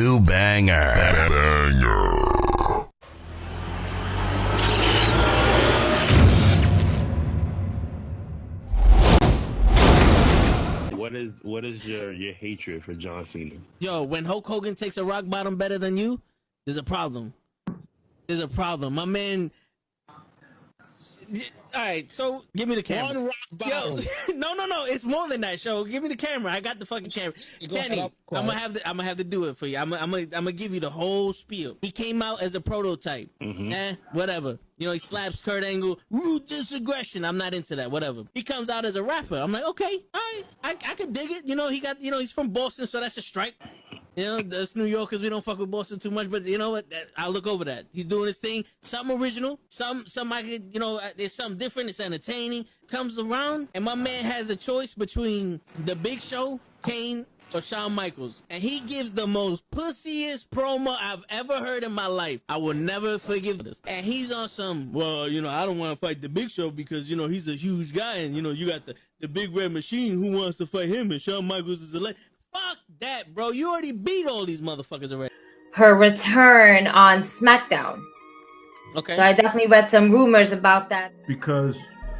New banger. What is your hatred for John Cena? Yo, when Hulk Hogan takes a rock bottom better than you, there's a problem. There's a problem. My man. All right, so give me the camera. One rock bottom. Yo, no, it's more than that. Show, give me the camera. I got the fucking camera. Kenny, I'm gonna have to do it for you. I'm gonna give you the whole spiel. He came out as a prototype. Whatever. You know, he slaps Kurt Angle. Ruthless aggression. I'm not into that. Whatever. He comes out as a rapper. I'm like, okay, all right, I could dig it. You know, he's from Boston, so that's a strike. You know, that's New Yorkers. We don't fuck with Boston too much, but you know what? I'll look over that. He's doing his thing. Something original. Some I could, you know, there's something different. It's entertaining. Comes around, and my man has a choice between The Big Show, Kane, or Shawn Michaels, and he gives the most pussiest promo I've ever heard in my life. I will never forgive this. And he's on some, well, you know, I don't want to fight The Big Show because, you know, he's a huge guy, and, you know, you got the Big Red Machine who wants to fight him, and Shawn Michaels is a legend. Fuck that, bro. You already beat all these motherfuckers already. Her return on SmackDown. Okay. So I definitely read some rumors about that. Because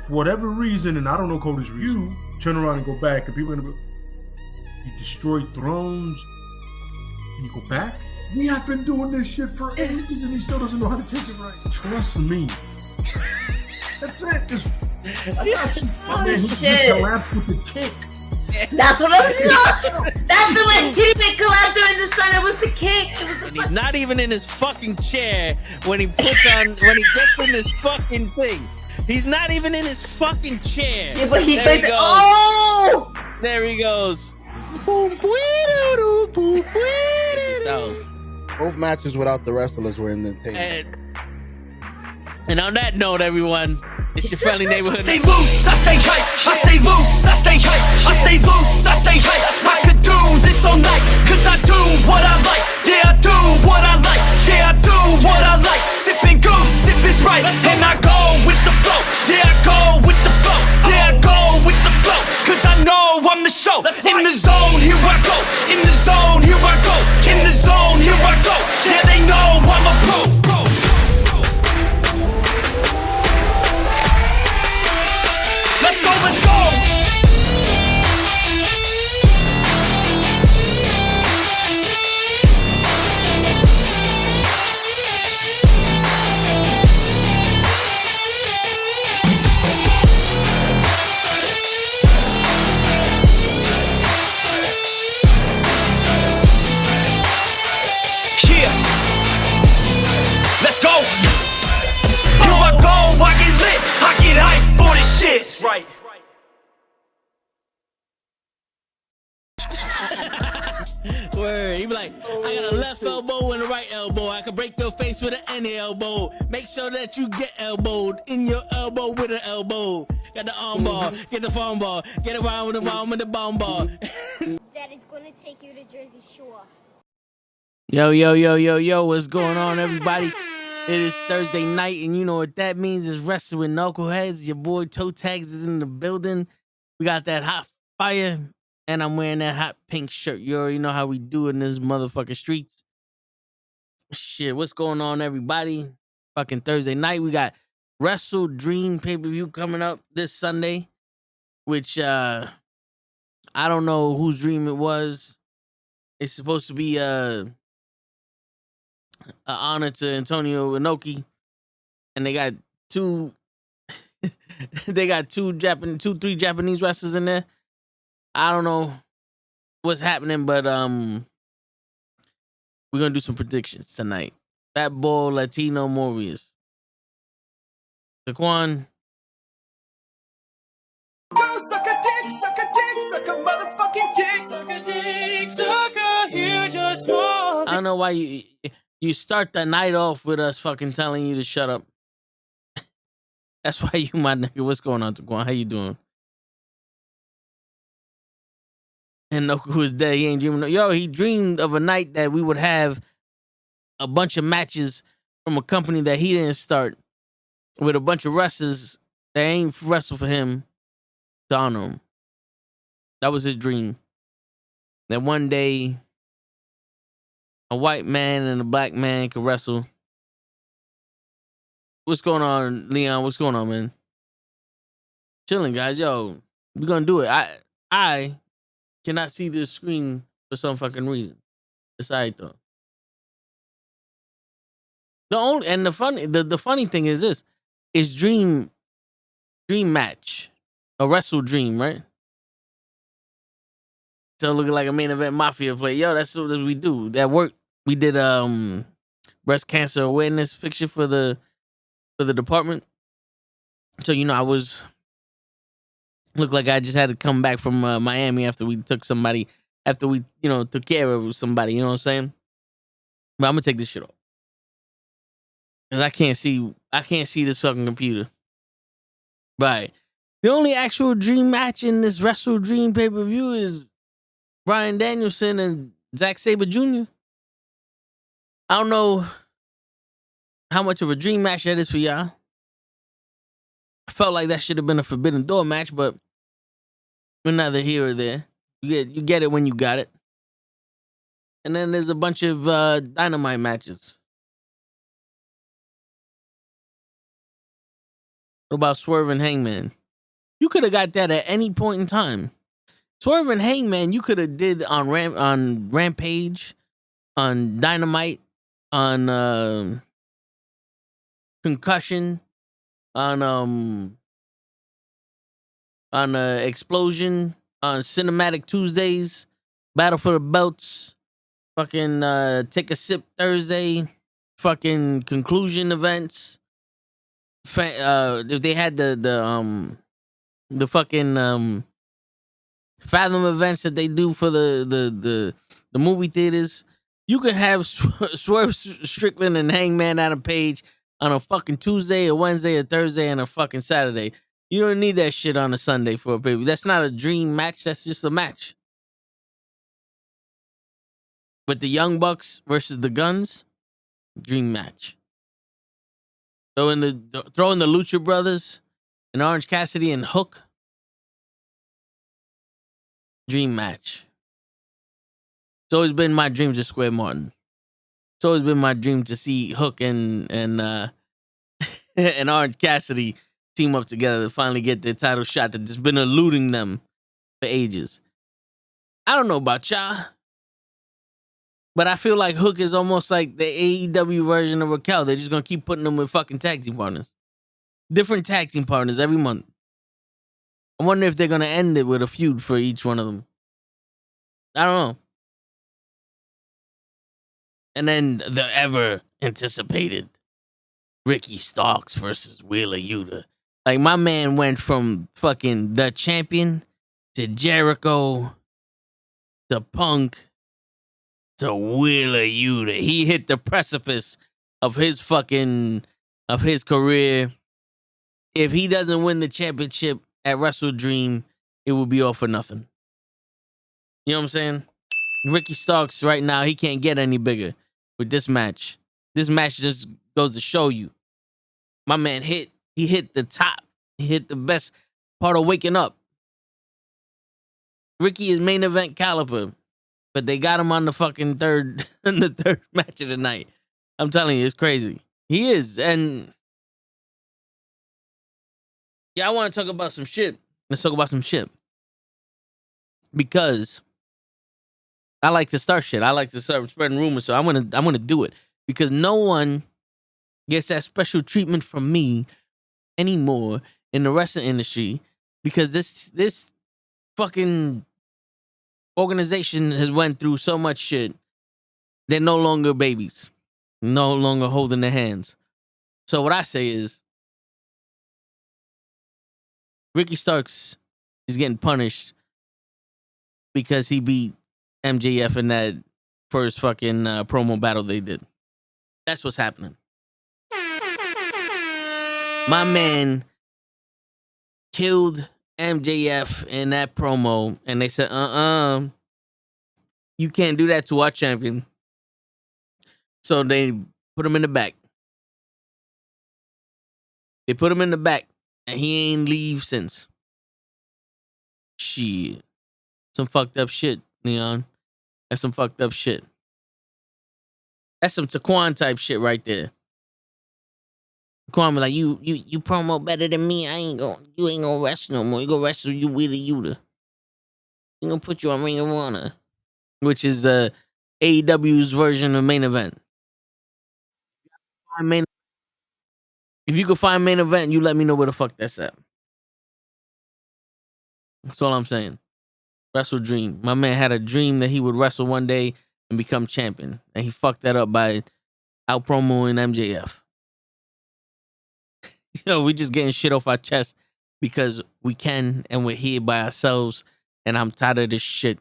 for whatever reason, and I don't know Cody's reason, you turn around and go back, and people are gonna be, you destroyed thrones, and you go back? We have been doing this shit for ages, and he still doesn't know how to take it right. Trust me. That's it. I got you. My man, he collapsed with the kick. That's what I was doing. That's the way he didn't collapse during the sun. It was the kick. And he's not even in his fucking chair when he gets in this fucking thing. He's not even in his fucking chair. Yeah, but there he goes. Oh! There he goes. Both matches without the wrestlers were entertaining. And on that note, everyone, it's your friendly neighborhood. I stay loose, I stay hype. I stay loose, I stay hype. I stay loose, I stay hype. I could do this all night, cause I do what I like. Yeah, I do what I like. Yeah, I do what I like. Sipping goose, sip is right. And I go with the flow. Yeah, I go with the flow. Yeah, I go with the flow. Cause I know I'm the show. In the zone, here I go. In the zone, here I go. In the zone, here I go. Yeah, they know I'm a pro. Let's go, let's go! Yeah! Let's go! Here I go, I get lit, I get hyped for this shit. Right. Word. He be like, I got a left elbow and a right elbow. I can break your face with an any elbow. Make sure that you get elbowed in your elbow with an elbow. Got the arm ball, get the phone ball, get around with the arm with the bomb ball. Daddy's gonna take you to Jersey Shore. Yo, what's going on, everybody? It is Thursday night, and you know what that means is Wrestling with Knuckleheads. Your boy Toe Tags is in the building. We got that hot fire, and I'm wearing that hot pink shirt. You already know how we do in this motherfucking streets. Shit, what's going on, everybody? Fucking Thursday night, we got Wrestledream pay-per-view coming up this Sunday, which I don't know whose dream it was. It's supposed to be an honor to Antonio Inoki, and they got three Japanese wrestlers in there. I don't know what's happening, but we're gonna do some predictions tonight. Fat Boy Latino Warriors. Daquan. Go suck a dick, suck a dick, suck a motherfucking dick. Suck a dick, suck a huge or small. I don't know why you start the night off with us fucking telling you to shut up. That's why you my nigga. What's going on, Daquan? How you doing? And NuKKle was dead. He ain't dreaming. Yo, he dreamed of a night that we would have a bunch of matches from a company that he didn't start with a bunch of wrestlers that ain't wrestle for him to honor him. That was his dream. That one day a white man and a black man can wrestle. What's going on, Leon? What's going on, man? Chilling, guys. Yo, we're gonna do it. I cannot see this screen for some fucking reason. It's alright though. The funny thing is this is dream match. A Wrestle Dream, right? So looking like a main event mafia play. Yo, that's what we do. That work. We did breast cancer awareness picture for the department. So I was looked like I just had to come back from Miami after we took care of somebody. You know what I'm saying? But I'm gonna take this shit off because I can't see this fucking computer. Right. The only actual dream match in this Wrestle Dream pay-per-view is Bryan Danielson and Zack Sabre Jr. I don't know how much of a dream match that is for y'all. I felt like that should have been a Forbidden Door match, but we're neither here or there. You get it when you got it. And then there's a bunch of Dynamite matches. What about Swerve and Hangman? You could have got that at any point in time. Swerve and Hangman, you could have did on Rampage, on Dynamite, on Concussion, on Explosion, on Cinematic Tuesdays, Battle for the Belts, fucking Take a Sip Thursday, fucking Conclusion events. If they had the fucking Fathom events that they do for the movie theaters, you could have Swerve Strickland and Hangman Adam Page on a fucking Tuesday, a Wednesday, a Thursday, and a fucking Saturday. You don't need that shit on a Sunday for a baby. That's not a dream match. That's just a match. But the Young Bucks versus the Guns, dream match. Throwing the Lucha Brothers and Orange Cassidy and Hook, dream match. It's always been my dream to Square Martin. It's always been my dream to see Hook and and Orange Cassidy team up together to finally get their title shot that has been eluding them for ages. I don't know about y'all, but I feel like Hook is almost like the AEW version of Raquel. They're just gonna keep putting them with fucking tag team partners, different tag team partners every month. I wonder if they're gonna end it with a feud for each one of them. I don't know. And then the ever anticipated Ricky Starks versus Wheeler Yuta. Like, my man went from fucking the champion to Jericho to Punk to Wheeler Yuta. He hit the precipice of his career. If he doesn't win the championship at Wrestle Dream, it will be all for nothing. You know what I'm saying? Ricky Starks right now, he can't get any bigger with this match. This match just goes to show you. My man hit the top. He hit the best part of waking up. Ricky is main event caliber, but they got him on the fucking third match of the night. I'm telling you, it's crazy. He is. And yeah, I want to talk about some shit. Let's talk about some shit. Because I like to start shit. I like to start spreading rumors. So I'm gonna do it. Because no one gets that special treatment from me anymore in the wrestling industry. Because this fucking organization has went through so much shit. They're no longer babies. No longer holding their hands. So what I say is, Ricky Starks is getting punished because he beat MJF in that first fucking promo battle they did. That's what's happening. My man killed MJF in that promo, and they said, you can't do that to our champion. So they put him in the back. They put him in the back, and he ain't leave since. Shit. Some fucked up shit, Leon. That's some fucked up shit. That's some Taquan type shit right there. Taquan be like, you promo better than me. You ain't gonna wrestle no more. You gonna wrestle you Wheeler Yuta. You gonna put you on Ring of Honor, which is the AEW's version of main event. If you could find main event, you let me know where the fuck that's at. That's all I'm saying. Wrestledream. My man had a dream that he would wrestle one day and become champion, and he fucked that up by out promoing MJF. We just getting shit off our chest because we can, and we're here by ourselves. And I'm tired of this shit.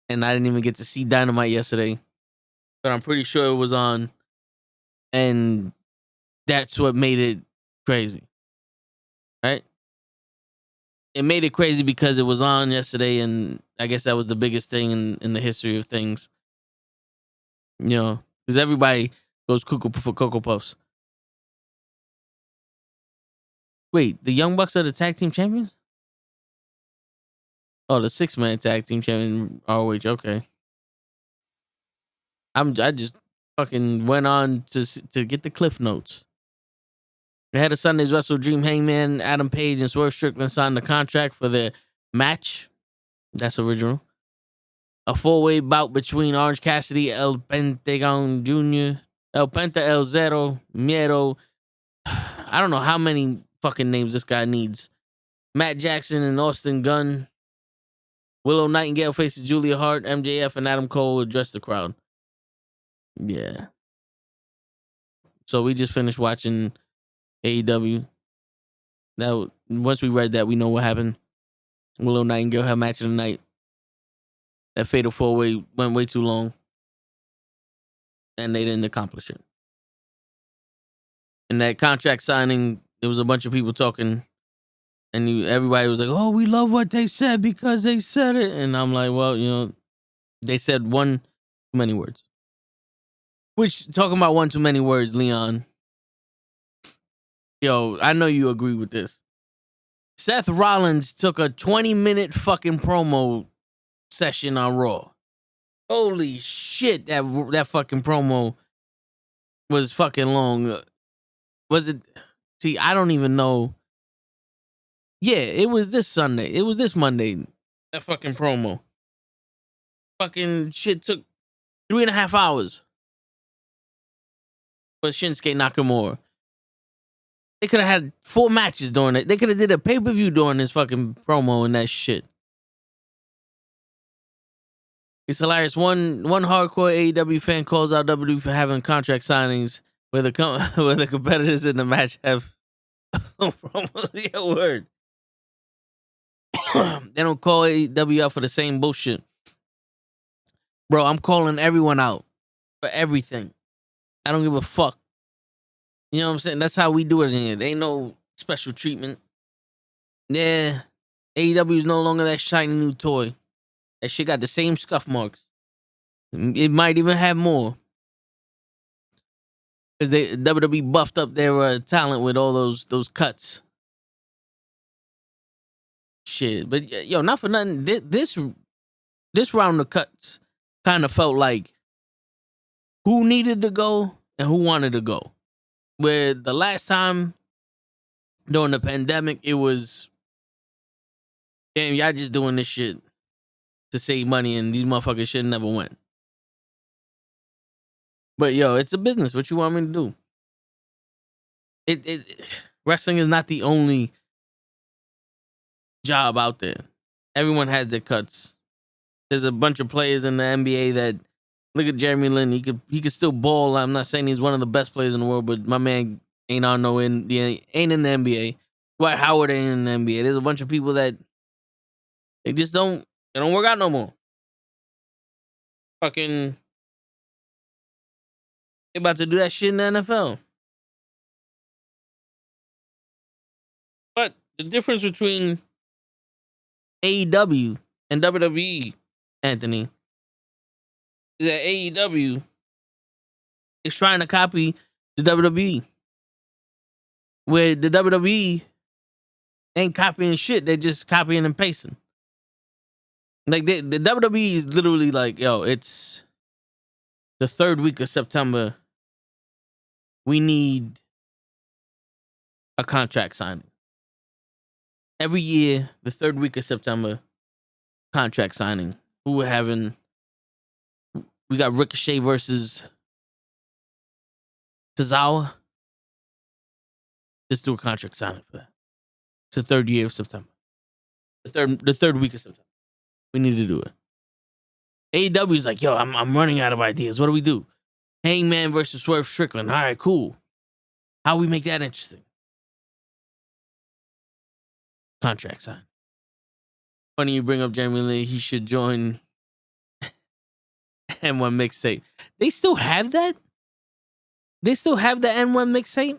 And I didn't even get to see Dynamite yesterday, but I'm pretty sure it was on, and that's what made it crazy, right? It made it crazy because it was on yesterday, and I guess that was the biggest thing in the history of things. Because everybody goes cuckoo for Cocoa Puffs. Wait, the Young Bucks are the tag team champions? Oh, the 6-man tag team champion ROH. Okay. I just fucking went on to get the cliff notes. Ahead of Sunday's Wrestledream, Hangman Adam Page and Swerve Strickland signed the contract for their match. That's original. A 4-way bout between Orange Cassidy, El Pentagon Jr., El Penta El Zero, Miedo. I don't know how many fucking names this guy needs. Matt Jackson and Austin Gunn. Willow Nightingale faces Julia Hart. MJF and Adam Cole address the crowd. Yeah. So we just finished watching AEW. Now, once we read that, we know what happened. Willow Nightingale had match of the night. That fatal 4-way went way too long, and they didn't accomplish it. And that contract signing, there was a bunch of people talking, and everybody was like, "Oh, we love what they said because they said it." And I'm like, well, they said one too many words. Which, talking about one too many words, Leon. I know you agree with this. Seth Rollins took a 20-minute fucking promo session on Raw. Holy shit, that fucking promo was fucking long. Was it? See, I don't even know. Yeah, it was this Sunday. It was this Monday. That fucking promo. Fucking shit took 3.5 hours. For Shinsuke Nakamura. They could have had 4 matches during it. They could have did a pay-per-view during this fucking promo and that shit. It's hilarious. One hardcore AEW fan calls out WWE for having contract signings where the competitors in the match have promos. Yeah, word. They don't call AEW out for the same bullshit. Bro, I'm calling everyone out for everything. I don't give a fuck. You know what I'm saying? That's how we do it in here. There ain't no special treatment. Yeah. AEW is no longer that shiny new toy. That shit got the same scuff marks. It might even have more. Because WWE buffed up their talent with all those cuts. Shit. But not for nothing. This round of cuts kind of felt like who needed to go and who wanted to go. Where the last time during the pandemic, it was, damn, y'all just doing this shit to save money and these motherfuckers shit never went. But it's a business. What you want me to do? Wrestling is not the only job out there. Everyone has their cuts. There's a bunch of players in the NBA that look at Jeremy Lin. He could still ball. I'm not saying he's one of the best players in the world, but my man ain't in the NBA. Dwight Howard ain't in the NBA. There's a bunch of people that they just don't work out no more. Fucking they about to do that shit in the NFL. But the difference between AEW and WWE, Anthony, is that AEW is trying to copy the WWE. Where the WWE ain't copying shit, they're just copying and pasting. Like the WWE is literally like, it's the third week of September, we need a contract signing. Every year, the third week of September, contract signing. We got Ricochet versus Tozawa. Let's do a contract signing for that. It's the third year of September. The third week of September. We need to do it. AEW is like, yo, I'm running out of ideas. What do we do? Hangman versus Swerve Strickland. All right, cool. How we make that interesting? Contract sign. Funny you bring up Jeremy Lee. He should join N1 mixtape. They still have that? They still have the N1 mixtape?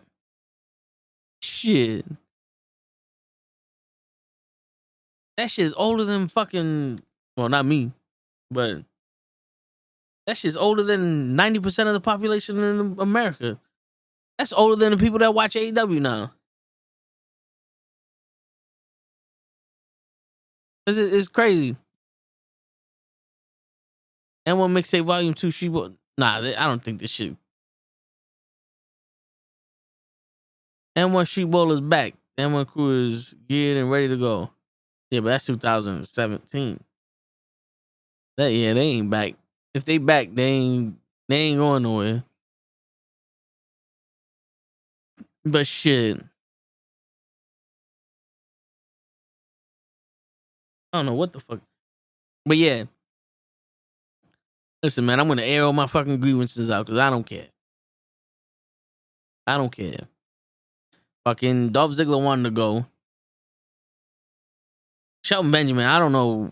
Shit. That shit is older than fucking, well, not me, but that shit's older than 90% of the population in America. That's older than the people that watch AEW now. It's crazy. N1 mixtape volume 2, I don't think this shit. N1 Sheep Bowl is back. N1 crew is geared and ready to go. Yeah, but that's 2017. They ain't back. If they back, they ain't going nowhere. But shit. I don't know what the fuck. But yeah. Listen, man, I'm gonna air all my fucking grievances out because I don't care. I don't care. Fucking Dolph Ziggler wanted to go. Shelton Benjamin, I don't know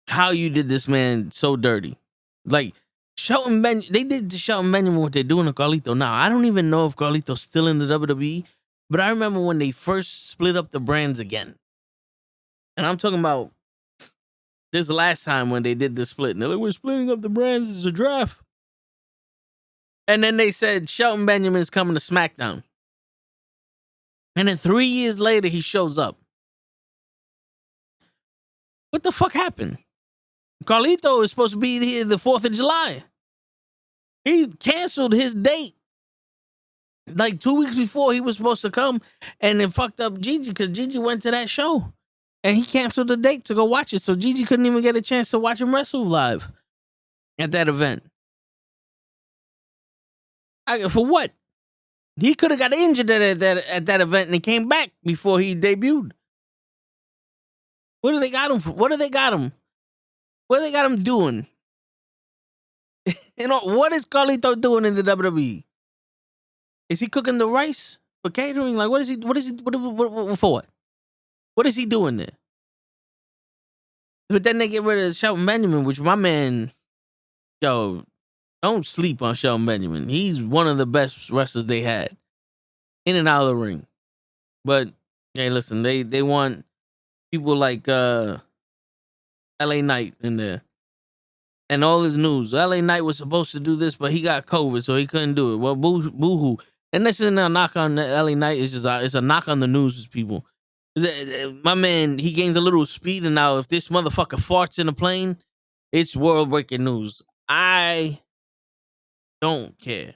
how you did this man so dirty. Like, they did to Shelton Benjamin what they're doing to Carlito now. I don't even know if Carlito's still in the WWE, but I remember when they first split up the brands again. And I'm talking about this last time when they did the split. And they're like, we're splitting up the brands. It's a draft. And then they said Shelton Benjamin is coming to SmackDown. And then 3 years later, he shows up. What the fuck happened? Carlito is supposed to be here the 4th of July. He canceled his date like 2 weeks before he was supposed to come, and then fucked up Gigi because Gigi went to that show. And he canceled the date to go watch it. So Gigi couldn't even get a chance to watch him wrestle live at that event. For what? He could have got injured at that event and he came back before he debuted. What do they got him for? What do they got him? What do they got him doing? What is Carlito doing in the WWE? Is he cooking the rice for catering? Like, what for what? What is he doing there? But then they get rid of Shelton Benjamin, which my man, yo, don't sleep on Shelton Benjamin. He's one of the best wrestlers they had in and out of the ring. But hey, listen, they want people like LA Knight in there. And all his news. LA Knight was supposed to do this, but he got COVID, so he couldn't do it. Well, boo-hoo. And this isn't a knock on LA Knight. It's just it's a knock on the news, people. My man, he gains a little speed, and now if this motherfucker farts in a plane, it's world-breaking news. I don't care.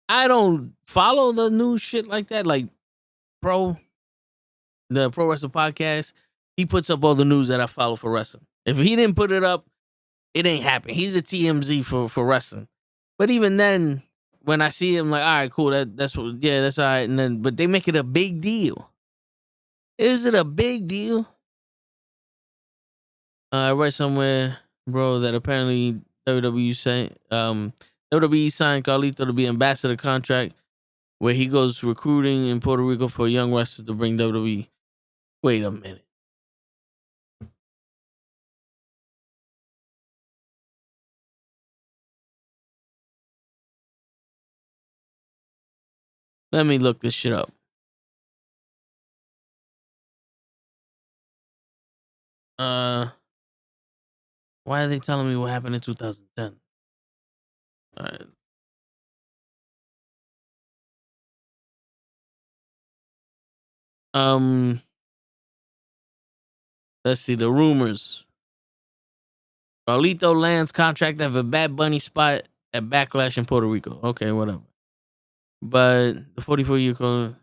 I don't follow the news shit like that. Like the Pro Wrestling Podcast, he puts up all the news that I follow for wrestling. If he didn't put it up, it ain't happening. He's a TMZ for wrestling. But even then, when I see him, like, all right, cool, that's all right. But they make it a big deal. Is it a big deal? I read somewhere, bro, that apparently WWE signed Carlito to be ambassador contract, where he goes recruiting in Puerto Rico for young wrestlers to bring WWE. Wait a minute. Let me look this shit up. Why are they telling me what happened in 2010? All right. Let's see the rumors. Carlito lands contract of a Bad Bunny spot at Backlash in Puerto Rico. Okay, whatever. But the 44-year old.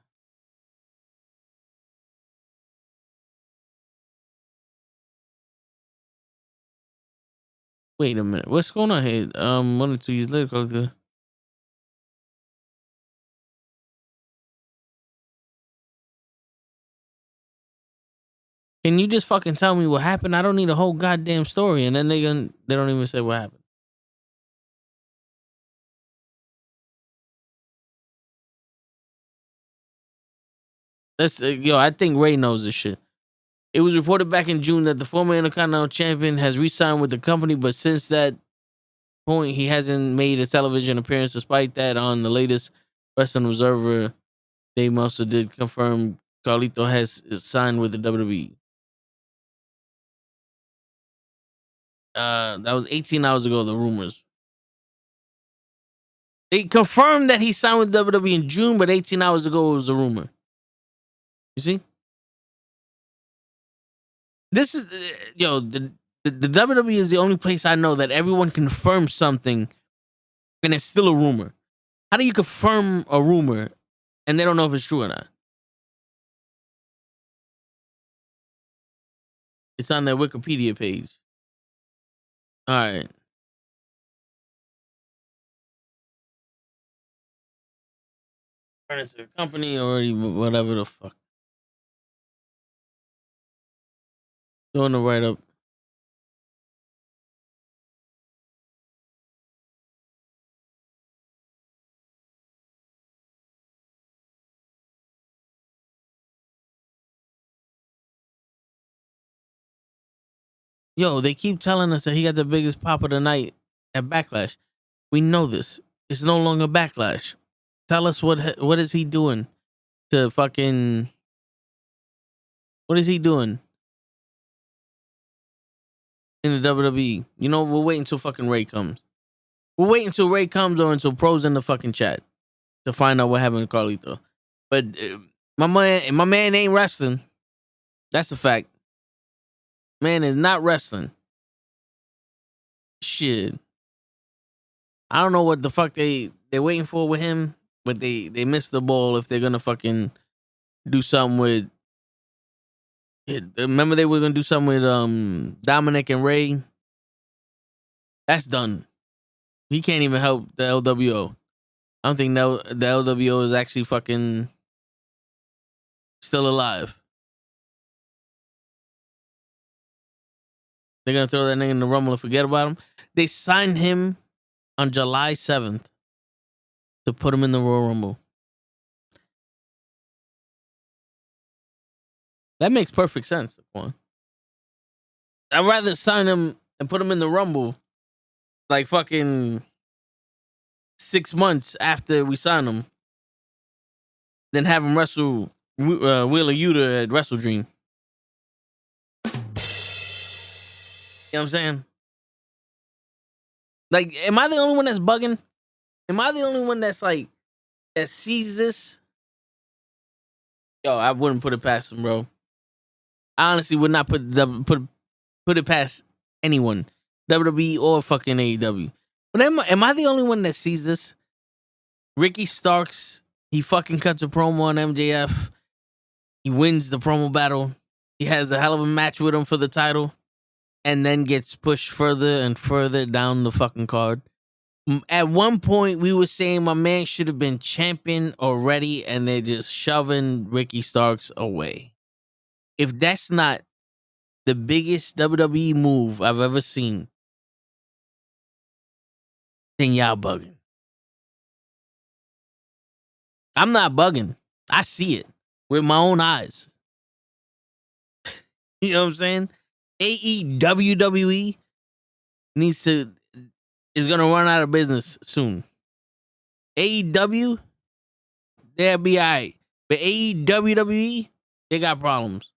Wait a minute. What's going on here? 1 or 2 years later, Carlito. Can you just fucking tell me what happened? I don't need a whole goddamn story, and then they don't even say what happened. I think Ray knows this shit. It was reported back in June that the former Intercontinental Champion has re-signed with the company, but since that point, he hasn't made a television appearance. Despite that, on the latest Wrestling Observer, they also did confirm Carlito has signed with the WWE. That was 18 hours ago, the rumors. They confirmed that he signed with WWE in June, but 18 hours ago it was a rumor. You see? This is, the WWE is the only place I know that everyone confirms something and it's still a rumor. How do you confirm a rumor and they don't know if it's true or not? It's on their Wikipedia page. All right. Turn into a company or even whatever the fuck. Doing the write up. Yo, they keep telling us that he got the biggest pop of the night at Backlash. We know this. It's no longer Backlash. Tell us what is he doing to fucking... What is he doing in the WWE? You know, we'll wait until fucking Ray comes. We'll wait until Ray comes or until Pro's in the fucking chat to find out what happened to Carlito. But my man ain't wrestling. That's a fact. Man is not wrestling. Shit. I don't know what the fuck they're waiting for with him, but they missed the ball if they're gonna fucking do something with. Remember they were gonna do something with Dominic and Ray. That's done. He can't even help the LWO. I don't think the LWO is actually fucking still alive. They're gonna throw that nigga in the Rumble and forget about him. They signed him on July 7th to put him in the Royal Rumble. That makes perfect sense. I'd rather sign him and put him in the Rumble like fucking 6 months after we sign him than have him wrestle Wheeler Yuta at Wrestledream. You know what I'm saying? Like, am I the only one that's bugging? Am I the only one that's like, that sees this? Yo, I wouldn't put it past him, bro. I honestly would not put it past anyone, WWE or fucking AEW. But am I the only one that sees this? Ricky Starks, he fucking cuts a promo on MJF. He wins the promo battle. He has a hell of a match with him for the title, and then gets pushed further and further down the fucking card. At one point, we were saying my man should have been champion already, and they're just shoving Ricky Starks away. If that's not the biggest WWE move I've ever seen, then y'all bugging. I'm not bugging. I see it with my own eyes. You know what I'm saying? WWE is gonna run out of business soon. AEW, they'll be alright. But WWE, they got problems.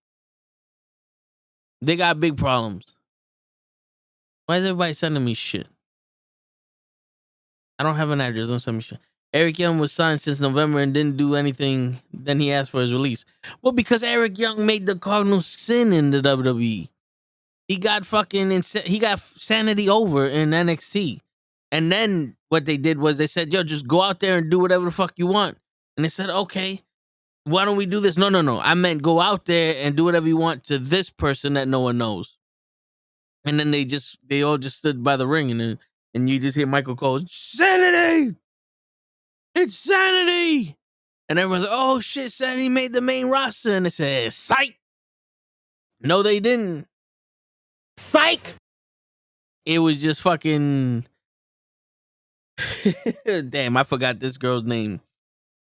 They got big problems. Why is everybody sending me shit? I don't have an address. Don't send me shit. Eric Young was signed since November and didn't do anything. Then he asked for his release. Well, because Eric Young made the cardinal sin in the WWE. he got he got Sanity over in NXT. And then what they did was they said, yo, just go out there and do whatever the fuck you want. And they said, okay, why don't we do this? No. I meant go out there and do whatever you want to this person that no one knows. And then they all just stood by the ring and you just hear Michael Cole, Sanity! It's Sanity! And everyone's like, oh shit, Sanity made the main roster. And they said, psych! No, they didn't. Psych! It was just fucking... Damn, I forgot this girl's name.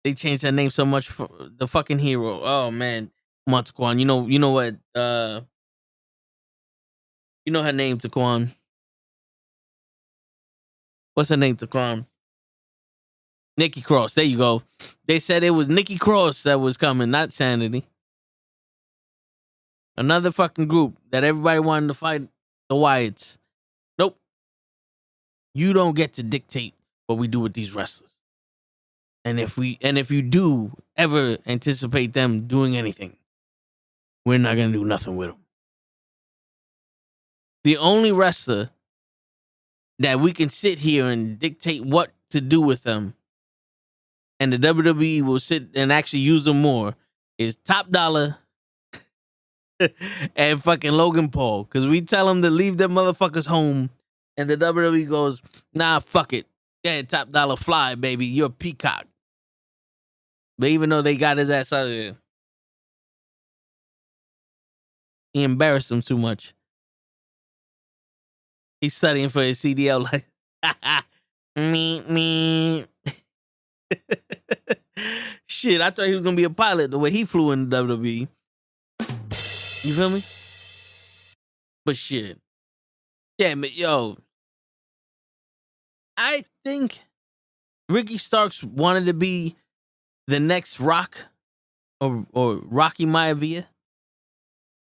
They changed her name so much for the fucking hero. Oh man, Montaquan. You know what? You know her name, Taquan. What's her name, Taquan? Nikki Cross. There you go. They said it was Nikki Cross that was coming, not Sanity. Another fucking group that everybody wanted to fight the Wyatts. Nope. You don't get to dictate what we do with these wrestlers. And if you do ever anticipate them doing anything, we're not gonna do nothing with them. The only wrestler that we can sit here and dictate what to do with them, and the WWE will sit and actually use them more, is Top Dollar and fucking Logan Paul. Because we tell them to leave them motherfuckers home, and the WWE goes, nah, fuck it. Yeah, Top Dollar, fly, baby. You're a peacock. But even though they got his ass out of there, he embarrassed them too much. He's studying for his CDL like, me. Shit, I thought he was going to be a pilot the way he flew in the WWE. You feel me? But shit. Damn it, yo. I think Ricky Starks wanted to be the next Rock or Rocky Maivia.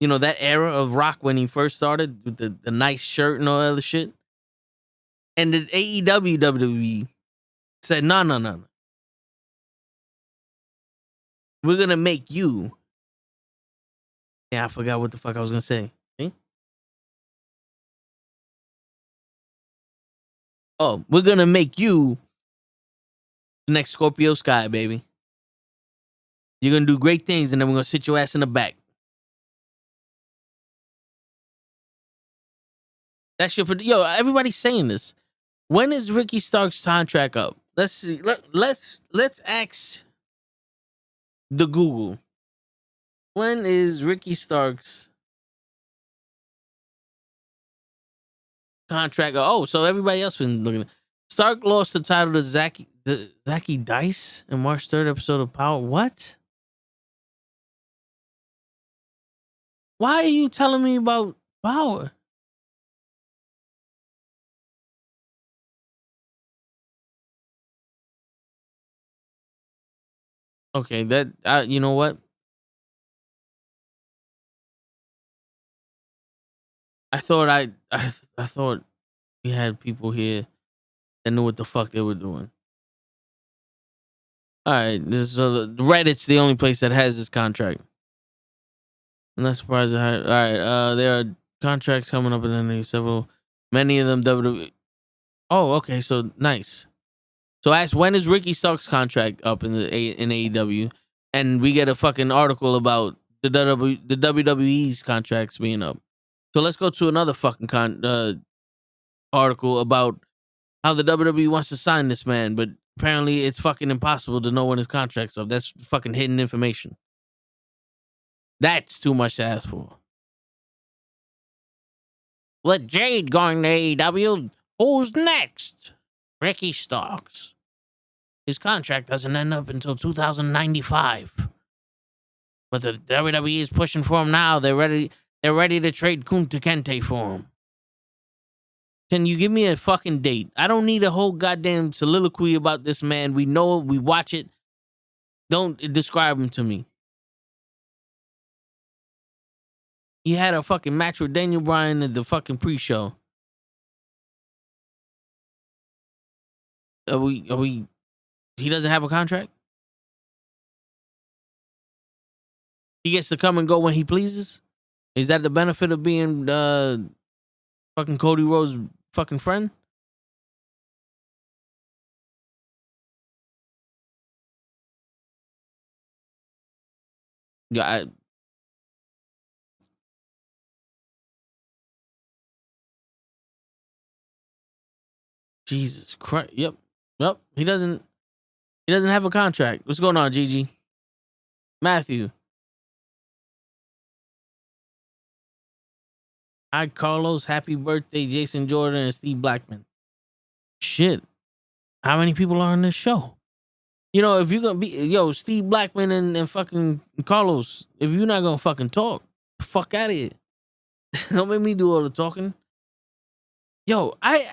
You know, that era of Rock when he first started with the nice shirt and all that other shit. And the AEW WWE said, no. We're going to make you. Yeah, I forgot what the fuck I was going to say. See? Oh, we're going to make you the next Scorpio Sky, baby. You're going to do great things, and then we're going to sit your ass in the back. That's your... Yo, everybody's saying this. When is Ricky Stark's contract up? Let's see. Let's ask the Google. When is Ricky Stark's contract? Oh, so everybody else been looking. Stark lost the title to Zachy Dice in March 3rd episode of Power. What? Why are you telling me about Power? Okay, that you know what? I thought we had people here that knew what the fuck they were doing. All right, Reddit's the only place that has this contract. I'm not surprised. All right, there are contracts coming up, and then there's several, many of them WWE. Oh, okay, so nice. So ask, when is Ricky Stark's contract up in AEW, and we get a fucking article about the WWE's contracts being up. So let's go to another fucking article about how the WWE wants to sign this man, but apparently it's fucking impossible to know when his contract's up. That's fucking hidden information. That's too much to ask for. With Jade going to AEW, who's next? Ricky Starks. His contract doesn't end up until 2095. But the WWE is pushing for him now. They're ready to trade Kunta Kente for him. Can you give me a fucking date? I don't need a whole goddamn soliloquy about this man. We know it. We watch it. Don't describe him to me. He had a fucking match with Daniel Bryan at the fucking pre-show. Are we? He doesn't have a contract? He gets to come and go when he pleases? Is that the benefit of being fucking Cody Rhodes' fucking friend? Yeah, Jesus Christ. Yep. He doesn't have a contract. What's going on, Gigi? Matthew. Hi, Carlos. Happy birthday, Jason Jordan and Steve Blackman. Shit. How many people are on this show? You know, if you're gonna be Steve Blackman and fucking Carlos, if you're not gonna fucking talk, fuck out of here. Don't make me do all the talking. Yo, I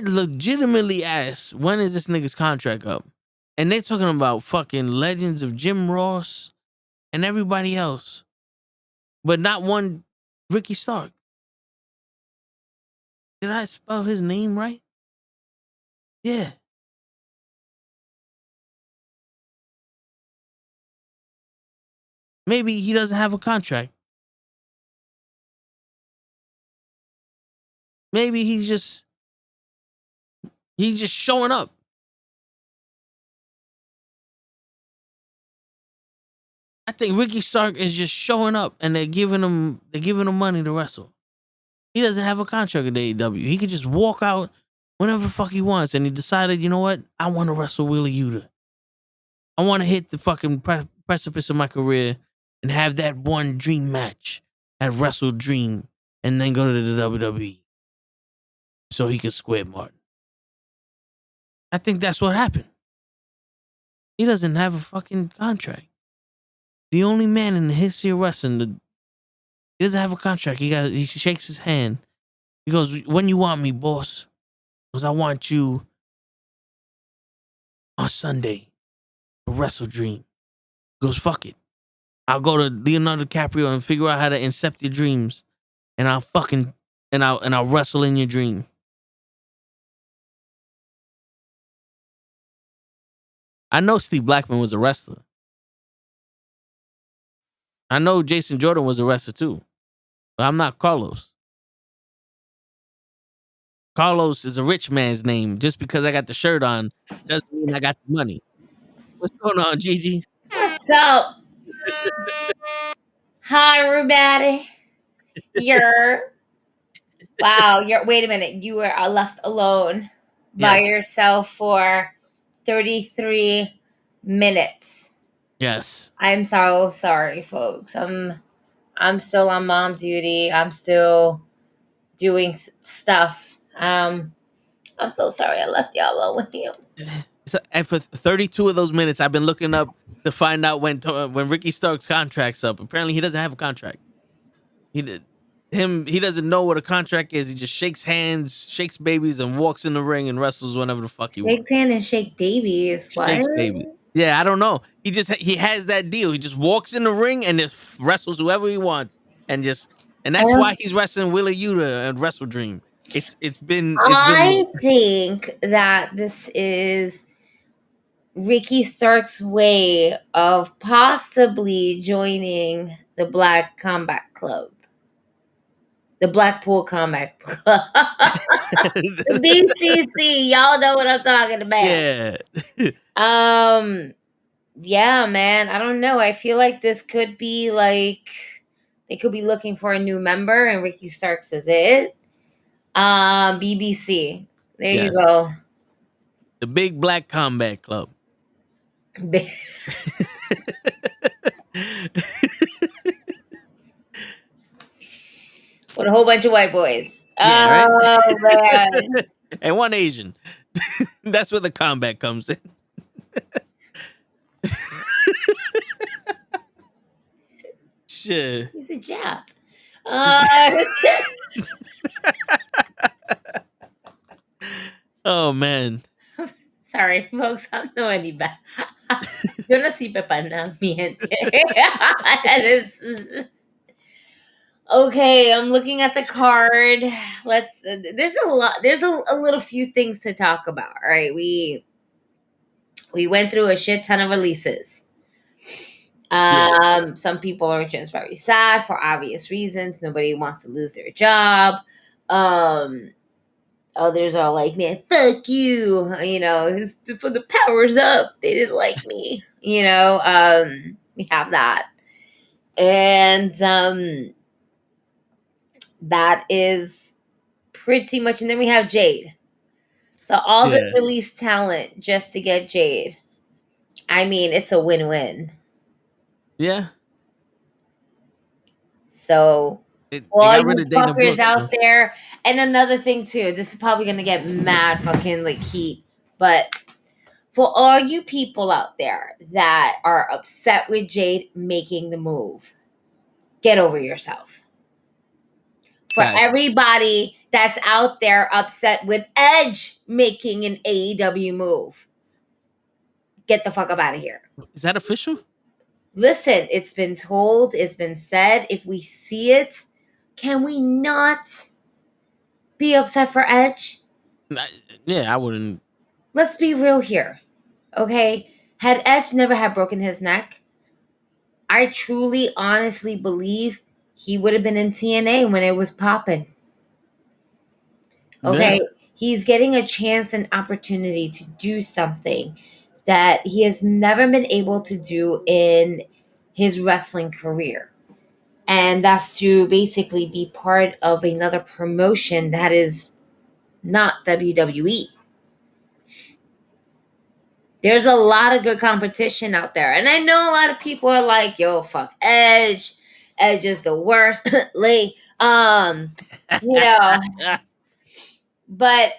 legitimately asked, when is this nigga's contract up? And they talking about fucking legends of Jim Ross and everybody else, but not one Ricky Stark. Did I spell his name right? Yeah. Maybe he doesn't have a contract. Maybe he's just showing up. I think Ricky Stark is just showing up, and they're giving him money to wrestle. He doesn't have a contract with AEW. He could just walk out whenever the fuck he wants, and he decided, you know what? I want to wrestle Wheeler Yuta. I want to hit the fucking precipice of my career and have that one dream match at Wrestledream, and then go to the WWE so he can square Martin. I think that's what happened. He doesn't have a fucking contract. The only man in the history of wrestling he doesn't have a contract. He shakes his hand. He goes, "When you want me, boss?" Because I want you on Sunday for Wrestledream. He goes, "Fuck it. I'll go to Leonardo DiCaprio and figure out how to incept your dreams, and I'll wrestle in your dream." I know Steve Blackman was a wrestler. I know Jason Jordan was a wrestler too, but I'm not Carlos. Carlos is a rich man's name. Just because I got the shirt on doesn't mean I got the money. What's going on, Gigi? What's up? Hi, everybody. Wait a minute. You were left alone by Yes. yourself for 33 minutes. Yes. I'm so sorry, folks. I'm still on mom duty. I'm still doing stuff. I'm so sorry I left y'all alone with you. So, and for 32 of those minutes, I've been looking up to find out when Ricky Stark's contract's up. Apparently, he doesn't have a contract. He doesn't know what a contract is. He just shakes hands, shakes babies, and walks in the ring and wrestles whenever the fuck he wants. Shakes hand and shake babies. What? Shakes baby. Yeah, I don't know. He has that deal. He just walks in the ring and just wrestles whoever he wants, and that's why he's wrestling Wheeler Yuta and Wrestledream. I think that this is Ricky Stark's way of possibly joining the Black Combat Club. The Blackpool Combat Club. The BCC. Y'all know what I'm talking about. Yeah. Yeah, man. I don't know. I feel like this could be like they could be looking for a new member and Ricky Starks is it. BBC. There you go. The Big Black Combat Club. With a whole bunch of white boys. Yeah, oh, right? man. And one Asian. That's where the combat comes in. Shit. He's a Jap. Oh, man. Sorry, folks. I'm no anybody. Yo no sirve para nada, mi gente. Okay, I'm looking at the card. There's a lot. There's a little few things to talk about. All right, we went through a shit ton of releases. Some people are just very sad for obvious reasons. Nobody wants to lose their job. Others are like, man, fuck you. It's before the power's up. They didn't like me. We have that. And that is pretty much. And then we have Jade. So all the released talent just to get Jade. I mean, it's a win-win. Yeah. So all you fuckers out there. And another thing too, this is probably gonna get mad fucking like heat, but for all you people out there that are upset with Jade making the move, get over yourself. For everybody that's out there upset with Edge making an AEW move, get the fuck up out of here. Is that official? Listen, it's been told, it's been said. If we see it, can we not be upset for Edge? Yeah, I wouldn't. Let's be real here, okay? Had Edge never had broken his neck, I truly, honestly believe he would have been in TNA when it was popping. Okay? Yeah. He's getting a chance and opportunity to do something that he has never been able to do in his wrestling career. And that's to basically be part of another promotion that is not WWE. There's a lot of good competition out there. And I know a lot of people are like, yo, fuck Edge. Edge is the worst. But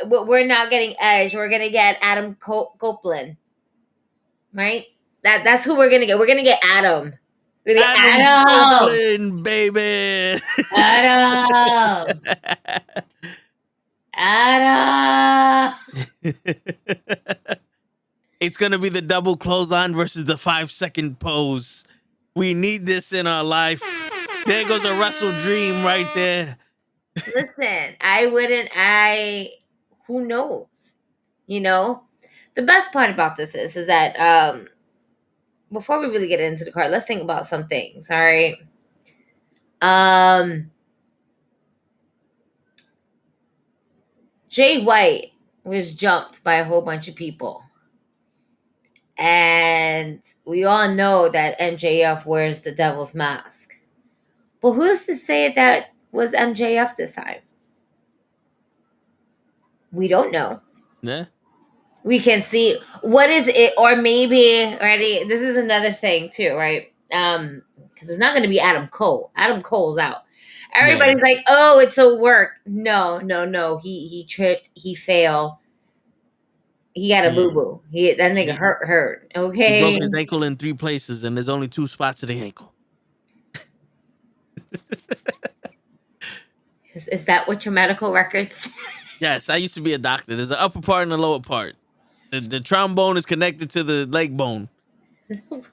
we're not getting Edge. We're going to get Adam Copeland. Right? That's who we're going to get. We're going to get Adam. We're going to get Adam. Copeland, baby. Adam. Adam. It's going to be the double clothesline versus the 5-second pose. We need this in our life. There goes a Wrestledream right there. Listen, who knows? The best part about this is that before we really get into the card, let's think about some things, all right? Jay White was jumped by a whole bunch of people. And we all know that MJF wears the devil's mask. But who's to say that was MJF this time? We don't know. Yeah. We can see what is it, or maybe already. This is another thing too, right? Because it's not going to be Adam Cole. Adam Cole's out. Everybody's like, "Oh, it's a work." No. He tripped. He failed. He got a boo boo. That nigga hurt. Okay. He broke his ankle in 3 places, and there's only 2 spots of the ankle. Is that what your medical records? Yes, I used to be a doctor. There's an upper part and a lower part. The trombone is connected to the leg bone. No,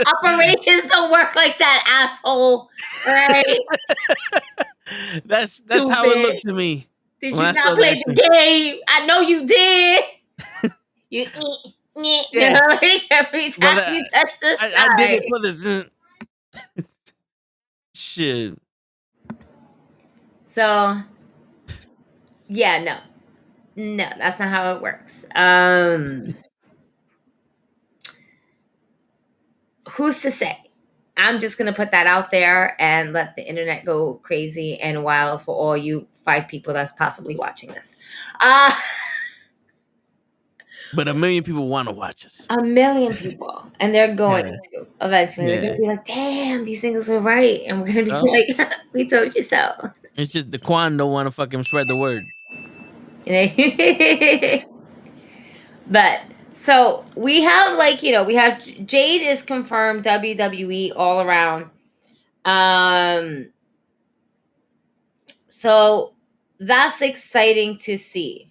operations don't work like that, asshole. Right? That's how it looked to me. Did you not play the game? I know you did. You every time you touch the side. I did it for the shit. So, yeah, no, that's not how it works. Who's to say? I'm just gonna put that out there and let the internet go crazy and wild for all you 5 people that's possibly watching this. But 1 million people want to watch us. 1 million people, and they're going to eventually. They're gonna be like, "Damn, these things were right," and we're gonna be like, "We told you so." It's just the Quan don't want to fucking spread the word. But so we have we have Jade is confirmed WWE all around. So that's exciting to see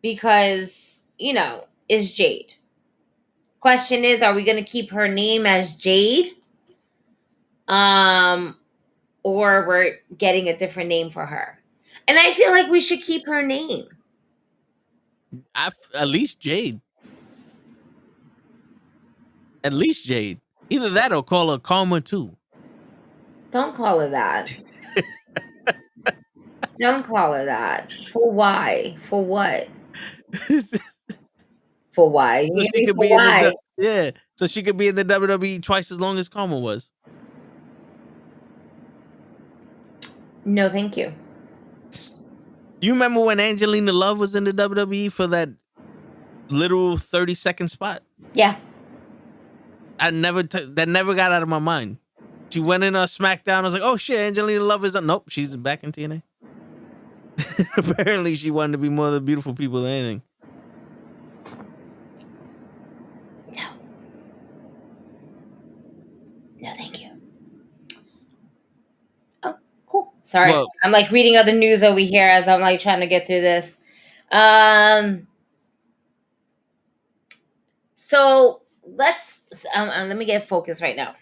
because is Jade. Question is, are we going to keep her name as Jade? Or we're getting a different name for her. And I feel like we should keep her name. At least Jade. At least Jade. Either that or call her Karma too. Don't call her that. Don't call her that. For why? For what? For why? You So hear she me? could For be in why? so she could be in the WWE twice as long as Karma was. No, thank you. You remember when Angelina Love was in the WWE for that literal 30-second spot? Yeah. That never got out of my mind. She went in on SmackDown. I was like, oh shit, Angelina Love is nope, she's back in TNA. Apparently, she wanted to be more of the beautiful people than anything. No, thank you. Oh, cool. Sorry. Well, I'm like reading other news over here as I'm like trying to get through this. So let me get focused right now.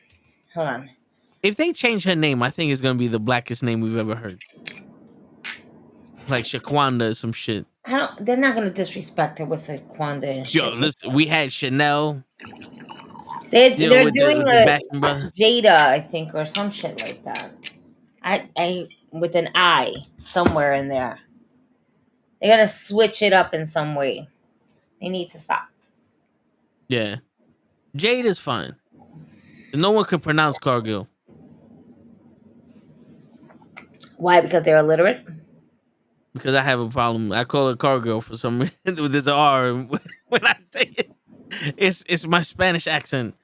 Hold on. if they change her name, I think it's gonna be the blackest name we've ever heard. Like Shaquanda or some shit. They're not gonna disrespect her with Saquanda and shit. Yo, listen, we had Chanel. They're With doing the Basham brother. Jada, I think, or some shit like that. I with an I somewhere in there. They're gonna switch it up in some way. They need to stop. Yeah. Jade is fine. No one could pronounce Cargill. Why? Because they're illiterate? Because I have a problem. I call her Cargill for some reason. There's an R when I say it. It's my Spanish accent.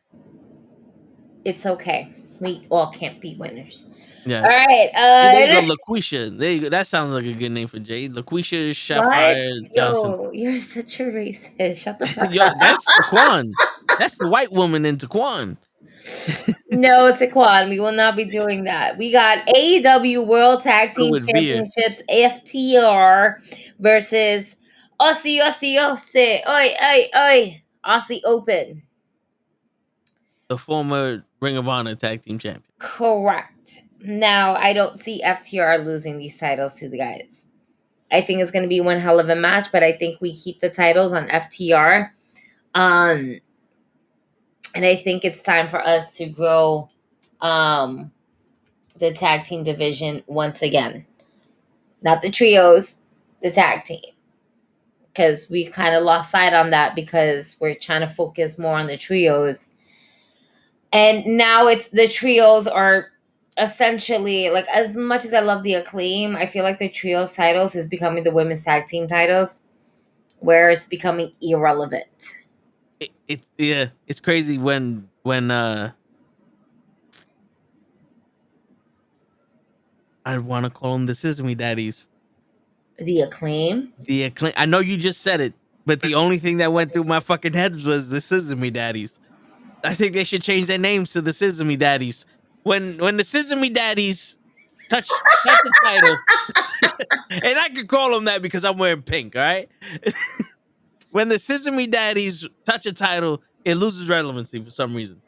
It's okay. We all can't be winners. Yes. All right. There you go, LaQuisha. There you go. That sounds like a good name for Jade. LaQuisha Sapphire Johnson. Yo, you're such a racist. Shut the fuck Yo, up. that's Taquan. That's the white woman in Taquan. No, Taquan, we will not be doing that. We got AEW World Tag Team With Veer. Championships FTR versus Aussie, oi, oi, oi, Aussie Open. The former Ring of Honor Tag Team Champion. Correct. Now, I don't see FTR losing these titles to the guys. I think it's going to be one hell of a match, but I think we keep the titles on FTR. And I think it's time for us to grow the tag team division once again. Not the trios, the tag team. Because we kind of lost sight on that because we're trying to focus more on the trios. And now it's the trios are essentially, like, as much as I love the Acclaim, I feel like the trios titles is becoming the women's tag team titles, where it's becoming irrelevant. It's crazy when I want to call them the Sesame Daddies. The Acclaim? The Acclaim. I know you just said it, but the only thing that went through my fucking head was the Sesame Daddies. I think they should change their names to the Sesame Daddies. When the Sesame Daddies touch the title, and I could call them that because I'm wearing pink, all right? When the Sesame Daddies touch a title, it loses relevancy for some reason.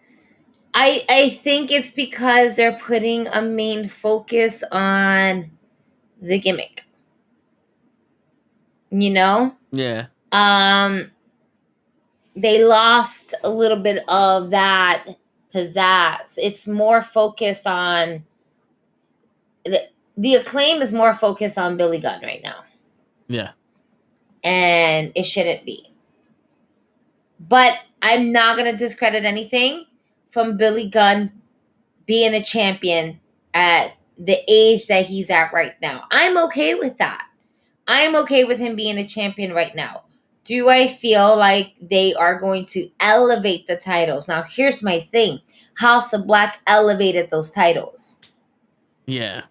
I think it's because they're putting a main focus on the gimmick. You know? Yeah. They lost a little bit of that pizzazz. It's more focused on the Acclaim is more focused on Billy Gunn right now. Yeah. And it shouldn't be. But I'm not going to discredit anything from Billy Gunn being a champion at the age that he's at right now. I'm okay with that. I'm okay with him being a champion right now. Do I feel like they are going to elevate the titles? Now, here's my thing. House of Black elevated those titles. Yeah.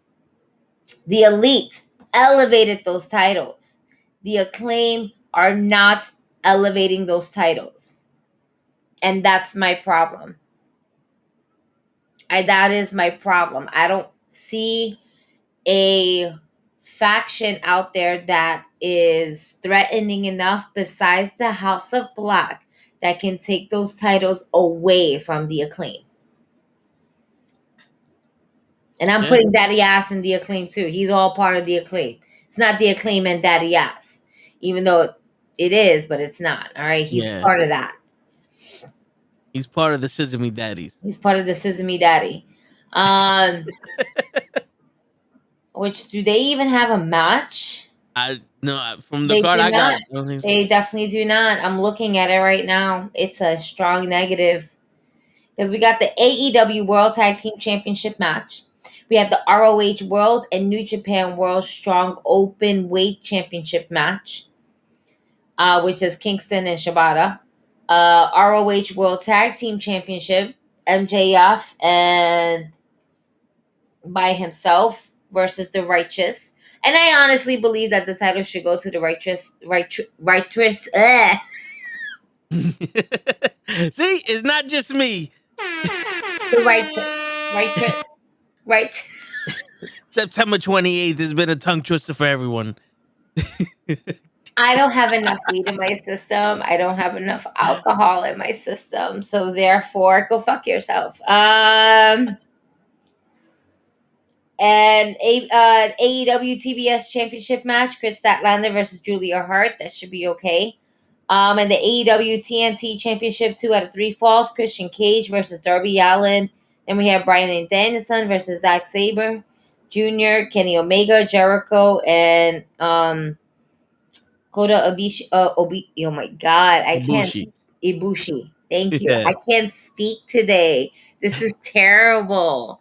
The Elite elevated those titles. The Acclaim are not elevating those titles. And that's my problem. That is my problem. I don't see a faction out there that is threatening enough besides the House of Black that can take those titles away from the Acclaim. And I'm putting Daddy Ass in the Acclaim too. He's all part of the Acclaim. It's not the Acclaim and Daddy Ass, even though it is, but it's not. All right, he's part of that. He's part of the Sesame Daddies. He's part of the Sesame Daddy. Which, do they even have a match? From the They card do I got. not. I don't think so. They definitely do not. I'm looking at it right now. It's a strong negative. Because we got the AEW World Tag Team Championship match. We have the ROH World and New Japan World Strong Open Weight Championship match, which is Kingston and Shibata. ROH World Tag Team Championship, MJF and by himself versus the Righteous. And I honestly believe that the title should go to the Righteous. See, it's not just me. The Righteous. Right. September 28th has been a tongue twister for everyone. I don't have enough weed in my system. I don't have enough alcohol in my system. So therefore, go fuck yourself. And AEW TBS Championship match, Chris Statlander versus Julia Hart. That should be okay. And the AEW TNT Championship 2 out of 3 falls, Christian Cage versus Darby Allin. Then we have Bryan Danielson versus Zack Sabre Jr., Kenny Omega, Jericho, and Kota Ibushi. Oh my God, I can't. Ibushi. Thank you. Yeah. I can't speak today. This is terrible.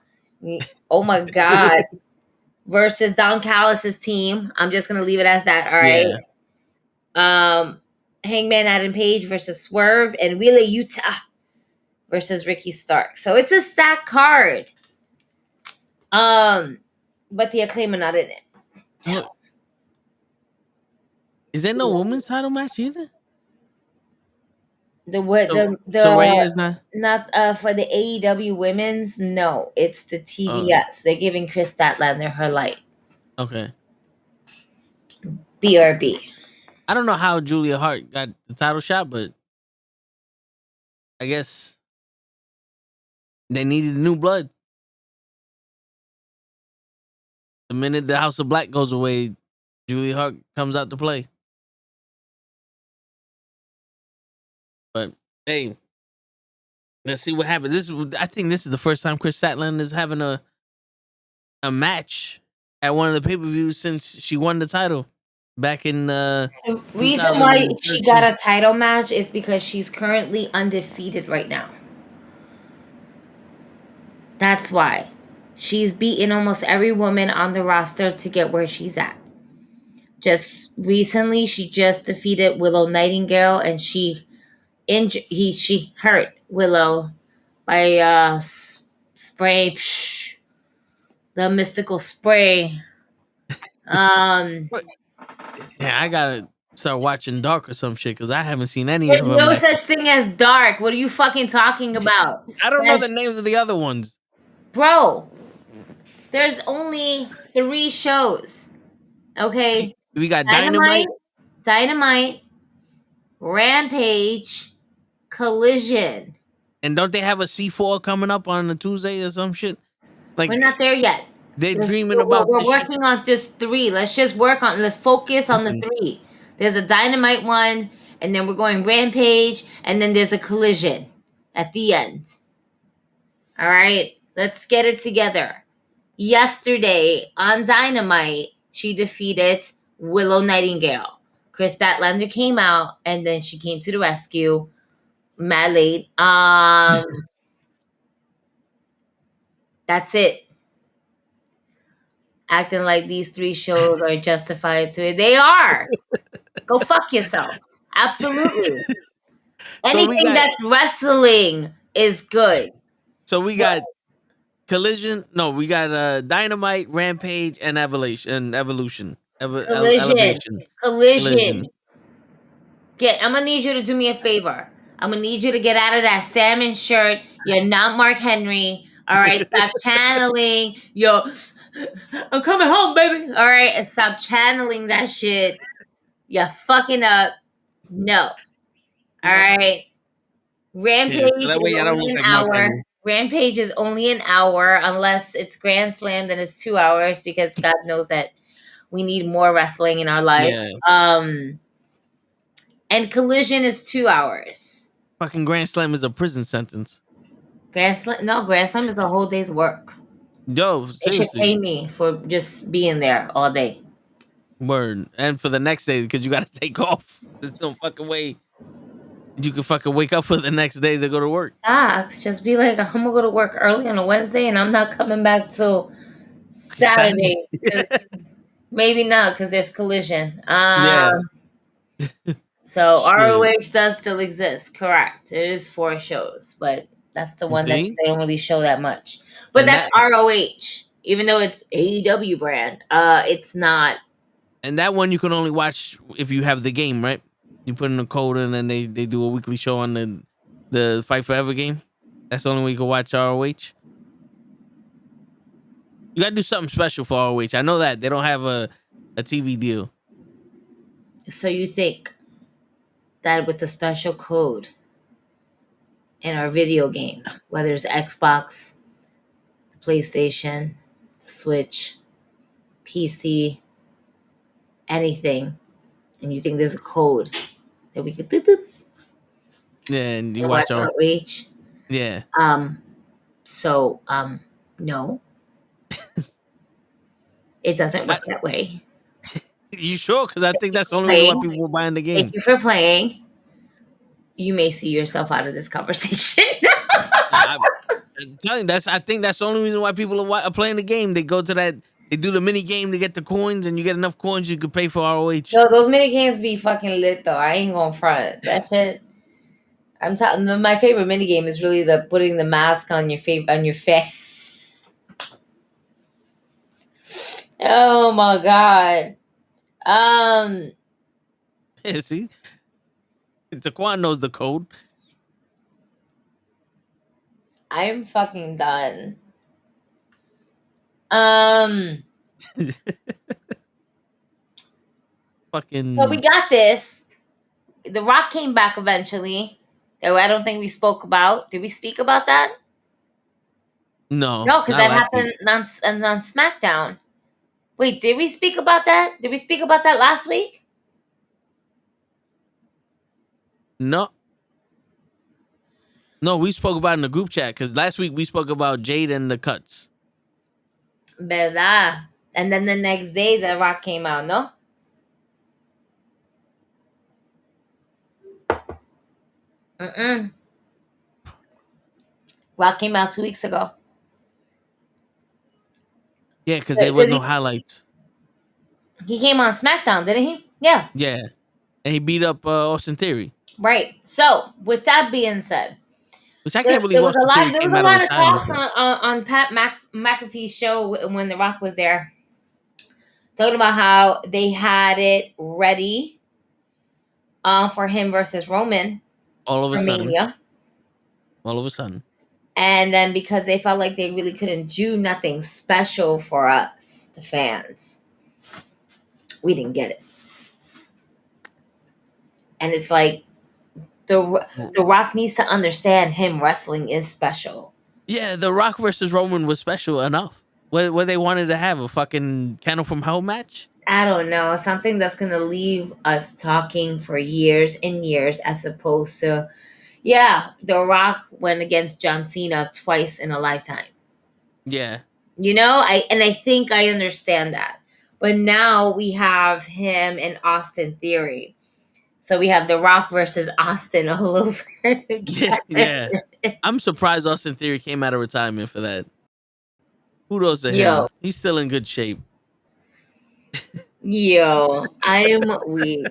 Oh my God. Versus Don Callis' team. I'm just gonna leave it as that. All right. Yeah. Hangman Adam Page versus Swerve and Wheeler Yuta versus Ricky Stark. So it's a stacked card. But the Acclaim are not in it. Look, is there no women's title match either? Soraya is not for the AEW women's. No, it's the TBS. They're giving Chris Statlander her light. Okay. BRB. I don't know how Julia Hart got the title shot, but I guess they needed new blood. The minute the House of Black goes away, Julia Hart comes out to play. But hey, let's see what happens. I think this is the first time Chris Statlander is having a match at one of the pay-per-views since she won the title back in the reason why she got a title match is because she's currently undefeated right now. That's why. She's beaten almost every woman on the roster to get where she's at. Just recently, she just defeated Willow Nightingale, and she hurt Willow by spray, the mystical spray. Yeah, I gotta start watching Dark or some shit because I haven't seen any of them. There's no such thing as Dark. What are you fucking talking about? I don't know the names of the other ones. Bro, there's only 3 shows. Okay. We got Dynamite, Rampage, Collision. And don't they have a C4 coming up on a Tuesday or some shit? Like, we're not there yet. They're dreaming about. We're working on just 3. Let's focus on the 3. There's a Dynamite one, and then we're going Rampage, and then there's a Collision at the end. All right, let's get it together. Yesterday on Dynamite, she defeated Willow Nightingale. Chris Statlander came out, and then she came to the rescue. Mad late. That's it. Acting like these 3 shows are justified to it. They are. Go fuck yourself. Absolutely. Anything that's wrestling is good. So we got Collision. No, we got Dynamite, Rampage, and Evolution. Collision. I'm gonna need you to do me a favor. I'm gonna need you to get out of that salmon shirt. You're not Mark Henry. All right, stop channeling. I'm coming home, baby. All right, and stop channeling that shit. You're fucking up. No. All right. Rampage is only an hour. Rampage is only an hour unless it's Grand Slam, then it's 2 hours because God knows that we need more wrestling in our life. Yeah. And Collision is 2 hours. Fucking Grand Slam is a prison sentence. Grand Slam is a whole day's work. Yo, They should pay seriously. me for just being there all day. Word. And for the next day, because you got to take off. There's no fucking way you can fucking wake up for the next day to go to work. Just be like, I'm gonna go to work early on a Wednesday, and I'm not coming back till Saturday. Maybe not, because there's collision. Yeah. So Shit. ROH does still exist, correct? It is 4 shows, but that's the one that See? they don't really show that much. But And that's ROH, even though it's AEW brand. It's not. And that one you can only watch if you have the game, right? You put in a code and then they do a weekly show on the Fight Forever game. That's the only way you can watch ROH. You gotta do something special for ROH. I know that they don't have a TV deal. So you think that with the special code in our video games, whether it's Xbox, the PlayStation, the Switch, PC, anything, and you think there's a code that we could boop boop Yeah, and you and watch ROH? Yeah. No. It doesn't work that way. You sure? Because I think that's the only reason why people were buying the game. Thank you for playing. You may see yourself out of this conversation. I'm telling you, I think that's the only reason why people are playing the game. They go to that, they do the mini game to get the coins, and you get enough coins you could pay for ROH. No, those mini games be fucking lit though. I ain't gonna front that shit. I'm telling. My favorite mini game is really the putting the mask on your face. Oh my god. Yeah, see, Taquan knows the code. I'm fucking done. Fucking. So we got this. The Rock came back eventually. That I don't think we spoke about. Did we speak about that? No, because that happened on SmackDown. Wait, did we speak about that? Did we speak about that last week? No, we spoke about it in the group chat because last week we spoke about Jade and the cuts. ¿Verdad? And then the next day, The Rock came out, no? Rock came out 2 weeks ago. Yeah, because there was no highlights. He came on SmackDown, didn't he? Yeah. Yeah. And he beat up Austin Theory. Right. So, with that being said, which I can't believe there was a lot of talks on Pat McAfee's show when The Rock was there, talking about how they had it ready for him versus Roman. All of a sudden. Mania. All of a sudden. And then because they felt like they really couldn't do nothing special for us, the fans, we didn't get it. And it's like, The Rock needs to understand him wrestling is special. Yeah, The Rock versus Roman was special enough. What they wanted to have, a fucking Candle from Hell match? I don't know. Something that's going to leave us talking for years and years, as opposed to, The Rock went against John Cena twice in a lifetime. Yeah. You know, I think I understand that. But now we have him and Austin Theory. So we have The Rock versus Austin all over again. Yeah. I'm surprised Austin Theory came out of retirement for that. Kudos to him. He's still in good shape. I'm weak.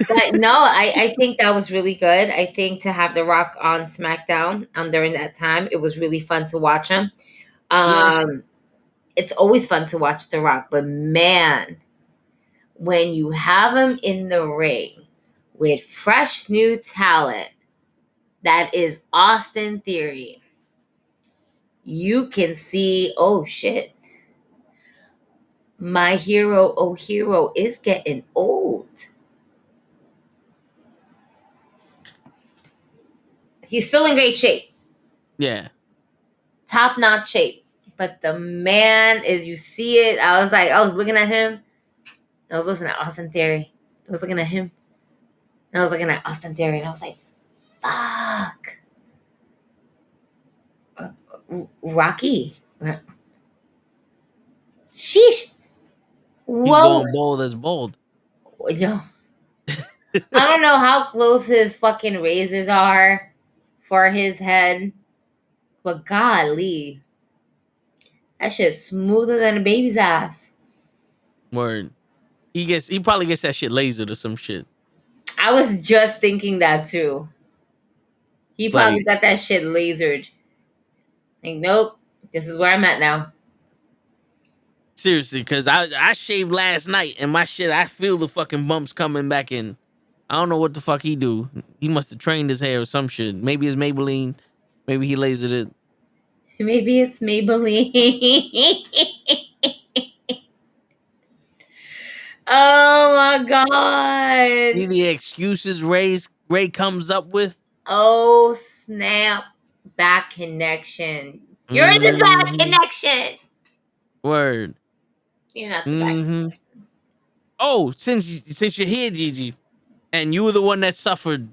But no, I think that was really good. I think to have The Rock on SmackDown during that time, it was really fun to watch him. It's always fun to watch The Rock, but man, when you have him in the ring with fresh new talent, that is Austin Theory, you can see, oh shit, my hero, oh hero, is getting old. He's still in great shape. Yeah. Top-notch shape. But the man, as you see it, I was looking at him. I was listening to Austin Theory. I was looking at him. And I was looking at Austin Theory. And I was like, Fuck. Rocky. Sheesh. He's Whoa. going bold as bold. Yo. I don't know how close his fucking razors are for his head, but golly, that shit's smoother than a baby's ass. Word. He probably gets that shit lasered or some shit. I was just thinking that too. He probably Like, got that shit lasered. Like, nope, this is where I'm at now. seriously, because I shaved last night and my shit, I feel the fucking bumps coming back in. I don't know what the fuck he do. He must have trained his hair or some shit. Maybe it's Maybelline. Maybe he lasered it. Maybe it's Maybelline. Oh my god. See the excuses Ray comes up with? Oh snap. Back connection. You're the back connection. Word. You're not the back connection. Oh, since you're here, Gigi, and you were the one that suffered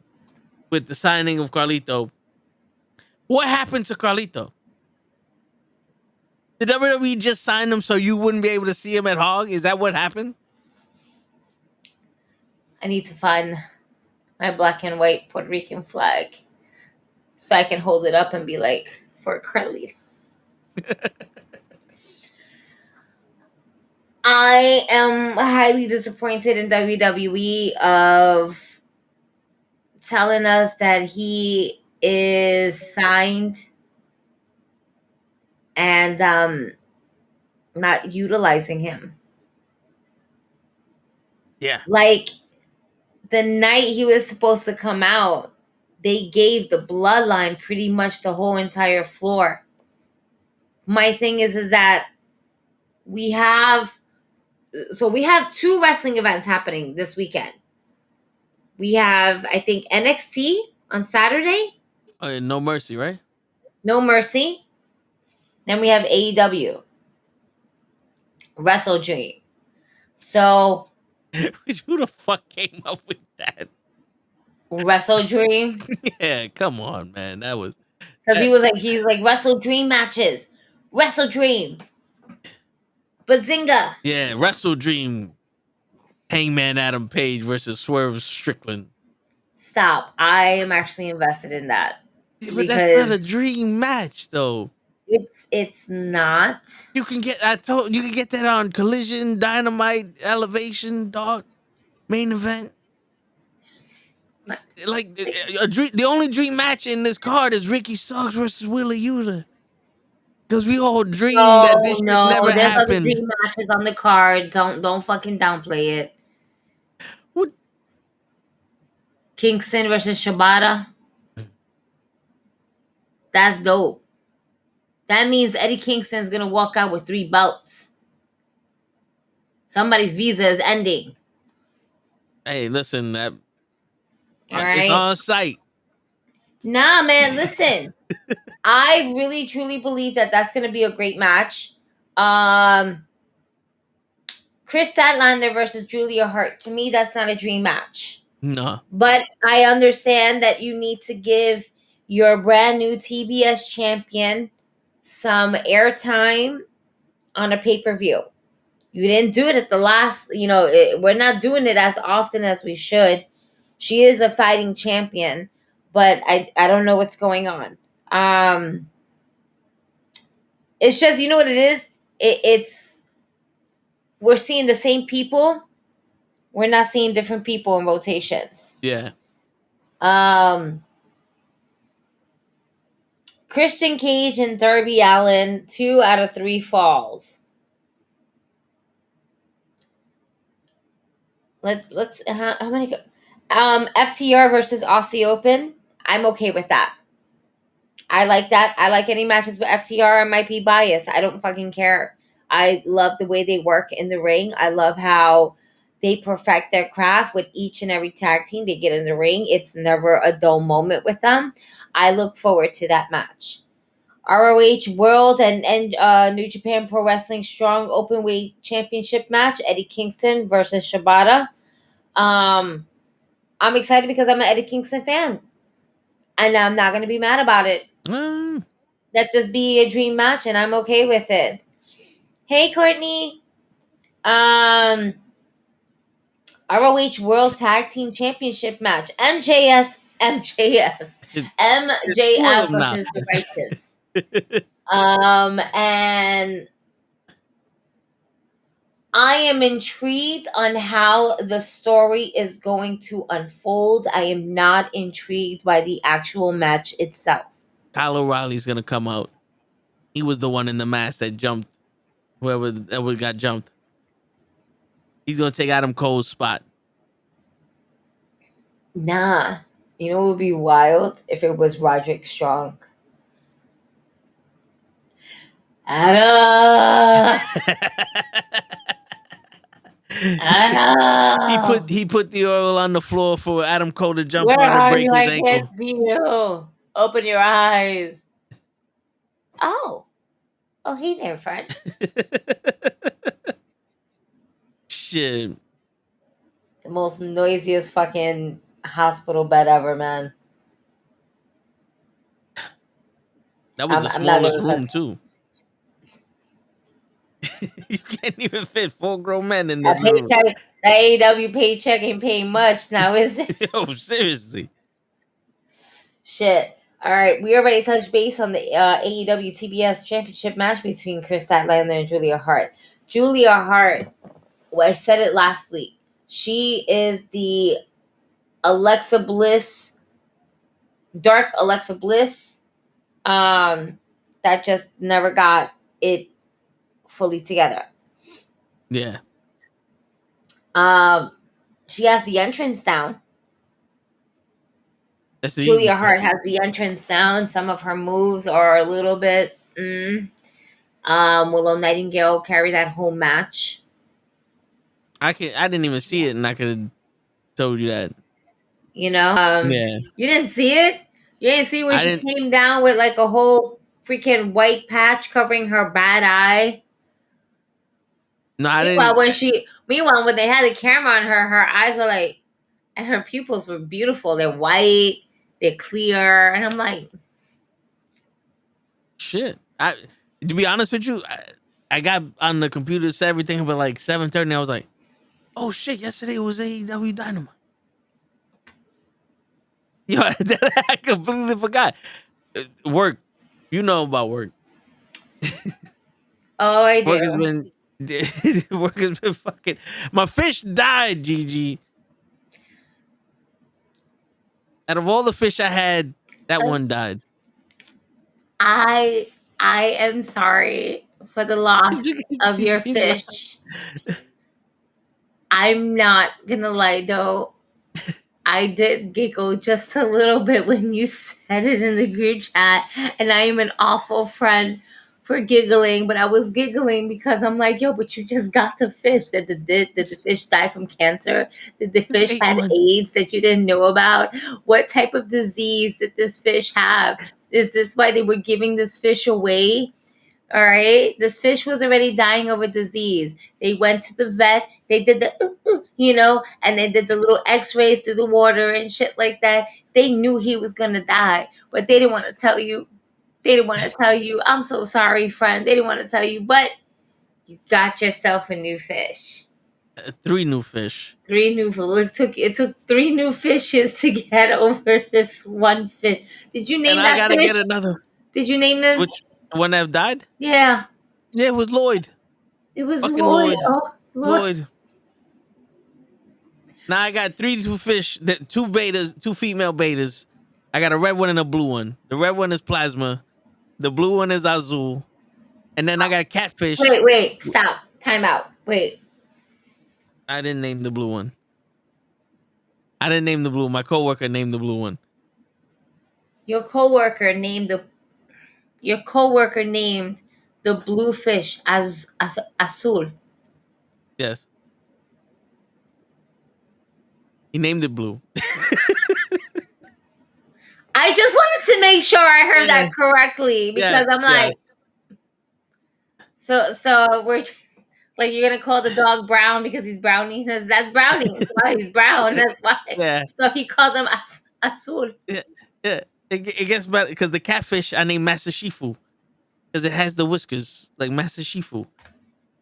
with the signing of Carlito, what happened to Carlito? Did WWE just sign him so you wouldn't be able to see him at Hog? Is that what happened? I need to find my black and white Puerto Rican flag so I can hold it up and be like, for Carlito. I am highly disappointed in WWE of telling us that he is signed and not utilizing him. Yeah. Like the night he was supposed to come out, they gave the bloodline pretty much the whole entire floor. My thing is that we have two wrestling events happening this weekend. We have, I think, NXT on Saturday. Oh, yeah, No Mercy, right? No Mercy. Then we have AEW. Wrestledream. So Who the fuck came up with that? Wrestledream. Yeah, come on, man. That was Because he's like Wrestledream matches. Wrestledream. Bazinga. yeah, Wrestle Dream. Hangman Adam Page versus Swerve Strickland. Stop. I am actually invested in that. Yeah, but that's not a dream match, though. It's not. You can get that on Collision, Dynamite, Elevation, Dog, Main Event. Like the only dream match in this card is Ricky Suggs versus Willa Yuta. Because we all dream that this shit never there's other happened. dream matches on the card. Don't fucking downplay it. What? Kingston versus Shibata. That's dope. That means Eddie Kingston's gonna walk out with 3 belts. Somebody's visa is ending. Hey, listen, All right. It's on site. Nah, man, listen. I really truly believe that that's gonna be a great match. Chris Statlander versus Julia Hart. To me, that's not a dream match. No. But I understand that you need to give your brand new TBS champion some airtime on a pay-per-view. You didn't do it at the last, we're not doing it as often as we should. She is a fighting champion, but I don't know what's going on. It's just, you know what it is? It's we're seeing the same people. We're not seeing different people in rotations. Yeah. Christian Cage and Darby Allin, 2 out of 3 falls. Let's how many go? FTR versus Aussie Open. I'm okay with that. I like that. I like any matches with FTR. I might be biased. I don't fucking care. I love the way they work in the ring. I love how they perfect their craft with each and every tag team they get in the ring. It's never a dull moment with them. I look forward to that match. ROH World and New Japan Pro Wrestling Strong Openweight Championship match. Eddie Kingston versus Shibata. I'm excited because I'm an Eddie Kingston fan. and I'm not going to be mad about it. Let this be a dream match, and I'm okay with it. Hey, Courtney. ROH World Tag Team Championship match. MJF versus the Righteous. And I am intrigued on how the story is going to unfold. I am not intrigued by the actual match itself. Kyle O'Reilly's gonna come out. He was the one in the mask that jumped. Whoever got jumped. He's gonna take Adam Cole's spot. Nah. You know what would be wild if it was Roderick Strong. Adam! Adam! He put the oil on the floor for Adam Cole to jump Where on to are break you? his I ankle. can't see you. Open your eyes. Oh, hey there, friend. Shit. The most noisiest fucking hospital bed ever, man. That was the I'm not smallest gonna room too. You can't even fit 4 grown men in that room. That AEW paycheck ain't paying much now, is it? Yo, seriously. Shit. All right, we already touched base on the AEW TBS Championship match between Chris Statlander and Julia Hart. Julia Hart, well, I said it last week. She is the Alexa Bliss, Dark Alexa Bliss, that just never got it fully together. Yeah. She has the entrance down. That's Julia Hart has the entrance down. Some of her moves are a little bit. Willow Nightingale carried that whole match. I didn't even see it, and I could have told you that. You know. Yeah. You didn't see it. You didn't see when she came down with like a whole freaking white patch covering her bad eye. No, I didn't. Meanwhile, when they had the camera on her, her eyes were like, and her pupils were beautiful. They're white. They're clear, and I'm like, shit. To be honest with you, I got on the computer, said everything, but like 7:30, and I was like, oh shit, yesterday was AEW Dynamite. Yo, I completely forgot. Work. You know about work. Oh, I do. Work has been fucking. My fish died, Gigi. Out of all the fish I had, that one died. I am sorry for the loss of your fish. I'm not gonna lie though. I did giggle just a little bit when you said it in the group chat, and I am an awful friend for giggling, but I was giggling because I'm like, yo, but you just got the fish. Did the fish die from cancer? Did the fish have AIDS that you didn't know about? What type of disease did this fish have? Is this why they were giving this fish away? All right. This fish was already dying of a disease. They went to the vet. They did the, and they did the little x-rays through the water and shit like that. They knew he was going to die, but they didn't want to tell you. They didn't want to tell you. I'm so sorry, friend. They didn't want to tell you, but you got yourself a new fish. 3 new fish. 3 new. It took 3 new fishes to get over this one fish. Did you name that fish? I gotta get another. Did you name him? Which one that have died? Yeah. Yeah, it was Lloyd. It was Lloyd. Oh, Lloyd. Now I got 3 new fish, 2 betas, 2 female betas. I got a red one and a blue one. The red one is Plasma. The blue one is Azul. And then I got a catfish. Wait. Stop. Time out. Wait. I didn't name the blue one. I didn't name the blue. My coworker named the blue one. Your coworker named the blue fish as Azul. Yes. He named it blue. I just wanted to make sure I heard that correctly because I'm like, so we're like, you're gonna call the dog brown because he's brownie? That's brownie. That's why he's brown. That's why. Yeah. So he called him Azul. Yeah. It gets better because the catfish I named Master Shifu because it has the whiskers like Master Shifu.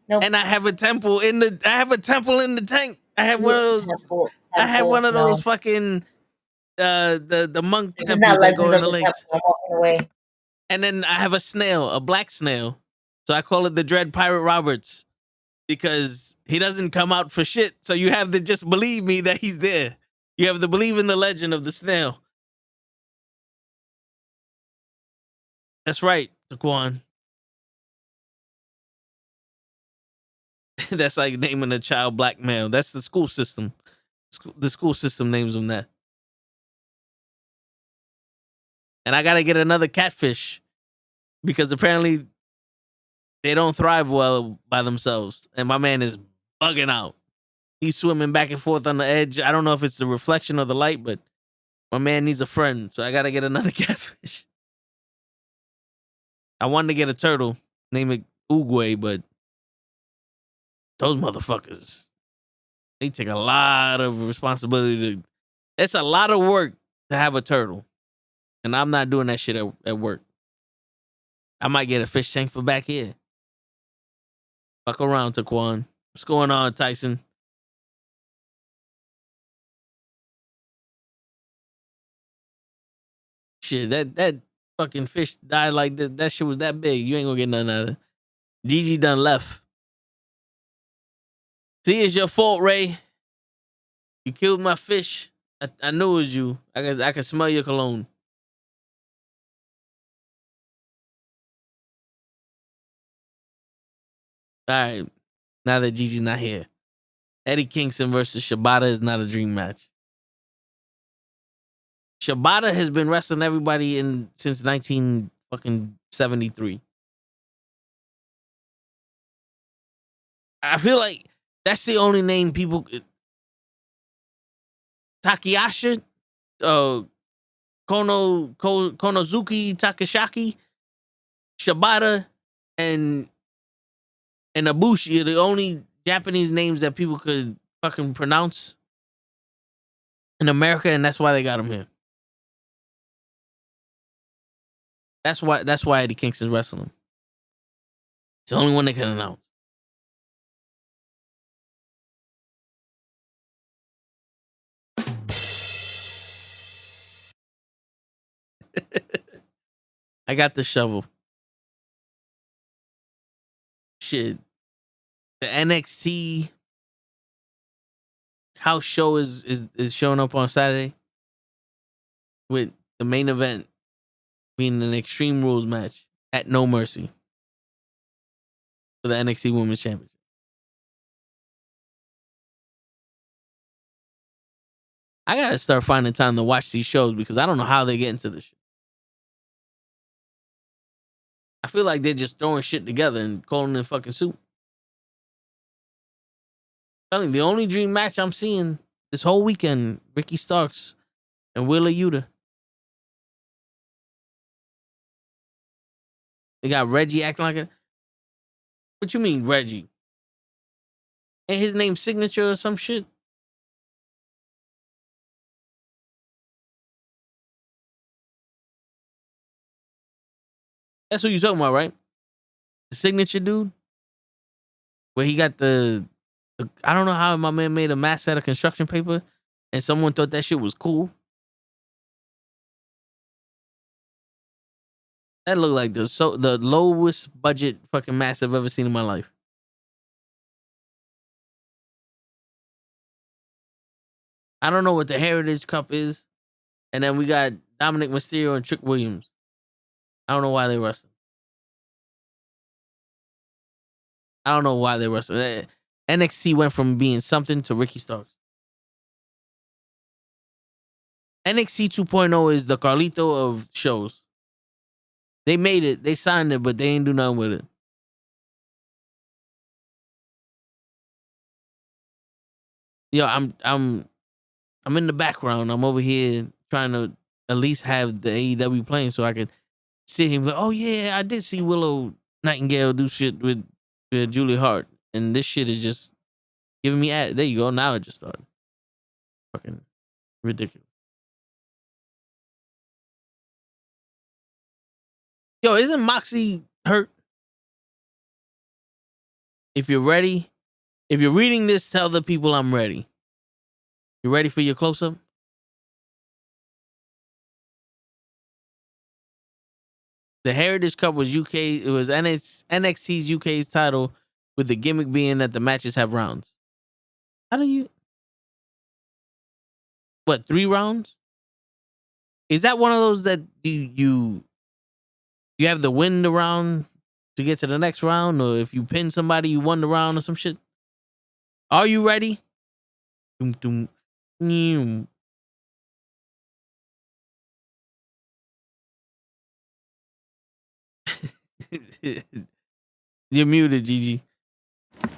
Nope. And I have a temple in the tank. I have one of those. I have one of those fucking the monk This is temples not that go Legends in of the the lakes. Temple. I'm walking away. And then I have a snail, a black snail. So I call it the Dread Pirate Roberts because he doesn't come out for shit. So you have to just believe me that he's there. You have to believe in the legend of the snail. That's right, Taquan. That's like naming a child black male. That's the school system. The school system names him that. And I gotta get another catfish because apparently they don't thrive well by themselves. And my man is bugging out. He's swimming back and forth on the edge. I don't know if it's the reflection of the light, but my man needs a friend. So I gotta get another catfish. I wanted to get a turtle, name it Uguay, but those motherfuckers, they take a lot of responsibility to. It's a lot of work to have a turtle. And I'm not doing that shit at work. I might get a fish tank for back here. Fuck around, Taquan. What's going on, Tyson? Shit, that fucking fish died like that. That shit was that big. You ain't gonna get nothing out of it. Gigi done left. See, it's your fault, Ray. You killed my fish. I knew it was you. I can smell your cologne. All right. Now that Gigi's not here. Eddie Kingston versus Shibata is not a dream match. Shibata has been wrestling everybody since 1973. I feel like that's the only name people. Takeyashi, Konozuki Takashaki, Shibata, and Ibushi are the only Japanese names that people could fucking pronounce in America, and that's why they got him here. That's why Eddie Kingston's wrestling. It's the only one they can announce. I got the shovel. Shit. The NXT house show is showing up on Saturday with the main event being an Extreme Rules match at No Mercy for the NXT Women's Championship. I gotta start finding time to watch these shows because I don't know how they get into this shit. I feel like they're just throwing shit together and calling it fucking soup. Telling the only dream match I'm seeing this whole weekend, Ricky Starks and Willa Yuta. They got Reggie acting like a. What you mean, Reggie? Ain't his name Signature or some shit? That's what you talking about, right? The Signature dude? Where he got the I don't know how my man made a mask out of construction paper and someone thought that shit was cool. That looked like the lowest budget fucking mask I've ever seen in my life. I don't know what the Heritage Cup is. And then we got Dominic Mysterio and Trick Williams. I don't know why they wrestling. I don't know why they wrestling. NXT went from being something to Ricky Starks. NXT 2.0 is the Carlito of shows. They made it, they signed it, but they ain't do nothing with it. Yo, I'm in the background. I'm over here trying to at least have the AEW playing so I could sit here and be like, oh yeah, I did see Willow Nightingale do shit with Julie Hart. And this shit is just giving me ad. There you go. Now it just started. Fucking ridiculous. Yo, isn't Moxie hurt? If you're ready, if you're reading this, tell the people I'm ready. You ready for your close up? The Heritage Cup was UK. It was NXT's UK's title, with the gimmick being that the matches have rounds. How do you? What, 3 rounds? Is that one of those that you have to win the round to get to the next round, or if you pin somebody, you won the round or some shit? Are you ready? Doom, doom, doom. You're muted, Gigi.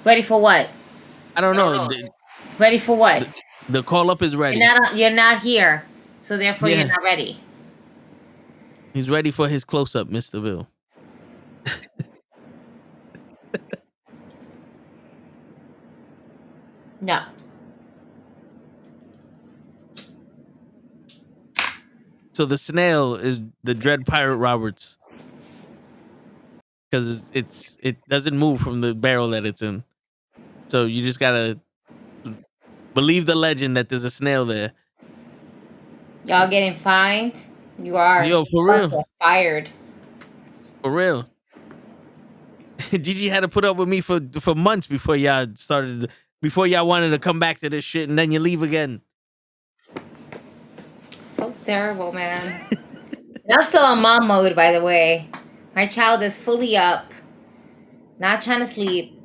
Ready for what? I don't know. Ready for what? The call up is ready. You're not here, so therefore Yeah. you're not ready. He's ready for his close up, Mr. Bill. No. So the snail is the Dread Pirate Roberts, because it doesn't move from the barrel that it's in. So you just gotta believe the legend that there's a snail there. Y'all getting fined? You are. Yo, for real. Fired. For real. Gigi had to put up with me for months before y'all wanted to come back to this shit, and then you leave again. So terrible, man. And I'm still on mom mode, by the way. My child is fully up, not trying to sleep,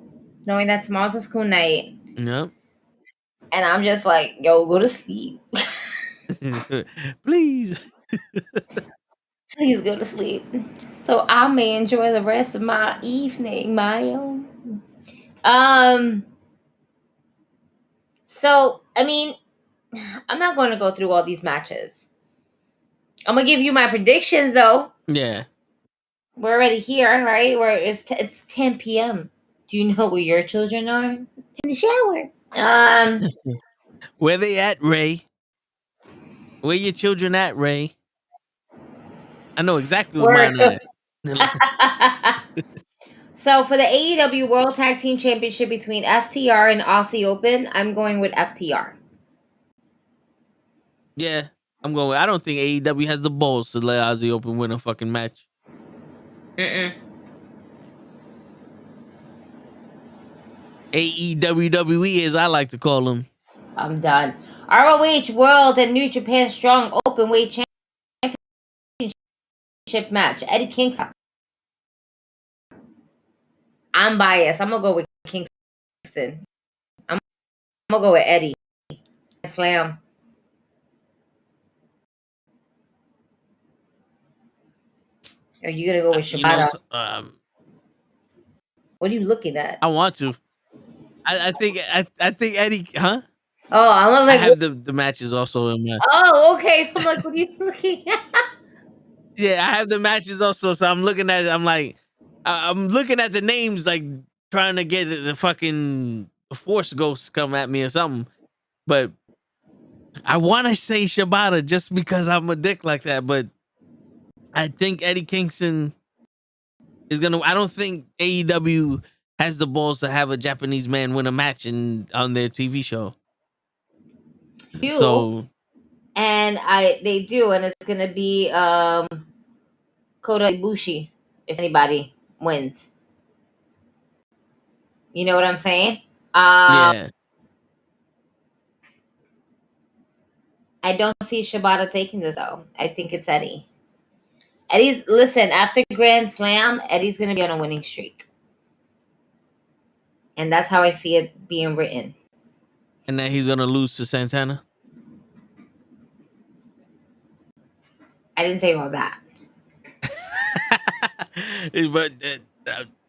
knowing that tomorrow's a school night. Yep. And I'm just like, yo, go to sleep. Please. Please go to sleep. So I may enjoy the rest of my evening, Mayo. So, I mean, I'm not going to go through all these matches. I'm going to give you my predictions, though. Yeah. We're already here, right? It's 10 p.m. Do you know where your children are? In the shower. Where they at, Ray? Where your children at, Ray? I know exactly where mine at. So for the AEW World Tag Team Championship between FTR and Aussie Open, I'm going with FTR. Yeah, I'm going. I don't think AEW has the balls to let Aussie Open win a fucking match. AEWWE, as I like to call them. I'm done. ROH World and New Japan Strong Openweight Championship match. Eddie Kingston. I'm biased. I'm gonna go with Kingston. I'm gonna go with Eddie. Slam. Are you gonna go with Shibata? What are you looking at? I want to. I think Eddie, huh? Oh, I'm like, I have the matches also in my. Oh, okay. I'm like, what are you looking at? Yeah, I have the matches also, so I'm looking at it. I'm like, I'm looking at the names, like trying to get the fucking Force Ghosts come at me or something. But I want to say Shibata just because I'm a dick like that. But I think Eddie Kingston is gonna. I don't think AEW has the balls to have a Japanese man win a match on their TV show. So, and they do, and it's gonna be Kota Ibushi if anybody wins. You know what I'm saying? yeah. I don't see Shibata taking this though. I think it's Eddie. Listen, after Grand Slam, Eddie's gonna be on a winning streak. And that's how I see it being written. And then he's gonna lose to Santana. I didn't say all that. But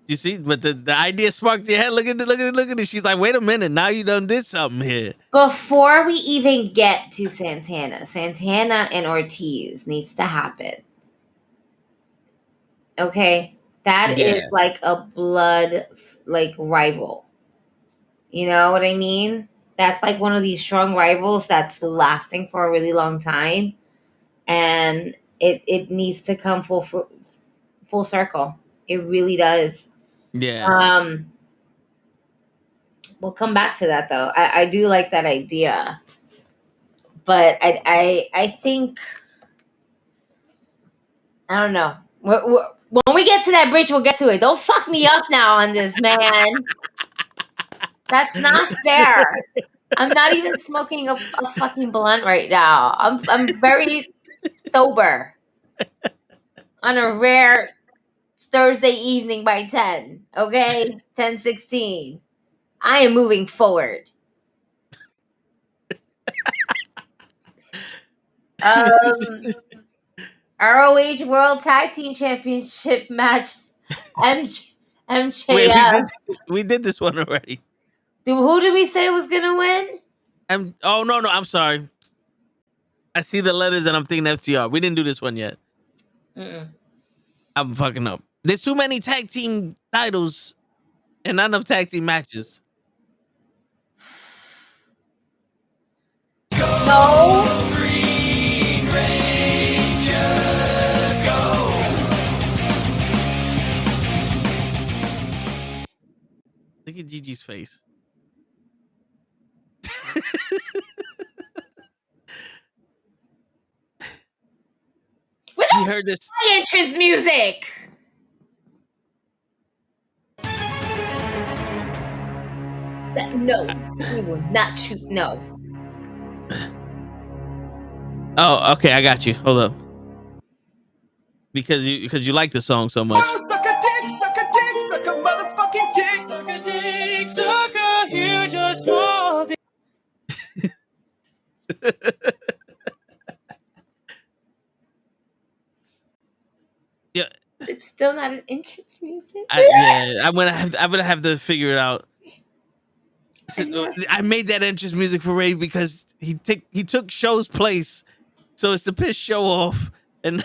you see, but the idea sparked your head. Look at it. She's like, wait a minute, now you done did something here. Before we even get to Santana and Ortiz needs to happen. Okay? That is like a blood rival. You know what I mean? That's like one of these strong rivals that's lasting for a really long time. And it needs to come full full circle. It really does. Yeah. We'll come back to that though. I do like that idea, but I think I don't know. When we get to that bridge, we'll get to it. Don't fuck me up now on this, man. That's not fair. I'm not even smoking a fucking blunt right now. I'm very sober on a rare Thursday evening by 10. Okay? 10:16. I am moving forward. ROH World Tag Team Championship match. MJF. Wait, we did this one already. Who did we say was gonna win? Oh no, I'm sorry. I see the letters and I'm thinking FTR. We didn't do this one yet. Mm-mm. I'm fucking up. There's too many tag team titles and not enough tag team matches. No. Look at Gigi's face. He heard this entrance music. No, we will not shoot. No. Oh, okay, I got you. Hold up. Because you like the song so much. Suck a dick, suck a dick, suck a motherfucking dick. Suck a dick, suck a huge or small dick. Yeah. It's still not an entrance music. I'm gonna have to figure it out. So, I made that entrance music for Ray because he took show's place, so it's to piss show off. And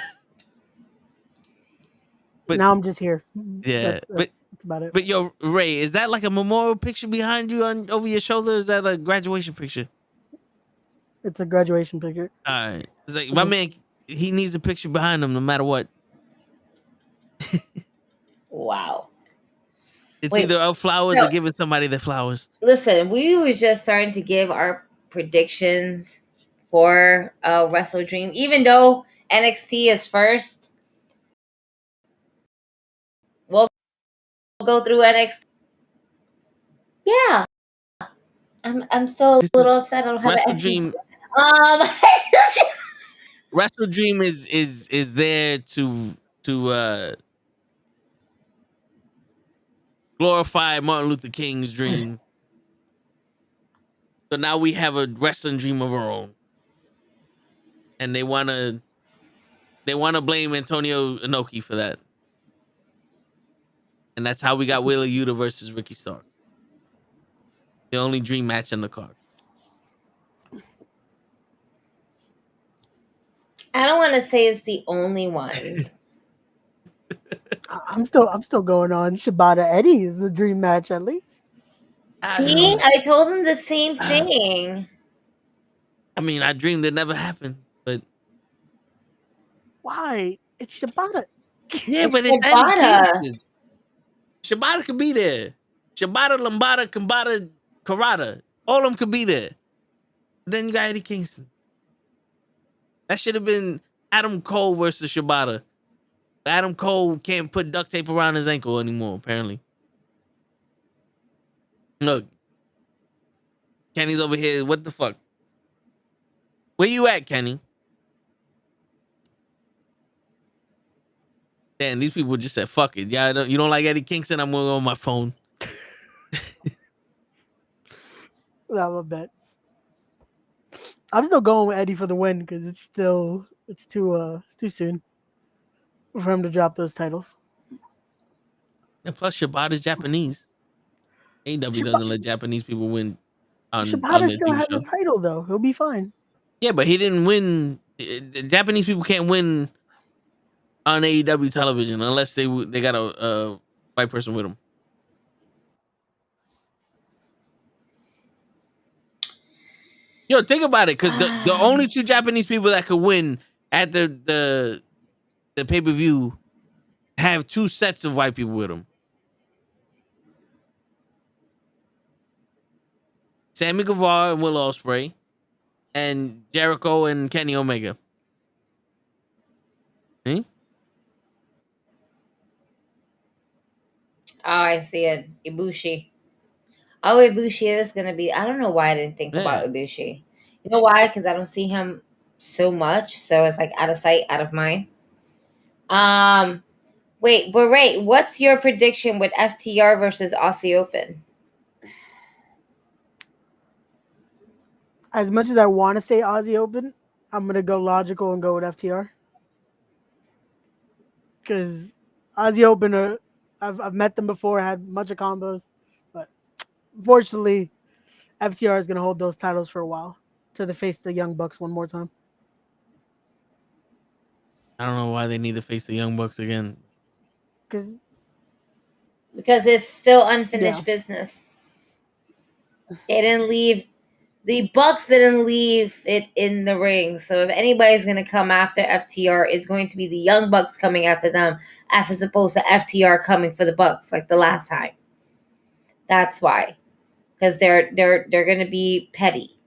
but now I'm just here. Yeah, that's about it. But yo, Ray, is that like a memorial picture behind you over your shoulder? Or is that a graduation picture? It's a graduation picture. All right, it's like my man, he needs a picture behind him no matter what. Wow. It's either flowers or giving somebody the flowers. Listen, we was just starting to give our predictions for Wrestledream, even though NXT is first. We'll go through NXT. Yeah, I'm still a little upset. I don't have an Wrestledream. Wrestledream is there to glorify Martin Luther King's dream. So now we have a wrestling dream of our own, and they wanna blame Antonio Inoki for that, and that's how we got Wheeler Yuta versus Ricky Starks, the only dream match on the card. I don't want to say it's the only one. I'm still going on. Shibata Eddie is the dream match at least. See, I told him the same thing. I mean, I dreamed it never happened, but why? It's Shibata. Yeah, but it's Eddie Kingston. Shibata could be there. Shibata, Lambada, Kambada, Karada. All of them could be there. But then you got Eddie Kingston. That should have been Adam Cole versus Shibata. Adam Cole can't put duct tape around his ankle anymore, apparently. Look. Kenny's over here. What the fuck? Where you at, Kenny? Damn, these people just said, fuck it. Yeah, you don't like Eddie Kingston? I'm going to go on my phone. I'm a bet. I'm still going with Eddie for the win because it's too soon for him to drop those titles. And plus, Shibata's Japanese. AEW doesn't let Japanese people win on Shibata their still TV has show. the title though. He'll be fine. Yeah, but he didn't win. Japanese people can't win on AEW television unless they got a white person with them. Yo, think about it, because the only two Japanese people that could win at the pay-per-view have 2 sets of white people with him. Sammy Guevara and Will Ospreay, and Jericho and Kenny Omega. Hmm? Oh, I see it. Ibushi. Oh, Ibushi is gonna be. I don't know why I didn't think Yeah. about Ibushi. You know why? Because I don't see him so much, so it's like out of sight, out of mind. Wait, but wait. What's your prediction with FTR versus Aussie Open? As much as I want to say Aussie Open, I'm gonna go logical and go with FTR because Aussie Open I've met them before, had much of combos, but unfortunately, FTR is gonna hold those titles for a while till they face the Young Bucks one more time. I don't know why they need to face the Young Bucks again. Because it's still Yeah, unfinished business. They didn't leave. The Bucks didn't leave it in the ring. So if anybody's going to come after FTR, it's going to be the Young Bucks coming after them, as opposed to FTR coming for the Bucks like the last time. That's why, because they're going to be petty,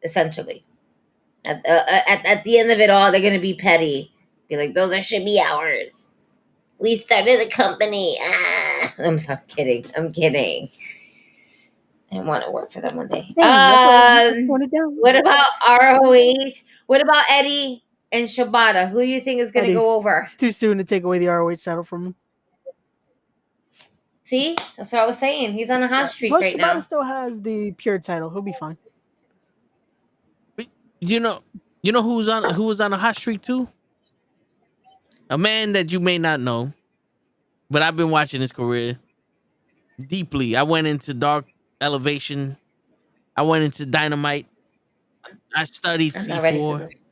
essentially. At the end of it all, they're going to be petty. Be like, those should be ours. We started the company. Ah. I'm so kidding. I'm kidding. I want to work for them one day. What about ROH? What about Eddie and Shibata? Who do you think is going to go over? It's too soon to take away the ROH title from him. See, that's what I was saying. He's on a hot streak right Shibata now. still has the pure title. He'll be fine. You know who was on a hot streak too? A man that you may not know, but I've been watching his career deeply. I went into Dark Elevation. I went into Dynamite. I studied I'm not ready for C4. this.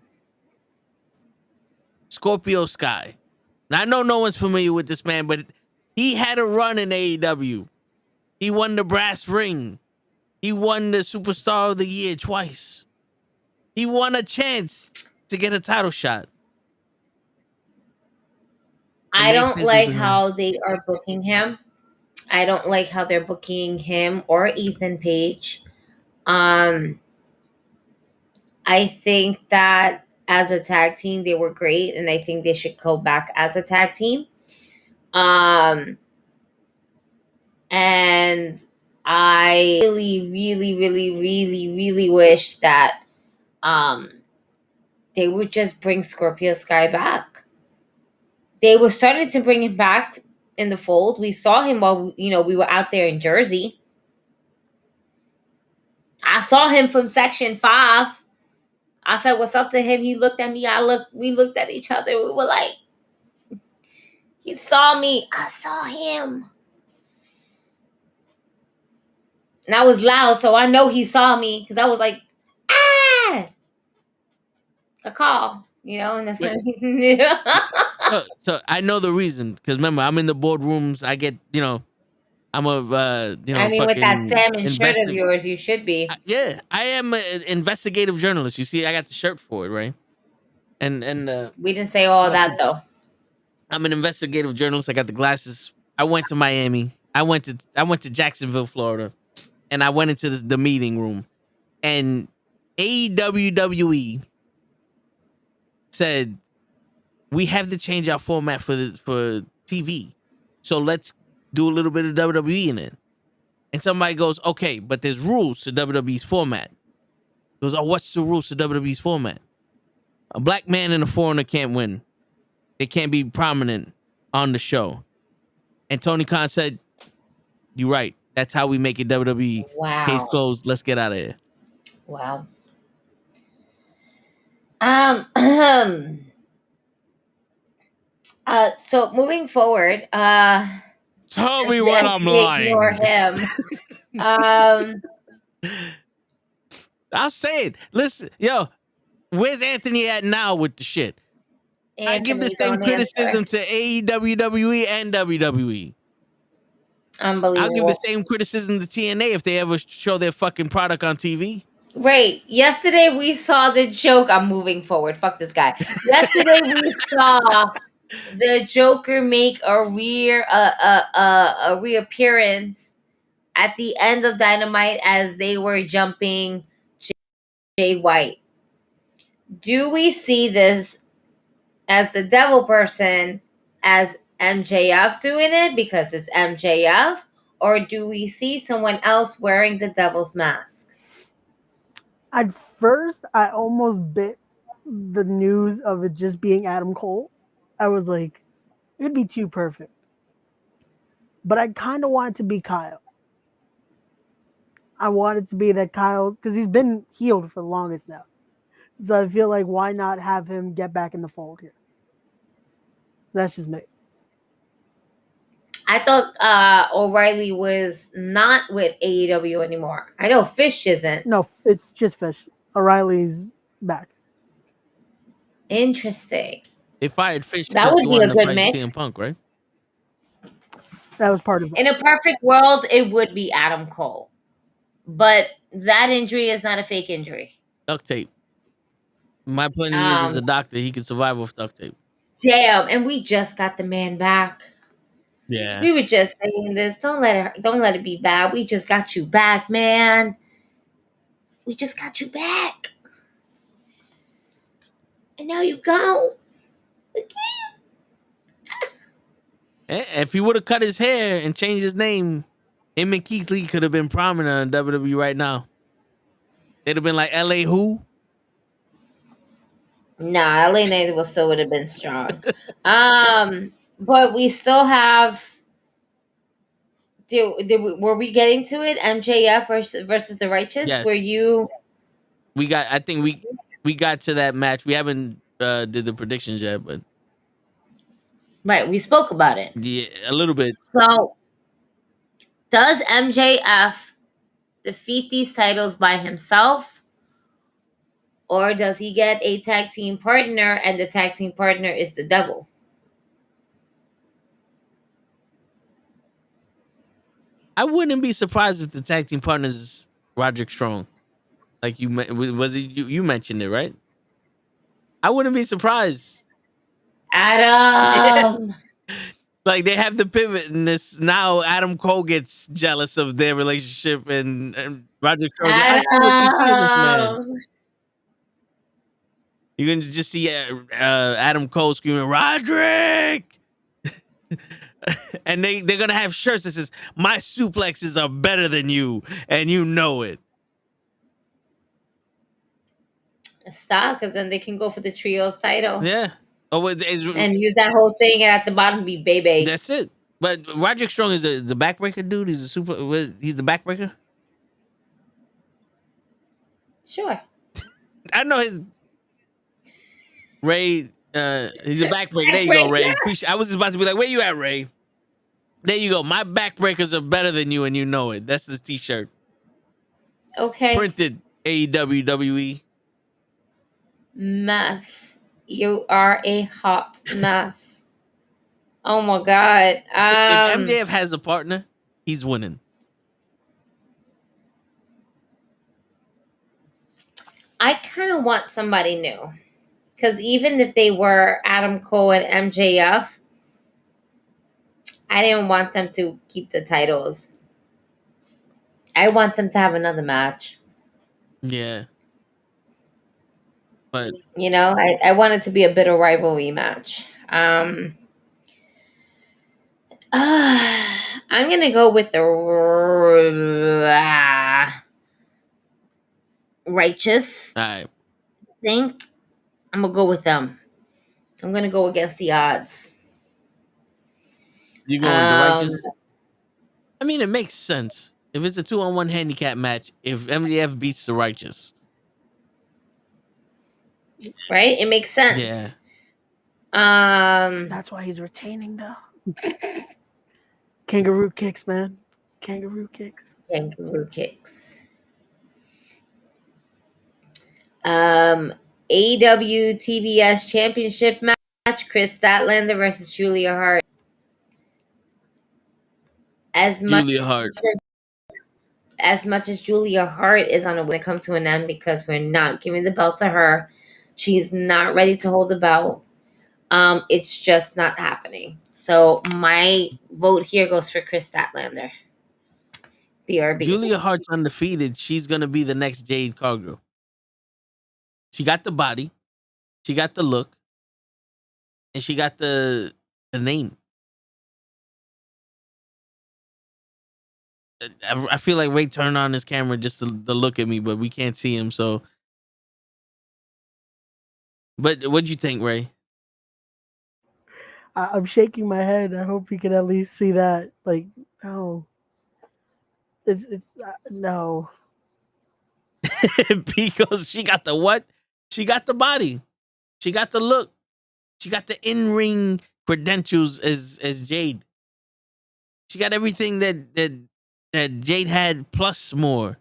Scorpio Sky. Now, I know no one's familiar with this man, but he had a run in AEW. He won the brass ring. He won the Superstar of the Year twice. He won a chance to get a title shot. I don't like how they are booking him. I don't like how they're booking him or Ethan Page. I think that as a tag team, they were great, and I think they should go back as a tag team. And I really, really, really, really, really wish that they would just bring Scorpio Sky back. They were starting to bring him back in the fold. We saw him while we were out there in Jersey. I saw him from Section 5. I said, "What's up?" to him. He looked at me. We looked at each other. We were like, he saw me. I saw him. And I was loud, so I know he saw me because I was like, ah, a call, and that's So I know the reason because remember I'm in the boardrooms. I get I'm a I mean, with that salmon shirt of yours, you should be. Yeah, I am an investigative journalist. You see, I got the shirt for it, right? And we didn't say all that though. I'm an investigative journalist. I got the glasses. I went to Miami. I went to Jacksonville, Florida, and I went into the meeting room, and AEW said we have to change our format for TV, so let's do a little bit of WWE in it. And somebody goes, okay, but there's rules to WWE's format. He goes, oh, what's the rules to WWE's format? A black man and a foreigner can't win. They can't be prominent on the show. And Tony Khan said, you're right. That's how we make it WWE. Wow. Case closed. Let's get out of here. Wow. So moving forward, tell me what I'm lying. Ignore him. I'll say it. Listen, yo, where's Anthony at now with the shit? I give the same criticism to AEW, WWE, and WWE. Unbelievable. I'll give the same criticism to TNA if they ever show their fucking product on TV. Right. Yesterday we saw the joke. I'm moving forward. Fuck this guy. Yesterday we saw the Joker make a reappearance at the end of Dynamite as they were jumping Jay White. Do we see this as the devil person, as MJF doing it because it's MJF, or do we see someone else wearing the devil's mask? At first, I almost bit the news of it just being Adam Cole. I was like, it'd be too perfect. But I kind of want it to be Kyle. I want it to be that Kyle, because he's been healed for the longest now. So I feel like why not have him get back in the fold here? That's just me. I thought O'Reilly was not with AEW anymore. I know Fish isn't. No, it's just Fish. O'Reilly's back. Interesting. They fired Fish That because would they be a wanted to good fight mix. CM Punk, right? That was part of it. In a perfect world, it would be Adam Cole. But that injury is not a fake injury. Duct tape. My point is, as a doctor, he can survive with duct tape. Damn, and we just got the man back. Yeah. We were just saying this. Don't let it be bad. We just got you back, man. We just got you back. And now you go. If he would have cut his hair and changed his name, him and Keith Lee could have been prominent in WWE right now. They'd have been like LA who? Nah, LA Knight would have been strong. But we still have. Were we getting to it? MJF versus the Righteous? Yes. Were you? I think we got to that match. We haven't did the predictions yet, but Right, we spoke about it. yeah, a little bit. So, does MJF defeat these titles by himself? Or does he get a tag team partner and the tag team partner is the devil? I wouldn't be surprised if the tag team partner is Roderick Strong. Like you mentioned it, right? I wouldn't be surprised. Adam. Yeah. Like they have the pivot in this. Now Adam Cole gets jealous of their relationship and Roderick Strong. I see what you see in this man. You're going to just see Adam Cole screaming, Roderick! And they're going to have shirts that says, my suplexes are better than you, and you know it. Stop, because then they can go for the trios title. Yeah. Oh, and use that whole thing, and at the bottom be baby. That's it. But Roderick Strong is the backbreaker dude. He's he's the backbreaker. Sure. I know his Ray. He's a backbreaker. There you go, Ray. I was just about to be like, where you at, Ray? There you go. My backbreakers are better than you, and you know it. That's this T-shirt. Okay. Printed AEW WWE. Mess. You are a hot mess. Oh my god. If MJF has a partner, he's winning. I kind of want somebody new. Because even if they were Adam Cole and MJF, I didn't want them to keep the titles. I want them to have another match. Yeah. But you know, I want it to be a bitter rivalry match. I'm gonna go with the Righteous. All right. I think I'm gonna go with them. I'm gonna go against the odds. You going with the Righteous? I mean, it makes sense. If it's a 2-on-1 handicap match, if MJF beats the Righteous. Right? It makes sense. Yeah. That's why he's retaining though. Kangaroo kicks, man. Kangaroo kicks. Kangaroo kicks. AW TBS Championship match: Chris Statlander versus Julia Hart. As much as Julia Hart is on a way to come to an end because we're not giving the belts to her. She's not ready to hold the belt. It's just not happening. So my vote here goes for Chris Statlander. BRB. Julia Hart's undefeated. She's gonna be the next Jade Cargill. She got the body, she got the look, and she got the name. I feel like Ray turned on his camera just to look at me, but we can't see him. So, but what'd you think, Ray? I'm shaking my head. I hope you can at least see that. Like, no, it's no. Because she got the what? She got the body. She got the look. She got the in-ring credentials as Jade. She got everything that Jade had plus more.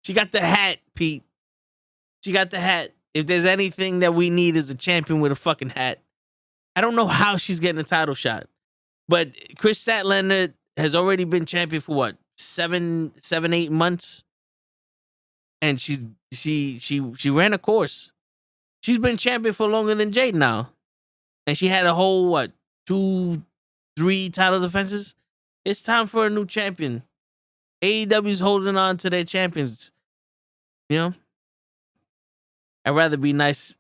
She got the hat, Pete. She got the hat. If there's anything that we need is a champion with a fucking hat. I don't know how she's getting a title shot. But Chris Statlander has already been champion for what? 8 months? And she ran a course. She's been champion for longer than Jade now. And she had a whole, what, 2, 3 title defenses? It's time for a new champion. AEW's holding on to their champions. You know? I'd rather be nice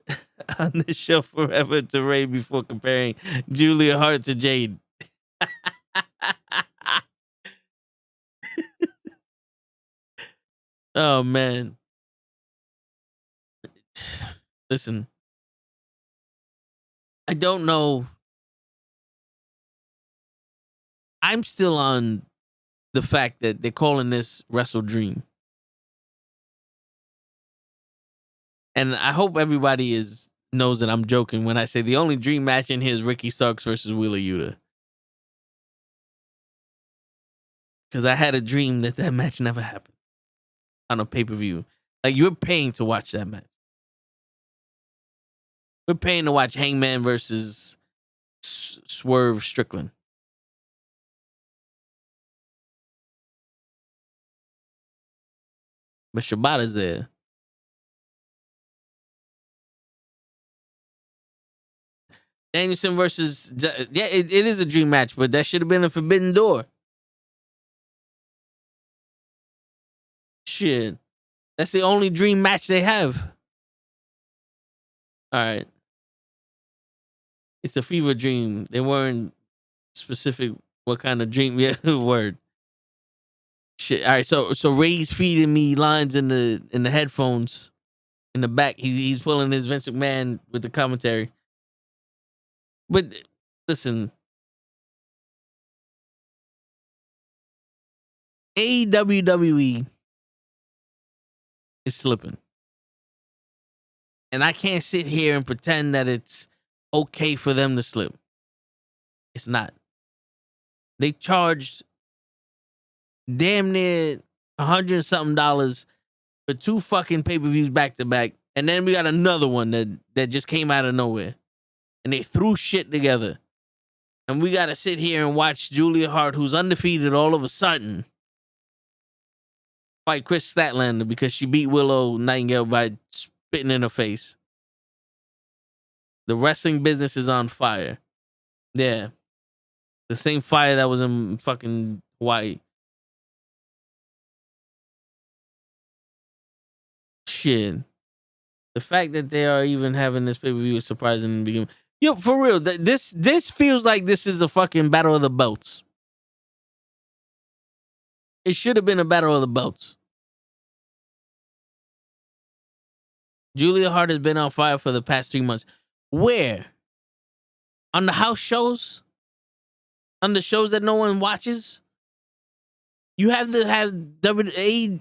on this show forever to Ray before comparing Julia Hart to Jade. Oh, man. Listen. I don't know. I'm still on the fact that they're calling this Wrestledream. And I hope everybody knows that I'm joking when I say the only dream match in here is Ricky Starks versus Wheeler Yuta. Because I had a dream that match never happened on a pay-per-view. Like, you're paying to watch that match. We're paying to watch Hangman versus Swerve Strickland. But Shibata's there. Danielson versus... Yeah, it is a dream match, but that should have been a Forbidden Door. Shit. That's the only dream match they have. All right. It's a fever dream. They weren't specific what kind of dream. Yeah, word. Shit. All right. So Ray's feeding me lines in the headphones in the back. He's pulling his Vince McMahon with the commentary. But listen, WWE is slipping, and I can't sit here and pretend that it's okay for them to slip. It's not. They charged damn near $100 something for 2 fucking pay-per-views back to back, and then we got another one that just came out of nowhere, and they threw shit together, and we got to sit here and watch Julia Hart, who's undefeated, all of a sudden fight Chris Statlander because she beat Willow Nightingale by spitting in her face. The wrestling business is on fire. Yeah, the same fire that was in fucking Hawaii. Shit. The fact that they are even having this pay-per-view is surprising in the beginning. Yo, for real, this feels like this is a fucking battle of the belts. It should have been a battle of the belts. Julia Hart has been on fire for the past 3 months. Where? On the house shows? On the shows that no one watches? You have to have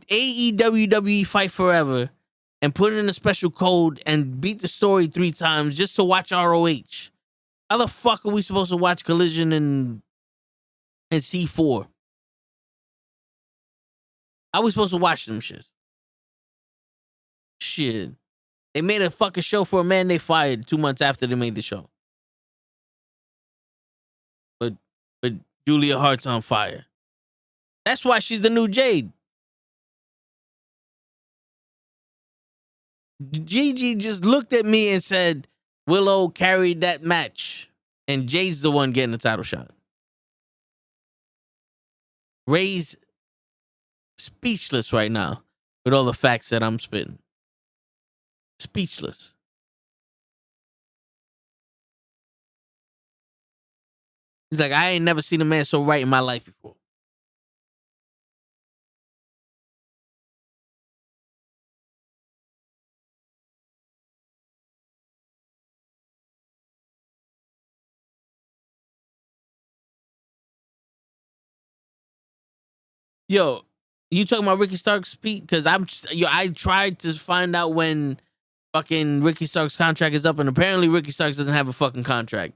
AEW Fight Forever and put in a special code and beat the story 3 times just to watch ROH. How the fuck are we supposed to watch Collision and C4? How are we supposed to watch them shits? Shit. They made a fucking show for a man they fired 2 months after they made the show. But Julia Hart's on fire. That's why she's the new Jade. Gigi just looked at me and said, Willow carried that match. And Jay's the one getting the title shot. Ray's speechless right now with all the facts that I'm spitting. Speechless. He's like, I ain't never seen a man so right in my life before. Yo, you talking about Ricky Starks, Pete? Because I tried to find out when fucking Ricky Starks' contract is up, and apparently Ricky Starks doesn't have a fucking contract.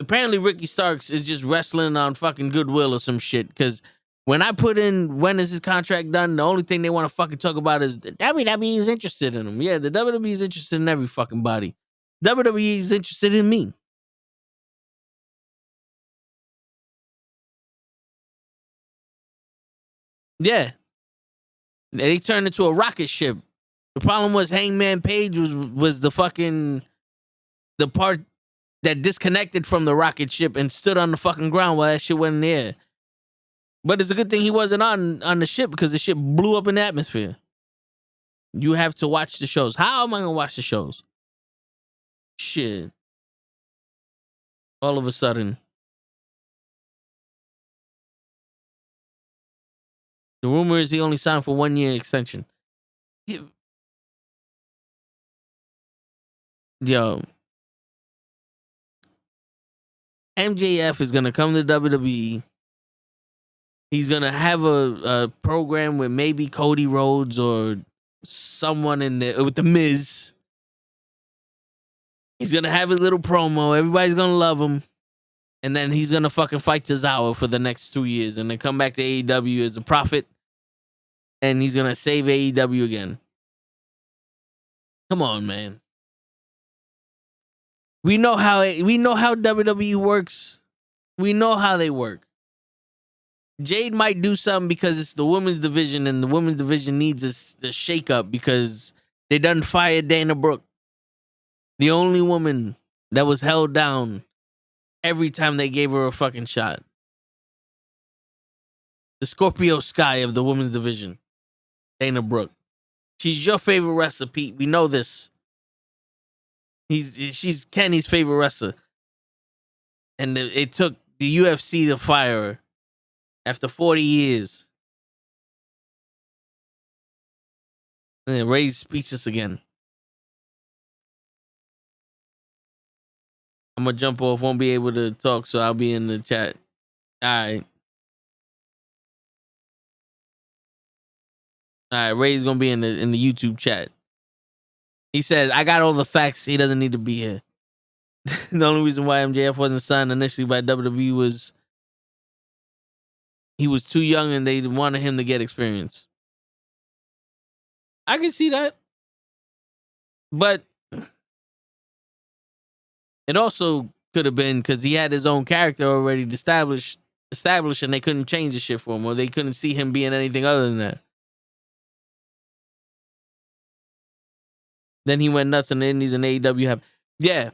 Apparently Ricky Starks is just wrestling on fucking goodwill or some shit. Because when I put in when is his contract done, the only thing they want to fucking talk about is the WWE is interested in him. Yeah, the WWE is interested in every fucking body. WWE is interested in me. Yeah. They turned into a rocket ship. The problem was Hangman Page was the fucking the part that disconnected from the rocket ship and stood on the fucking ground while that shit went in the air. But it's a good thing he wasn't on the ship because the ship blew up in the atmosphere. You have to watch the shows. How am I gonna watch the shows? Shit. All of a sudden. The rumor is he only signed for 1 year extension. Yo. MJF is gonna come to WWE. He's gonna have a program with maybe Cody Rhodes or someone in there with the Miz. He's gonna have his little promo. Everybody's gonna love him. And then he's gonna fucking fight Tozawa for the next 2 years and then come back to AEW as a prophet. And he's gonna save AEW again. Come on, man. We know how WWE works. We know how they work. Jade might do something because it's the women's division, and the women's division needs a shakeup because they done fired Dana Brooke, the only woman that was held down every time they gave her a fucking shot. The Scorpio Sky of the women's division, Dana Brooke. She's your favorite wrestler, Pete. We know this. She's Kenny's favorite wrestler, and it took the UFC to fire her after 40 years. And Ray's speechless again. I'm gonna jump off. Won't be able to talk, so I'll be in the chat. All right. All right. Ray's gonna be in the YouTube chat. He said, "I got all the facts. He doesn't need to be here." The only reason why MJF wasn't signed initially by WWE was he was too young and they wanted him to get experience. I can see that, but it also could have been because he had his own character already established, and they couldn't change the shit for him, or they couldn't see him being anything other than that. Then he went nuts in the Indies and AEW have, yeah.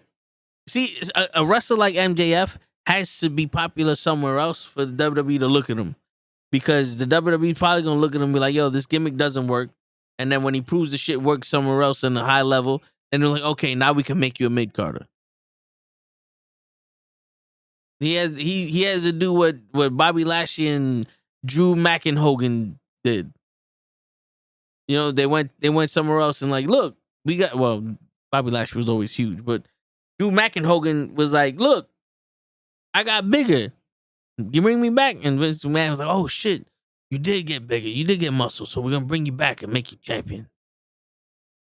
See, a wrestler like MJF has to be popular somewhere else for the WWE to look at him, because the WWE probably gonna look at him and be like, "Yo, this gimmick doesn't work." And then when he proves the shit works somewhere else in a high level, and they're like, "Okay, now we can make you a mid carder." He has to do what Bobby Lashley and Drew McIntyre did. You know, they went somewhere else and like, look, we got, well, Bobby Lashley was always huge, but Drew McIntyre was like, look, I got bigger. You bring me back. And Vince McMahon was like, oh shit, you did get bigger. You did get muscle. So we're going to bring you back and make you champion.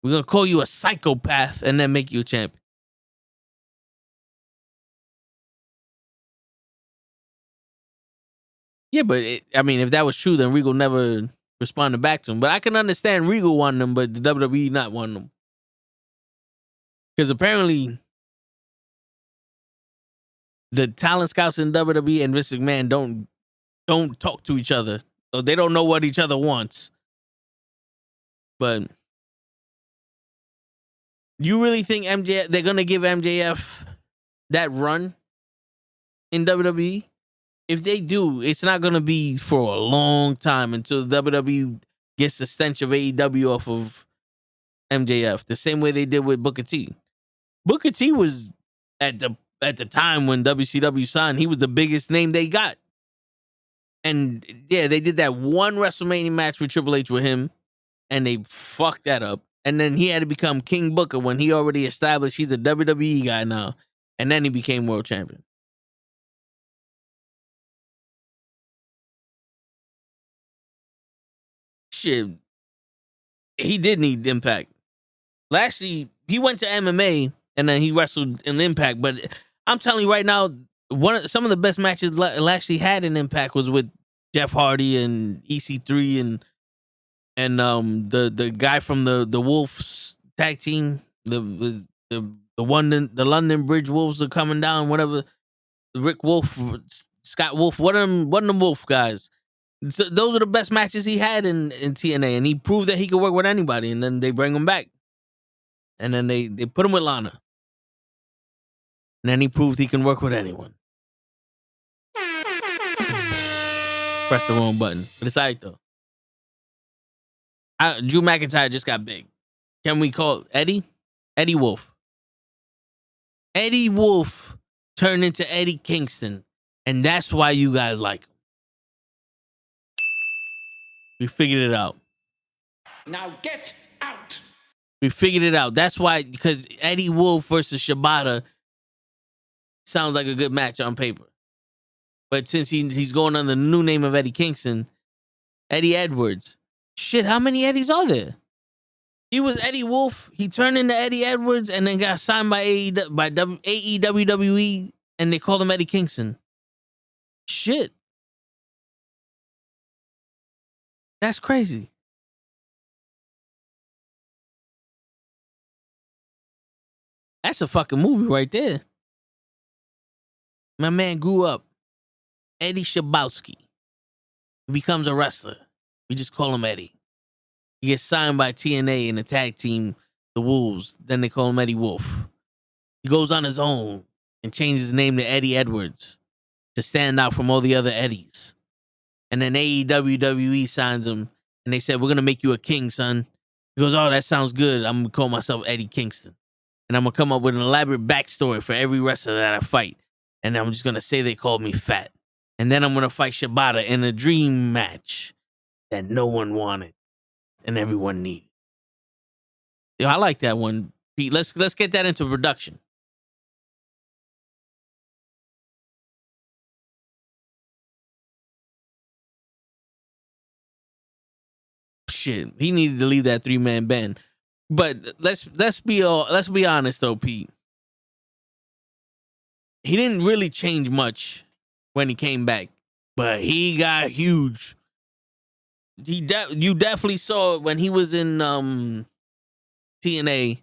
We're going to call you a psychopath and then make you a champion. Yeah, but I mean, if that was true, then Regal never responded back to him. But I can understand Regal wanting them, but the WWE not wanting them. Because apparently the talent scouts in WWE and Vince McMahon don't talk to each other. So they don't know what each other wants. But You really think they're gonna give MJF that run in WWE? If they do, it's not gonna be for a long time until WWE gets the stench of AEW off of MJF, the same way they did with Booker T. Booker T was at the time when WCW signed, he was the biggest name they got. And yeah, they did that one WrestleMania match with Triple H with him, and they fucked that up. And then he had to become King Booker when he already established he's a WWE guy now. And then he became world champion. Shit, he did need Impact. Lashley, he went to MMA and then he wrestled in Impact. But I'm telling you right now, some of the best matches Lashley had in Impact was with Jeff Hardy and EC3 and the guy from the Wolves tag team, the London Bridge Wolves are coming down, whatever. Rick Wolf, Scott Wolf, one of them Wolf guys. So those are the best matches he had in TNA, and he proved that he could work with anybody. And then they bring him back, and then they put him with Lana, and then he proved he can work with anyone. Press the wrong button, but it's alright though. Drew McIntyre just got big. Can we call Eddie Wolf? Eddie Wolf turned into Eddie Kingston, and that's why you guys like him. We figured it out. Now get out. We figured it out. That's why, because Eddie Wolf versus Shibata sounds like a good match on paper. But since he's going under the new name of Eddie Kingston, Eddie Edwards. Shit, how many Eddies are there? He was Eddie Wolf. He turned into Eddie Edwards and then got signed by AEW, and they called him Eddie Kingston. Shit. That's crazy. That's a fucking movie right there. My man grew up. Eddie Shabowski. He becomes a wrestler. We just call him Eddie. He gets signed by TNA in the tag team, the Wolves. Then they call him Eddie Wolf. He goes on his own and changes his name to Eddie Edwards to stand out from all the other Eddies. And then AEW signs him, and they said, "We're going to make you a king, son." He goes, "Oh, that sounds good. I'm going to call myself Eddie Kingston. And I'm going to come up with an elaborate backstory for every wrestler that I fight. And I'm just going to say they called me fat. And then I'm going to fight Shibata in a dream match that no one wanted and everyone needed." Yo, I like that one, Pete. Let's get that into production. Shit, he needed to leave that 3-man band. But let's be honest though, Pete. He didn't really change much when he came back, but he got huge. You definitely saw it when he was in TNA.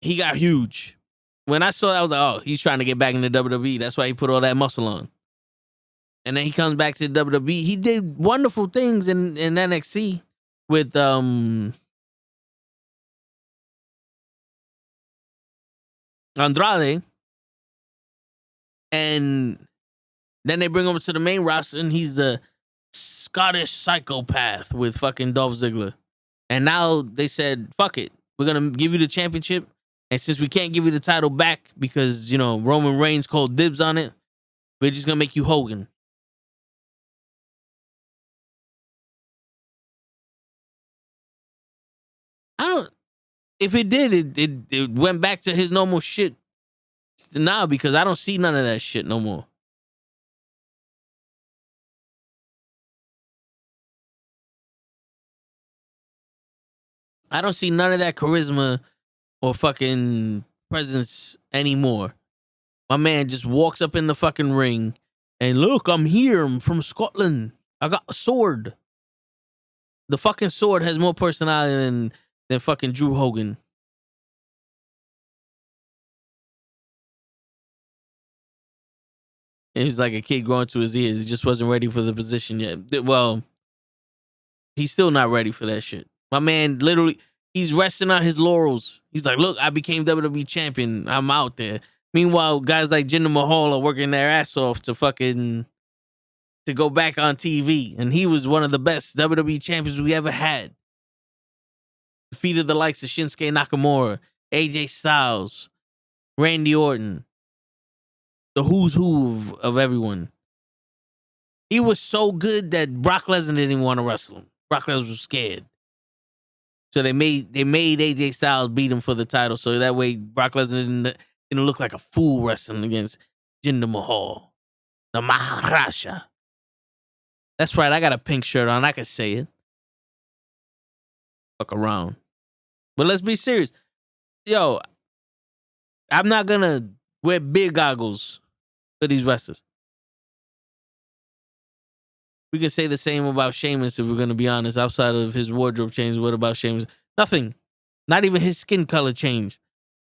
He got huge. When I saw that, I was like, "Oh, he's trying to get back into WWE. That's why he put all that muscle on." And then he comes back to WWE. He did wonderful things in NXT with Andrade. And then they bring him to the main roster, and he's the Scottish psychopath with fucking Dolph Ziggler. And now they said, "Fuck it. We're going to give you the championship. And since we can't give you the title back because, Roman Reigns called dibs on it, we're just going to make you Hogan." If it did, it went back to his normal shit now because I don't see none of that shit no more. I don't see none of that charisma or fucking presence anymore. My man just walks up in the fucking ring and, "Look, I'm here. I'm from Scotland. I got a sword." The fucking sword has more personality than fucking Drew Hogan. And he's like a kid growing to his ears. He just wasn't ready for the position yet. Well, he's still not ready for that shit. My man literally, He's resting on his laurels. He's like, look, I became WWE champion. I'm out there. Meanwhile, guys like Jinder Mahal are working their ass off to go back on TV. And he was one of the best WWE champions we ever had. Defeated the likes of Shinsuke Nakamura, AJ Styles, Randy Orton, the who's who of everyone. He was so good that Brock Lesnar didn't want to wrestle him. Brock Lesnar was scared. So they made AJ Styles beat him for the title, so that way Brock Lesnar didn't look like a fool wrestling against Jinder Mahal, the Maharaja. That's right, I got a pink shirt on. I can say it. Fuck around. But let's be serious. Yo, I'm not gonna wear big goggles for these wrestlers. We can say the same about Sheamus if we're gonna be honest. Outside of his wardrobe change, what about Sheamus? Nothing. Not even his skin color changed.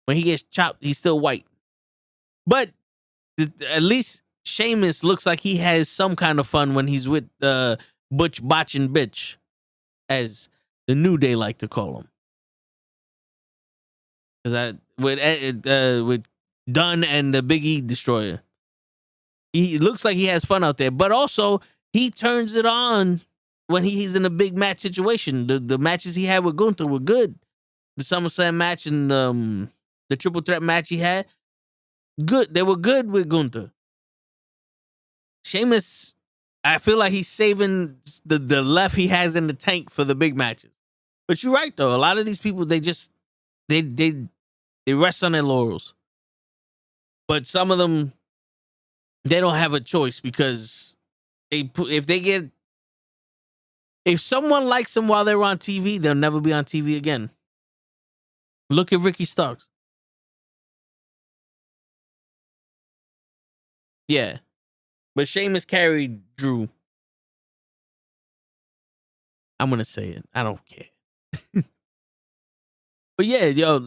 When he gets chopped, he's still white. But at least Sheamus looks like he has some kind of fun when he's with Butch, Botch, and Bitch, as the New Day like to call him. Because with Dunn and the Big E Destroyer, he looks like he has fun out there. But also, he turns it on when he's in a big match situation. The matches he had with Gunther were good. The SummerSlam match and the triple threat match he had, good. They were good with Gunther. Sheamus, I feel like he's saving the left he has in the tank for the big matches. But you're right though. A lot of these people, they rest on their laurels. But some of them, they don't have a choice because if someone likes them while they're on TV, they'll never be on TV again. Look at Ricky Starks. Yeah. But Sheamus carried Drew. I'm going to say it. I don't care. But yeah, yo,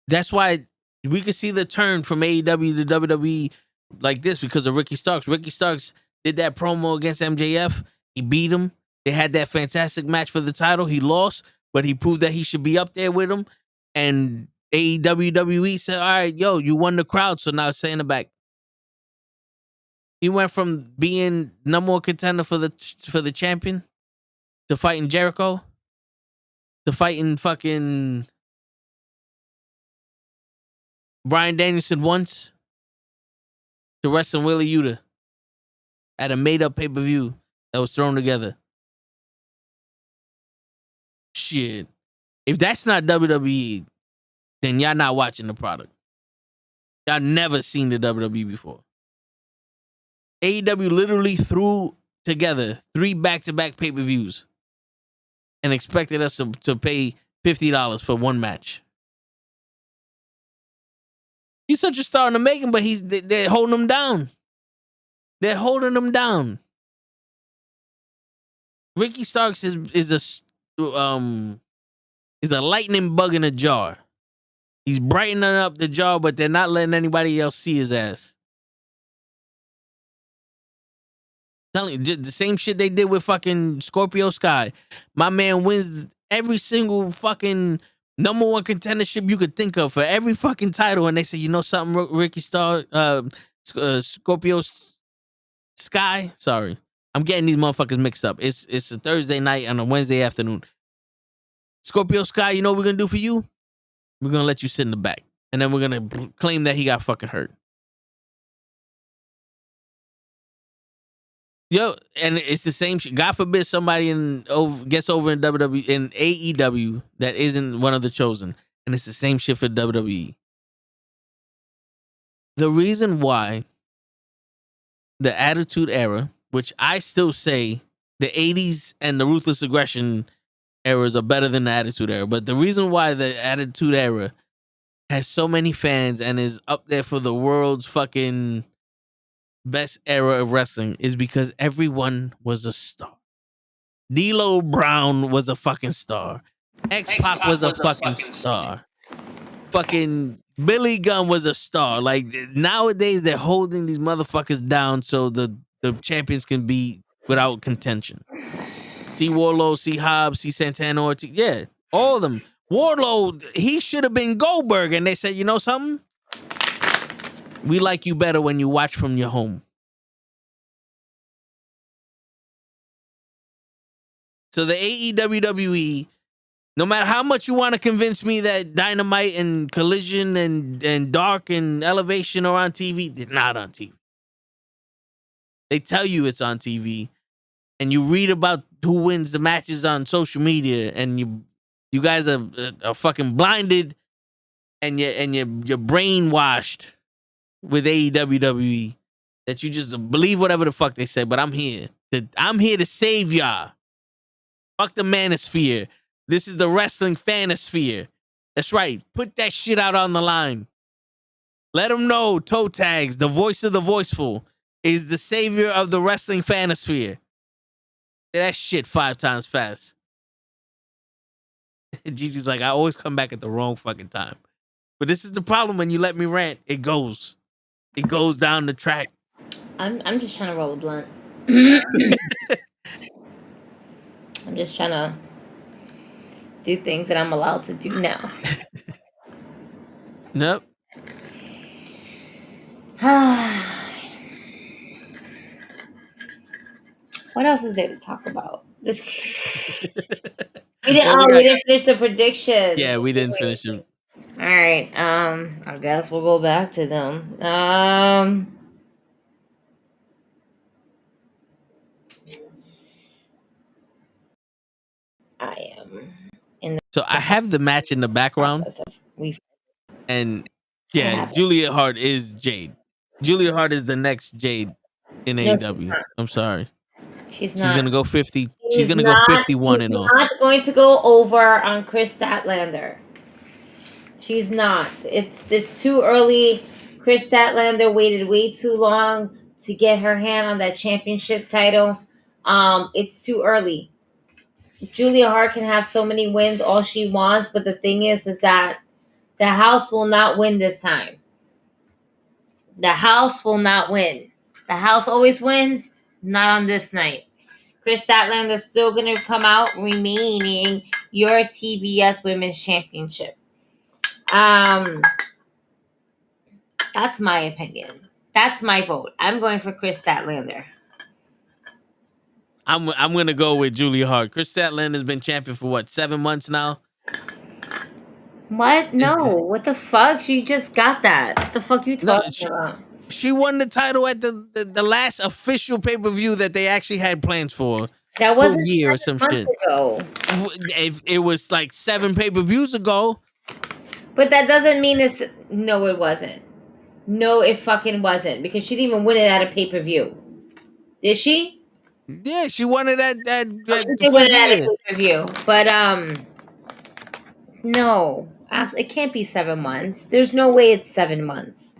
that's why we could see the turn from AEW to WWE like this because of Ricky Starks. Ricky Starks did that promo against MJF. He beat him. They had that fantastic match for the title. He lost, but he proved that he should be up there with him. And WWE said, all right, yo, you won the crowd, so now stay in the back. He went from being number one contender for the champion to fighting Jericho to fighting fucking Bryan Danielson once to wrestling Wheeler Yuta at a made-up pay-per-view that was thrown together. Shit. If that's not WWE, then y'all not watching the product. Y'all never seen the WWE before. AEW literally threw together 3 back-to-back pay-per-views and expected us to pay $50 for one match. He's such a star in the making, but they're holding him down. They're holding him down. Ricky Starks is a lightning bug in a jar. He's brightening up the jar, but they're not letting anybody else see his ass. Telling you, the same shit they did with fucking Scorpio Sky. My man wins every single fucking number one contendership you could think of for every fucking title, and they say, you know something, Ricky Scorpio Sky. Sorry, I'm getting these motherfuckers mixed up. It's a Thursday night and a Wednesday afternoon. Scorpio Sky, you know what we're gonna do for you? We're gonna let you sit in the back, and then we're gonna claim that he got fucking hurt. Yo, and it's the same shit. God forbid somebody gets over in WWE in AEW that isn't one of the chosen, and it's the same shit for WWE. The reason why the Attitude Era, which I still say the 80s and the Ruthless Aggression eras are better than the Attitude Era, but the reason why the Attitude Era has so many fans and is up there for the world's fucking best era of wrestling is because everyone was a star. D'Lo Brown was a fucking star. X-Pac was a fucking star. Fucking Billy Gunn was a star. Like, nowadays they're holding these motherfuckers down so the champions can be without contention. See Warlow, see Hobbs, see Santana Ortiz. Yeah, all of them. Wardlow, he should have been Goldberg, and they said, you know something? We like you better when you watch from your home. So the WWE, no matter how much you want to convince me that Dynamite and Collision and Dark and Elevation are on TV, they're not on TV. They tell you it's on TV, and you read about who wins the matches on social media, and you guys are fucking blinded, and you're brainwashed with AEW that you just believe whatever the fuck they say. But I'm here. I'm here to save y'all. Fuck the manosphere. This is the wrestling fanosphere. That's right. Put that shit out on the line. Let them know Toe Tags, the voice of the voiceful, is the savior of the wrestling fanosphere. Say that shit 5 times fast. Jeezy's like, I always come back at the wrong fucking time. But this is the problem when you let me rant. It goes down the track. I'm just trying to roll a blunt. I'm just trying to do things that I'm allowed to do now. Nope. What else is there to talk about? We didn't finish the predictions. Yeah, we didn't finish them. All right. I guess we'll go back to them. I am in the So I have the match in the background. And yeah, Julia Hart is Jade. Julia Hart is the next Jade in AEW. I'm sorry. She's gonna go 50. She's gonna not, go 51 she's and all. not going to go over on Chris Statlander. She's not. It's too early. Chris Statlander waited way too long to get her hand on that championship title. It's too early. Julia Hart can have so many wins all she wants, but the thing is that the house will not win this time. The house will not win. The house always wins, not on this night. Chris Statlander is still going to come out remaining your TBS Women's Championship. That's my opinion. That's my vote. I'm going for Chris Statlander. I'm gonna go with Julia Hart. Chris Statlander has been champion for what, 7 months now? What? No. What the fuck? She just got that. What the fuck you talking about? She won the title at the last official pay-per-view that they actually had plans for. That wasn't a year or 7 some months shit. ago. It was like 7 pay-per-views ago. But that doesn't mean it's... No, it wasn't. No, it fucking wasn't. Because she didn't even win it at a pay-per-view. Did she? Yeah, she won it at she did win it at a pay-per-view. But, no. It can't be 7 months. There's no way it's 7 months.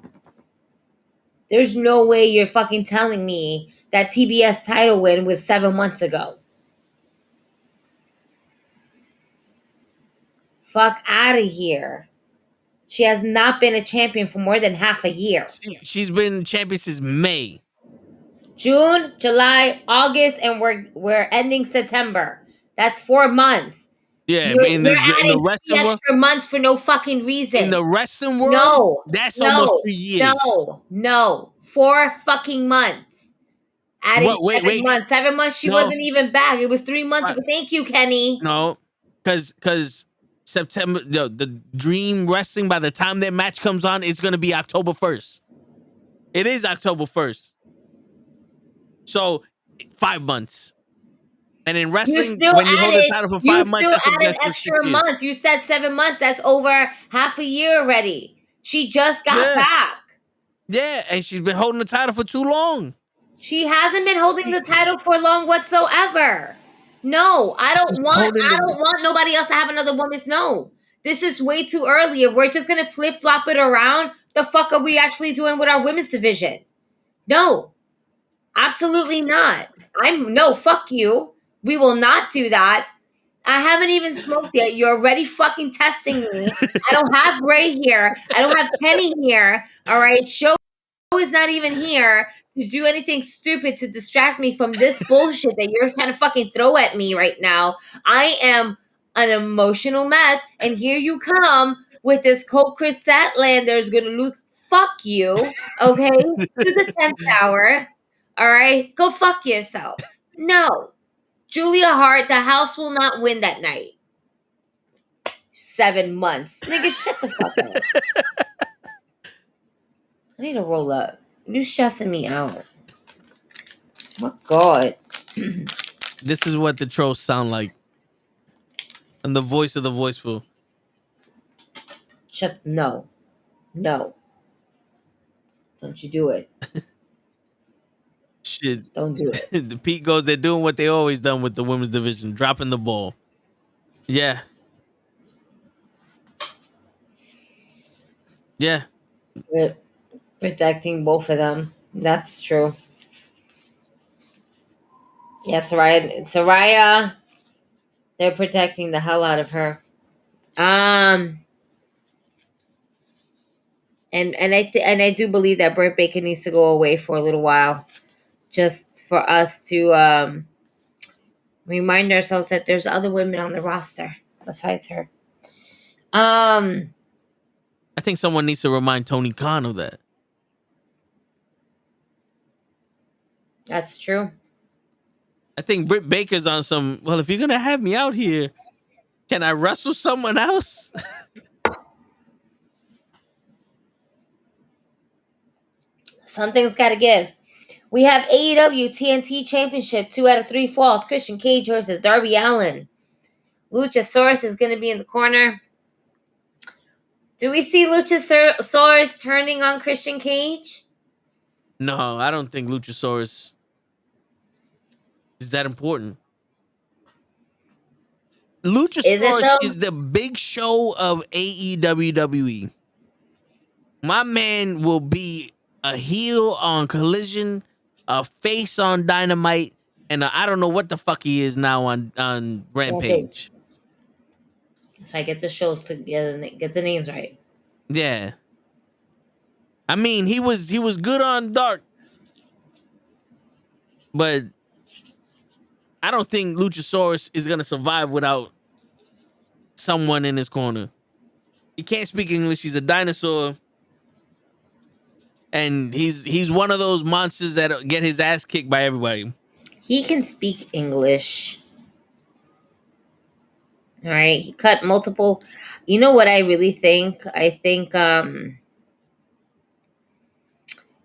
There's no way you're fucking telling me that TBS title win was 7 months ago. Fuck out of here. She has not been a champion for more than half a year. She's been champion since May. June, July, August, and we're ending September. That's 4 months. Yeah, you're in the wrestling world, extra months for no fucking reason. In the wrestling world, that's almost 3 years. No, 4 fucking months. Adding 7 months. 7 months, she wasn't even back. It was 3 months ago. Thank you, Kenny. No, because September, the Dream Wrestling, by the time that match comes on, it's going to be October 1st. It is October 1st. So 5 months. And in wrestling, when you hold the title for 5 months, that's an extra month. You said 7 months. That's over half a year already. She just got back. Yeah, and she's been holding the title for too long. She hasn't been holding the title for long whatsoever. No, I don't want nobody else to have another woman's. No, this is way too early. If we're just gonna flip flop it around, the fuck are we actually doing with our women's division? No, absolutely not. Fuck you. We will not do that. I haven't even smoked yet. You're already fucking testing me. I don't have Ray here. I don't have Kenny here. All right, Show is not even here to do anything stupid to distract me from this bullshit that you're trying to fucking throw at me right now. I am an emotional mess, and here you come with this Colt Chris Statlander is gonna lose. Fuck you, okay? To the 10th hour. Alright? Go fuck yourself. No. Julia Hart, the house will not win that night. 7 months. Nigga, shut the fuck up. I need to roll up. You stressing me out. My God. This is what the trolls sound like. And the voice of the voiceful. No. No. Don't you do it. Shit. Don't do it. The Pete goes, they're doing what they always done with the women's division, dropping the ball. Yeah. Yeah. Protecting both of them. That's true. Yeah, Saraya, they're protecting the hell out of her. And I do believe that Britt Baker needs to go away for a little while, just for us to remind ourselves that there's other women on the roster besides her. I think someone needs to remind Tony Khan of that. That's true. I think Britt Baker's on some, well, if you're going to have me out here, can I wrestle someone else? Something's got to give. We have AEW TNT Championship, 2 out of 3 falls. Christian Cage versus Darby Allin. Luchasaurus is going to be in the corner. Do we see Luchasaurus turning on Christian Cage? No, I don't think Luchasaurus is that important. Luchasaurus is the big show of AEW. My man will be a heel on Collision, a face on Dynamite, and I don't know what the fuck he is now on Rampage. So I get the shows to get the names right. Yeah. I mean, he was good on Dark, but I don't think Luchasaurus is gonna survive without someone in his corner. He can't speak English. He's a dinosaur, and he's one of those monsters that get his ass kicked by everybody. He can speak English. All right, he cut multiple. You know what I really think? I think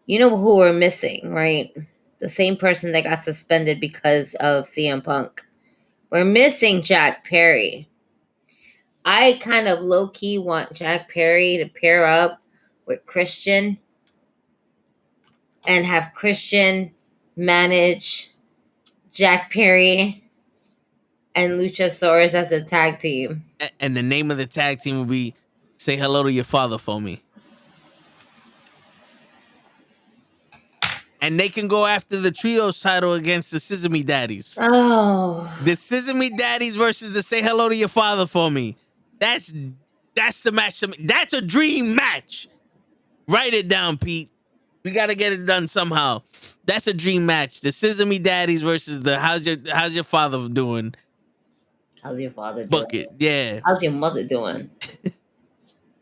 you know who we're missing, right? The same person that got suspended because of CM Punk. We're missing Jack Perry. I kind of low-key want Jack Perry to pair up with Christian and have Christian manage Jack Perry and Luchasaurus as a tag team. And the name of the tag team will be Say Hello to Your Father for Me. And they can go after the trios title against the Sesame Daddies. Oh. The Sesame Daddies versus the Say Hello to Your Father for Me. That's the match. That's a dream match. Write it down, Pete. We got to get it done somehow. That's a dream match. The Sesame Daddies versus the How's your father doing? How's your father doing? Book it. Yeah. How's your mother doing?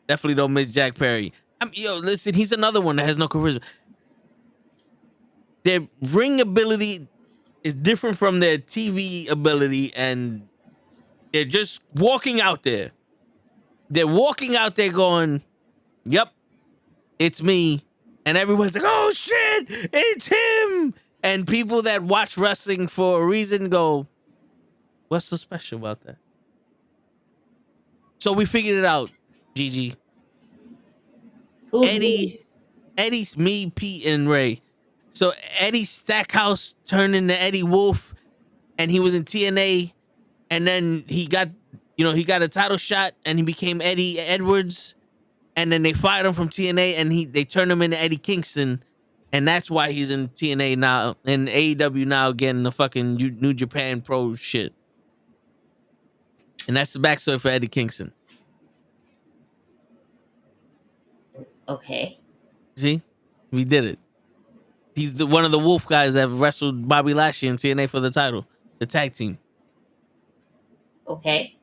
Definitely don't miss Jack Perry. Listen, he's another one that has no charisma. Their ring ability is different from their TV ability, and they're just walking out there. They're walking out there going, yep, it's me. And everyone's like, oh shit, it's him. And people that watch wrestling for a reason go, what's so special about that? So we figured it out, Gigi. Eddie's me, Pete, and Ray. So Eddie Stackhouse turned into Eddie Wolf, and he was in TNA, and then he got a title shot, and he became Eddie Edwards, and then they fired him from TNA, and they turned him into Eddie Kingston, and that's why he's in TNA now, in AEW now, getting the fucking New Japan Pro shit. And that's the backstory for Eddie Kingston. Okay. See? We did it. He's one of the Wolf guys that wrestled Bobby Lashley in TNA for the title, the tag team. Okay.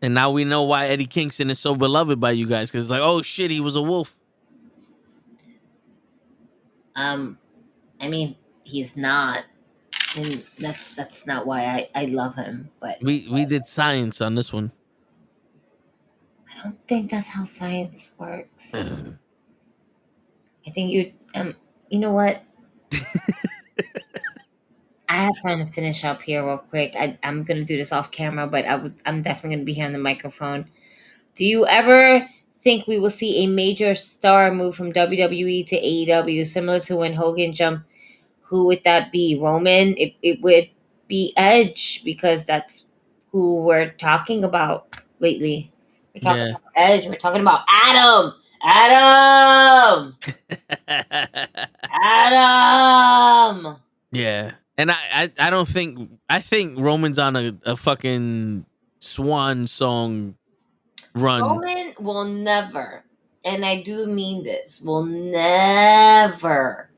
And now we know why Eddie Kingston is so beloved by you guys, because like, oh shit, he was a wolf. I mean, he's not, and that's not why I love him. But We did science on this one. I don't think that's how science works. I think you know what? I have time to finish up here real quick. I'm gonna do this off camera, but I'm definitely gonna be here on the microphone. Do you ever think we will see a major star move from WWE to AEW, similar to when Hogan jumped? Who would that be? Roman? It would be Edge, because that's who we're talking about lately. We're talking about Edge. We're talking about Adam. Adam. Adam. Yeah. And I don't think, I think Roman's on a fucking swan song run. Roman will never, and I do mean this, will never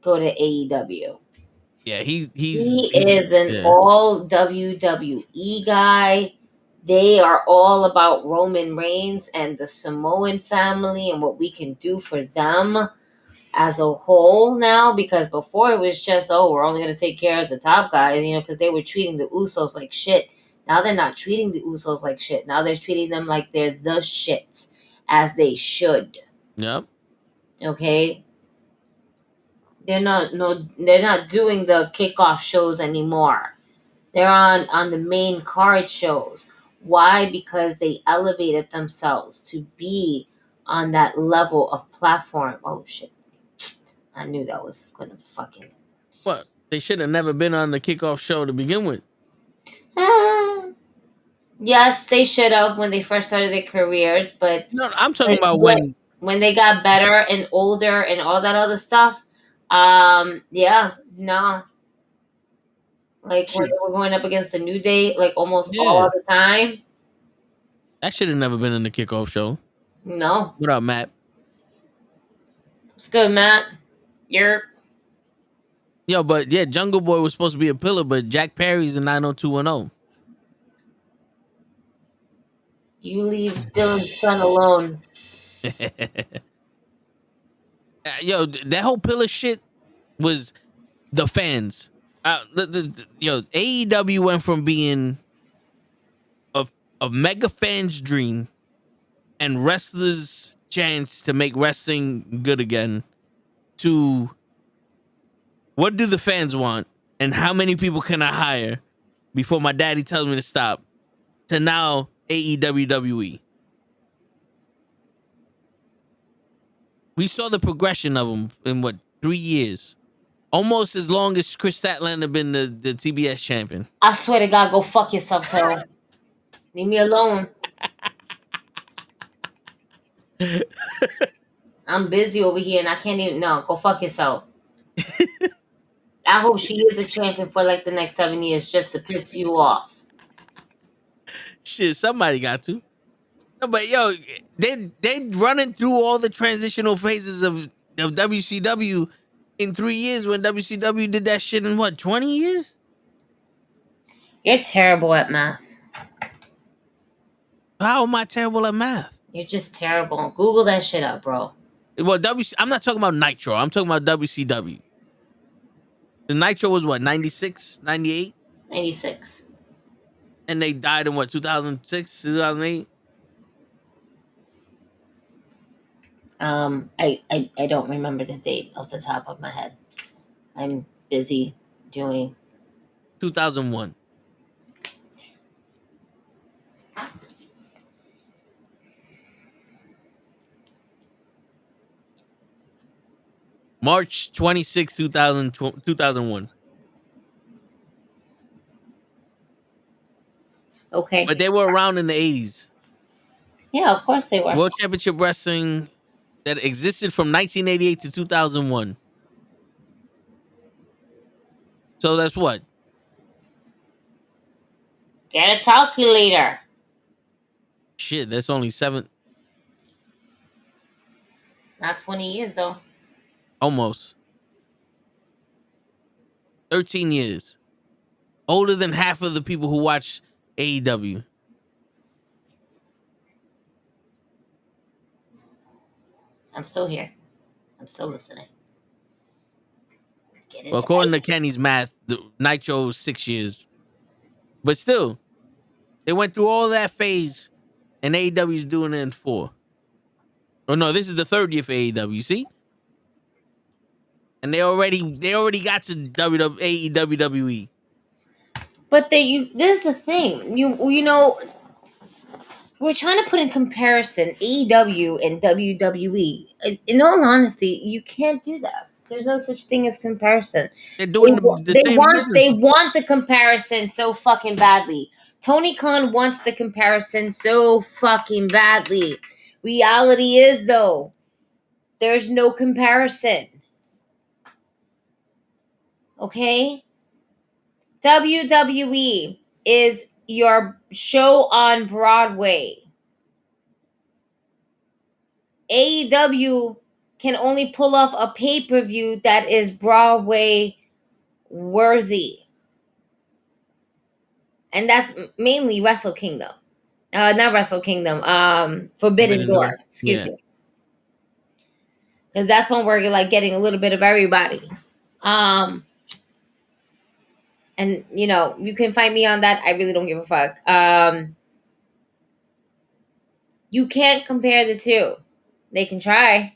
go to AEW. Yeah, he is an all WWE guy. They are all about Roman Reigns and the Samoan family and what we can do for them as a whole now, because before it was just, oh, we're only going to take care of the top guys, because they were treating the Usos like shit. Now they're not treating the Usos like shit. Now they're treating them like they're the shit, as they should. Yep. Okay? They're not doing the kickoff shows anymore. They're on the main card shows. Why? Because they elevated themselves to be on that level of platform. Oh shit. I knew that was gonna fucking. What? They should have never been on the kickoff show to begin with. Yes, they should have when they first started their careers, but no, I'm talking about when they got better and older and all that other stuff. Yeah, no. Like when they were going up against the New Day, like almost all the time. That should have never been in the kickoff show. No. What up, Matt? It's good, Matt. You're. Yo, but yeah, Jungle Boy was supposed to be a pillar, but Jack Perry's a 90210. You leave Dylan's son alone. Yo, that whole pillar shit was the fans. AEW went from being a mega fan's dream and wrestlers' chance to make wrestling good again to what do the fans want and how many people can I hire before my daddy tells me to stop, to now AEW. We saw the progression of them in 3 years. Almost as long as Chris Statlander had been the TBS champion. I swear to God, go fuck yourself, Toe. Leave me alone. I'm busy over here and I can't even. No, go fuck yourself. I hope she is a champion for like the next 7 years just to piss you off. Shit, somebody got to. No, but yo, they running through all the transitional phases of WCW in 3 years when WCW did that shit in 20 years? You're terrible at math. How am I terrible at math? You're just terrible. Google that shit up, bro. Well, I'm not talking about Nitro. I'm talking about WCW. The Nitro was 96, 98? 96. And they died in 2006, 2008? I don't remember the date off the top of my head. I'm busy doing 2001. March 26, 2001. Okay. But they were around in the 80s. Yeah, of course they were. World Championship Wrestling that existed from 1988 to 2001. So that's what? Get a calculator. Shit, that's only 7. It's not 20 years, though. Almost. 13 years. Older than half of the people who watch AEW. I'm still here. I'm still listening. Get it Well, according to Kenny's math, the Nitro was 6 years. But still, they went through all that phase, and AEW's doing it in 4. Oh no, this is the 3rd year for AEW. See, and they already got to WWE. But this is the thing. You know, we're trying to put in comparison AEW and WWE. In all honesty, you can't do that. There's no such thing as comparison. They're doing the same business. They want the comparison so fucking badly. Tony Khan wants the comparison so fucking badly. Reality is, though, there's no comparison. Okay? WWE is your show on Broadway. AEW can only pull off a pay-per-view that is Broadway worthy. And that's mainly Wrestle Kingdom. Not Wrestle Kingdom. Forbidden Door. Excuse me. Because that's one where you're like getting a little bit of everybody. And you know, you can find me on that. I really don't give a fuck. You can't compare the two. They can try.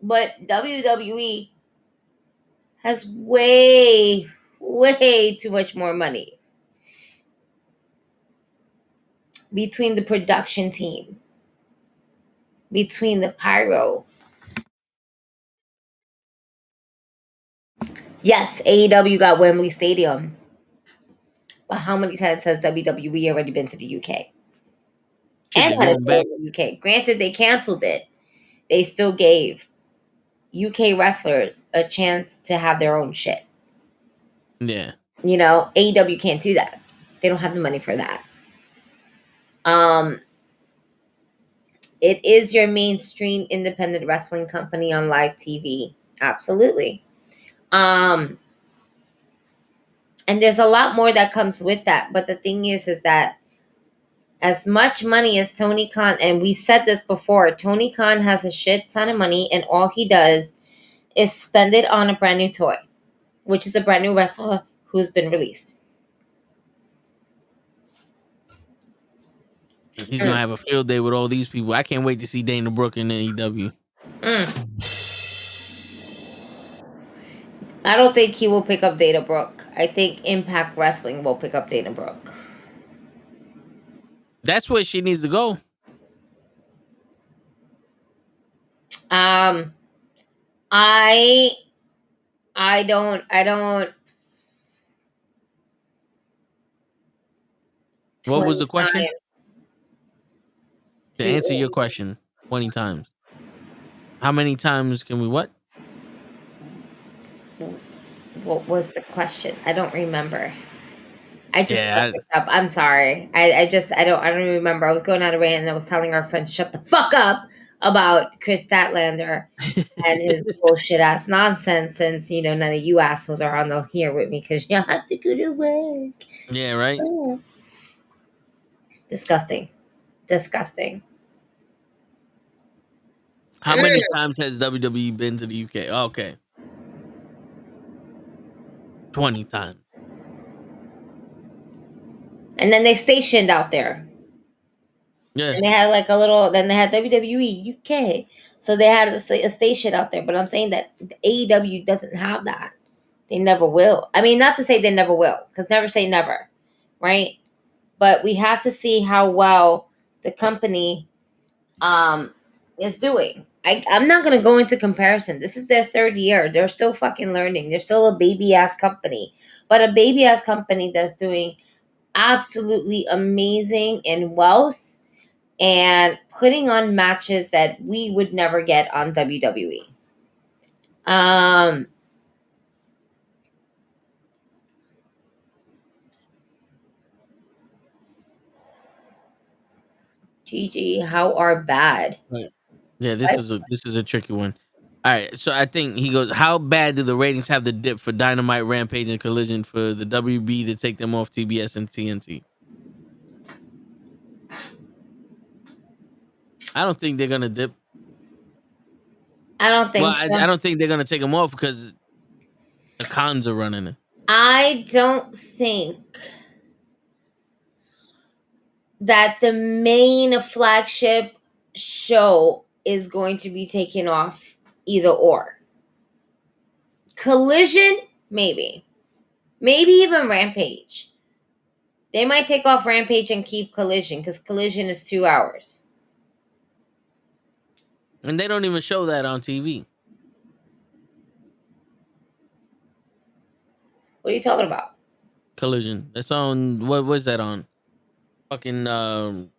But WWE has way too much more money between the production team, between the pyro. Yes, AEW got Wembley Stadium. But how many times has WWE already been to the UK? And had a show in the UK. Granted, they canceled it. They still gave UK wrestlers a chance to have their own shit. Yeah. You know, AEW can't do that. They don't have the money for that. It is your mainstream independent wrestling company on live TV. Absolutely. And there's a lot more that comes with that. But the thing is that as much money as Tony Khan, and we said this before, Tony Khan has a shit ton of money, and all he does is spend it on a brand new toy, which is a brand new wrestler who's been released. He's gonna have a field day with all these people. I can't wait to see Dana Brooke in AEW. I don't think he will pick up Dana Brooke. I think Impact Wrestling will pick up Dana Brooke. That's where she needs to go. I don't. What was the question? To answer your 20 question 20 times. How many times can we what? What was the question? I don't remember. I just fucked it up. I'm sorry. I don't even remember. I was going on a rant and I was telling our friends to shut the fuck up about Chris Statlander and his bullshit ass nonsense, since you know none of you assholes are on the here with me because you have to go to work. Yeah, right. Oh. Disgusting. How many times has WWE been to the UK? Okay. 20 times. And then they stationed out there. Yeah. And they had like a little, then they had WWE UK. So they had a station out there. But I'm saying that the AEW doesn't have that. They never will. I mean, not to say they never will, because never say never, right? But we have to see how well the company is doing. I'm not going to go into comparison. This is their 3rd year. They're still fucking learning. They're still a baby-ass company. But a baby-ass company that's doing absolutely amazing in wealth and putting on matches that we would never get on WWE. Gigi, how are bad? Yeah, this is a tricky one. All right, so I think he goes, how bad do the ratings have to dip for Dynamite, Rampage, and Collision for the WB to take them off TBS and TNT? I don't think they're gonna dip. I don't think Well, so. I don't think they're gonna take him off because the cons are running it. I don't think that the main flagship show is going to be taken off either or. Collision, maybe. Maybe even Rampage. They might take off Rampage and keep Collision because Collision is 2 hours. And they don't even show that on TV. What are you talking about? Collision. That's on. What was that on? Fucking the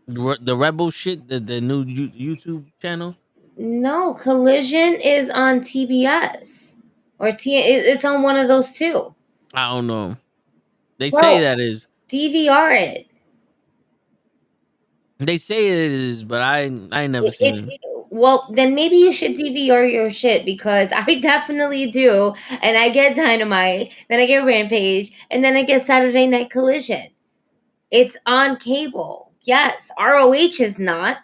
Rebel shit. The new YouTube channel. No, Collision is on TBS or it's on one of those two. I don't know. They Bro, say that is. DVR it. They say it is, but I ain't never seen it. Well, then maybe you should DVR your shit because I definitely do. And I get Dynamite, then I get Rampage, and then I get Saturday Night Collision. It's on cable. Yes, ROH is not.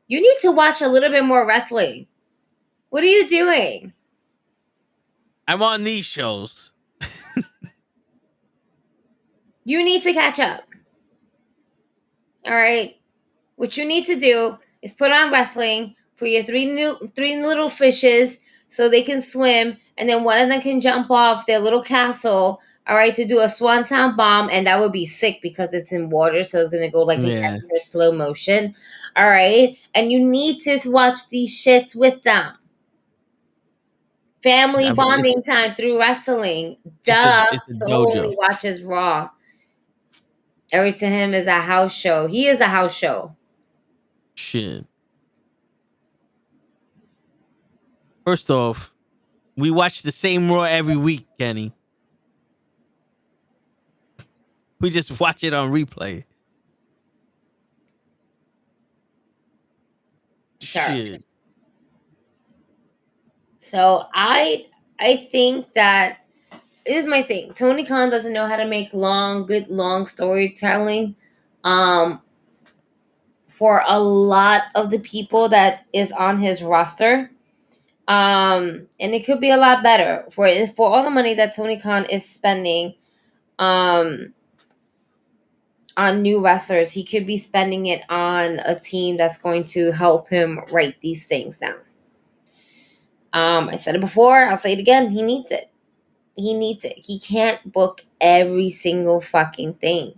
You need to watch a little bit more wrestling. What are you doing? I'm on these shows. You need to catch up. All right. What you need to do is put on wrestling for your three little fishes so they can swim, and then one of them can jump off their little castle. All right, to do a swanton bomb, and that would be sick because it's in water, so it's gonna go like in extra slow motion. All right, and you need to watch these shits with them. Family bonding time through wrestling. Duh. It's a The dojo. only watches Raw. Every to him is a house show. He is a house show. Shit. First off, we watch the same Raw every week, Kenny. We just watch it on replay. Sorry. Shit. So I think that is my thing. Tony Khan doesn't know how to make good long storytelling. For a lot of the people that is on his roster. And it could be a lot better for all the money that Tony Khan is spending on new wrestlers. He could be spending it on a team that's going to help him write these things down. I said it before, I'll say it again. He needs it. He needs it. He can't book every single fucking thing.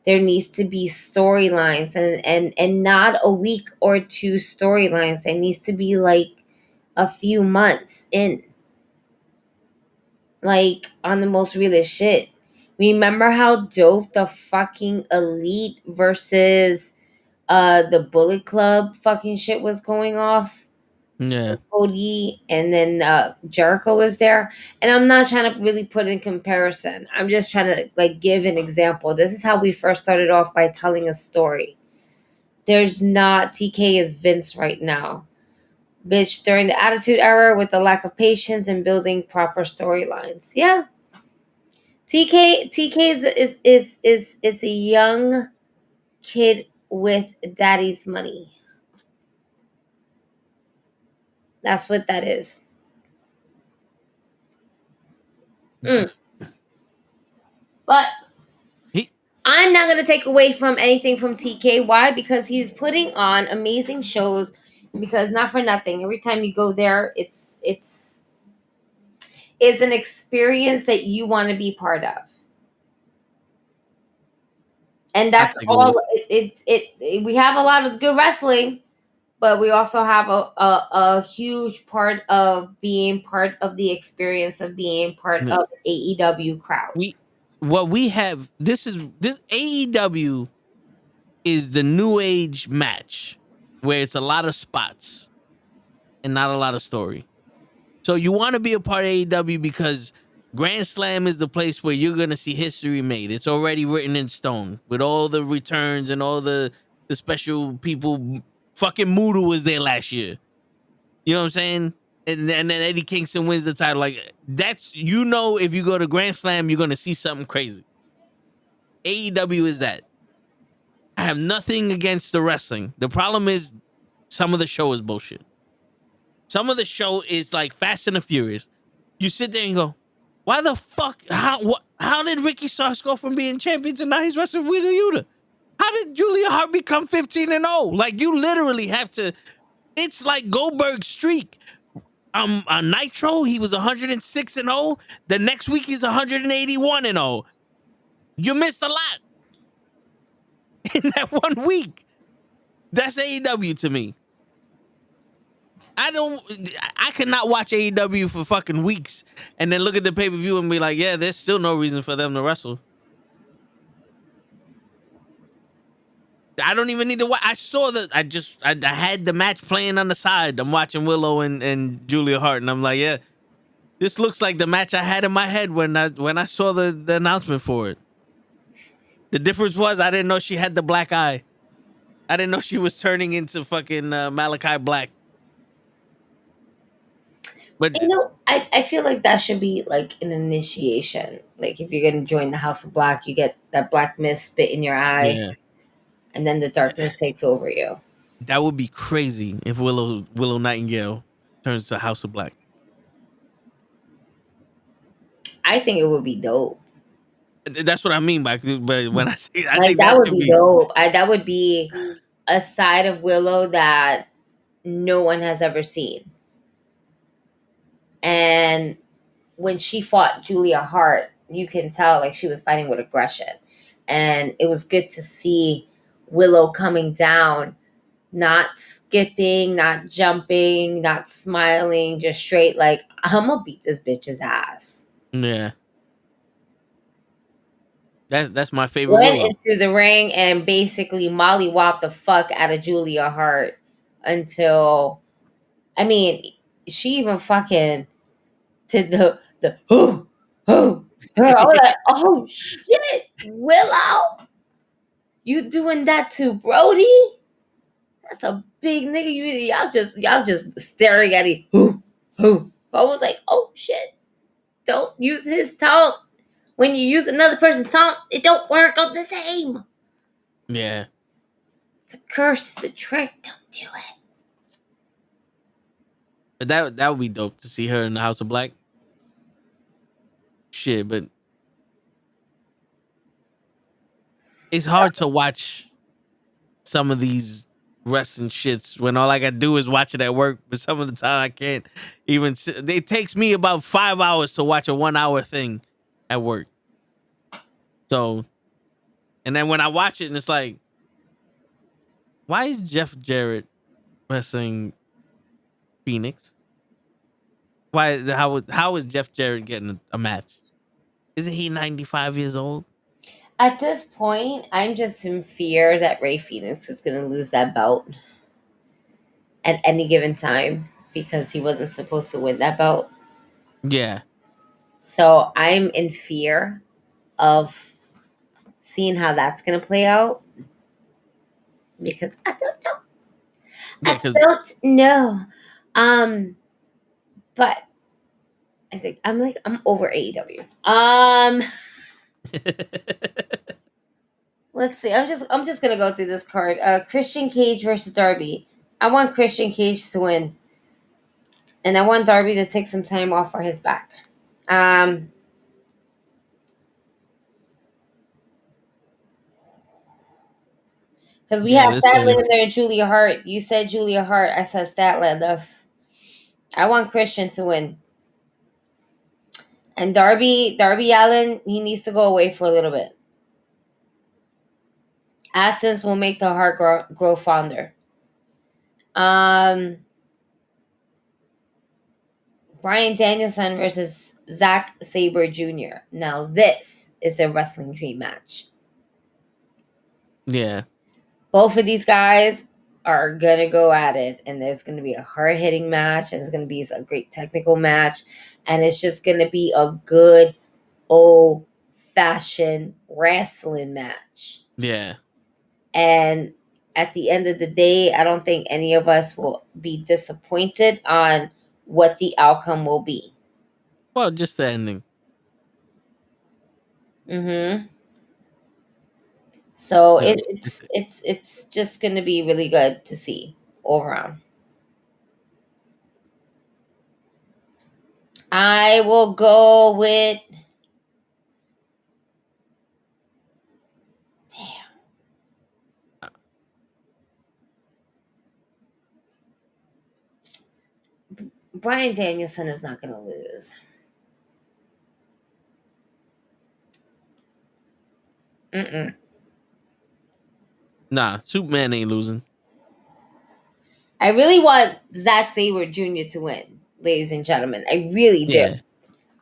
There needs to be storylines and not a week or two storylines. There needs to be like a few months in. Like on the most realest shit. Remember how dope the fucking Elite versus the Bullet Club fucking shit was going off? Yeah. Cody and then Jericho was there. And I'm not trying to really put in comparison. I'm just trying to like give an example. This is how we first started off by telling a story. There's not TK is Vince right now. Bitch, during the Attitude Era with the lack of patience and building proper storylines. Yeah. TK is a young kid with daddy's money. That's what that is. But I'm not going to take away from anything from TK. Why? Because he's putting on amazing shows. Because not for nothing, every time you go there, it's an experience that you want to be part of. And that's all. We have a lot of good wrestling, but we also have a huge part of being part of the experience of being part of AEW crowd. This AEW is the new age match where it's a lot of spots and not a lot of story. So you want to be a part of AEW because Grand Slam is the place where you're going to see history made. It's already written in stone with all the returns and all the special people. Fucking Moodle was there last year. You know what I'm saying? And then Eddie Kingston wins the title. Like, that's, if you go to Grand Slam, you're going to see something crazy. AEW is that. I have nothing against the wrestling. The problem is some of the show is bullshit. Some of the show is like Fast and the Furious. You sit there and go, why the fuck? How did Ricky Starks go from being champion to now he's wrestling with Yuta? How did Julia Hart become 15-0? Like, you literally have to. It's like Goldberg's streak. On Nitro, he was 106-0. The next week, he's 181-0. You missed a lot in that 1 week. That's AEW to me. I cannot watch AEW for fucking weeks and then look at the pay-per-view and be like, yeah, there's still no reason for them to wrestle. I don't even need to watch. I saw that. I had the match playing on the side. I'm watching Willow and Julia Hart, and I'm like, yeah, this looks like the match I had in my head when I saw the announcement for it. The difference was I didn't know she had the black eye. I didn't know she was turning into fucking Malachi Black. But I feel like that should be like an initiation. Like if you're gonna join the House of Black, you get that black mist spit in your eye, yeah, and then the darkness takes over you. that would be crazy if Willow Nightingale turns to House of Black. I think it would be dope. That's what I mean by. But when I say, I Like think that that would should be be dope. That would be a side of Willow that no one has ever seen. And when she fought Julia Hart, you can tell like she was fighting with aggression. And it was good to see Willow coming down, not skipping, not jumping, not smiling, just straight like, I'm gonna beat this bitch's ass. yeah. That's my favorite Went Willow. into the ring and basically mollywopped the fuck out of Julia Hart until, I mean, she even fucking did the I was like, oh shit, Willow, you doing that to Brody? That's a big nigga. Y'all just staring at it. I was like, oh shit, don't use his tongue. When you use another person's tongue, it don't work out the same. Yeah. It's a curse. It's a trick. Don't do it. But that would be dope to see her in the House of Black. Shit, but it's hard to watch some of these wrestling shits when all I gotta do is watch it at work. But some of the time I can't even. It takes me about 5 hours to watch a 1 hour thing at work. So, and then when I watch it, and it's like, why is Jeff Jarrett wrestling Phoenix? How is Jeff Jarrett getting a match? Isn't he 95 years old? At this point, I'm just in fear that Ray Phoenix is going to lose that belt at any given time because he wasn't supposed to win that belt. Yeah. So I'm in fear of seeing how that's going to play out because I don't know. Yeah, I don't know. But I think I'm over AEW. Let's see. I'm just gonna go through this card. Christian Cage versus Darby. I want Christian Cage to win, and I want Darby to take some time off for his back. Because we have Statlander and Julia Hart. You said Julia Hart. I said Statlander. I want Christian to win. And Darby Allin, he needs to go away for a little bit. Absence will make the heart grow fonder. Brian Danielson versus Zack Sabre Jr. Now this is a wrestling dream match. Yeah. Both of these guys are gonna go at it, and there's gonna be a hard-hitting match, and it's gonna be a great technical match, and it's just gonna be a good old-fashioned wrestling match. Yeah. And at the end of the day, I don't think any of us will be disappointed on what the outcome will be. Well, just the ending. Mm-hmm. So Yeah. it's just gonna be really good to see all around. I will go with Brian Danielson is not gonna lose. Mm-mm. Nah, Superman ain't losing. I really want Zack Sabre Jr. to win, ladies and gentlemen. I really do. Yeah.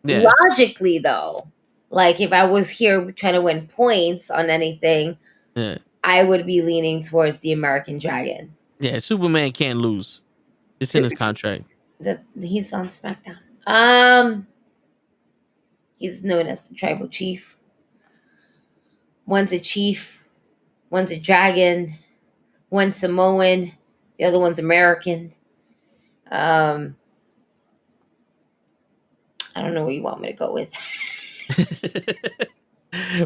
Yeah. Logically, though, like if I was here trying to win points on anything, Yeah. I would be leaning towards the American Dragon. Yeah. Superman can't lose. It's in his contract. He's on SmackDown. He's known as the Tribal Chief. One's a chief, one's a dragon, one's Samoan, the other one's American. I don't know what you want me to go with.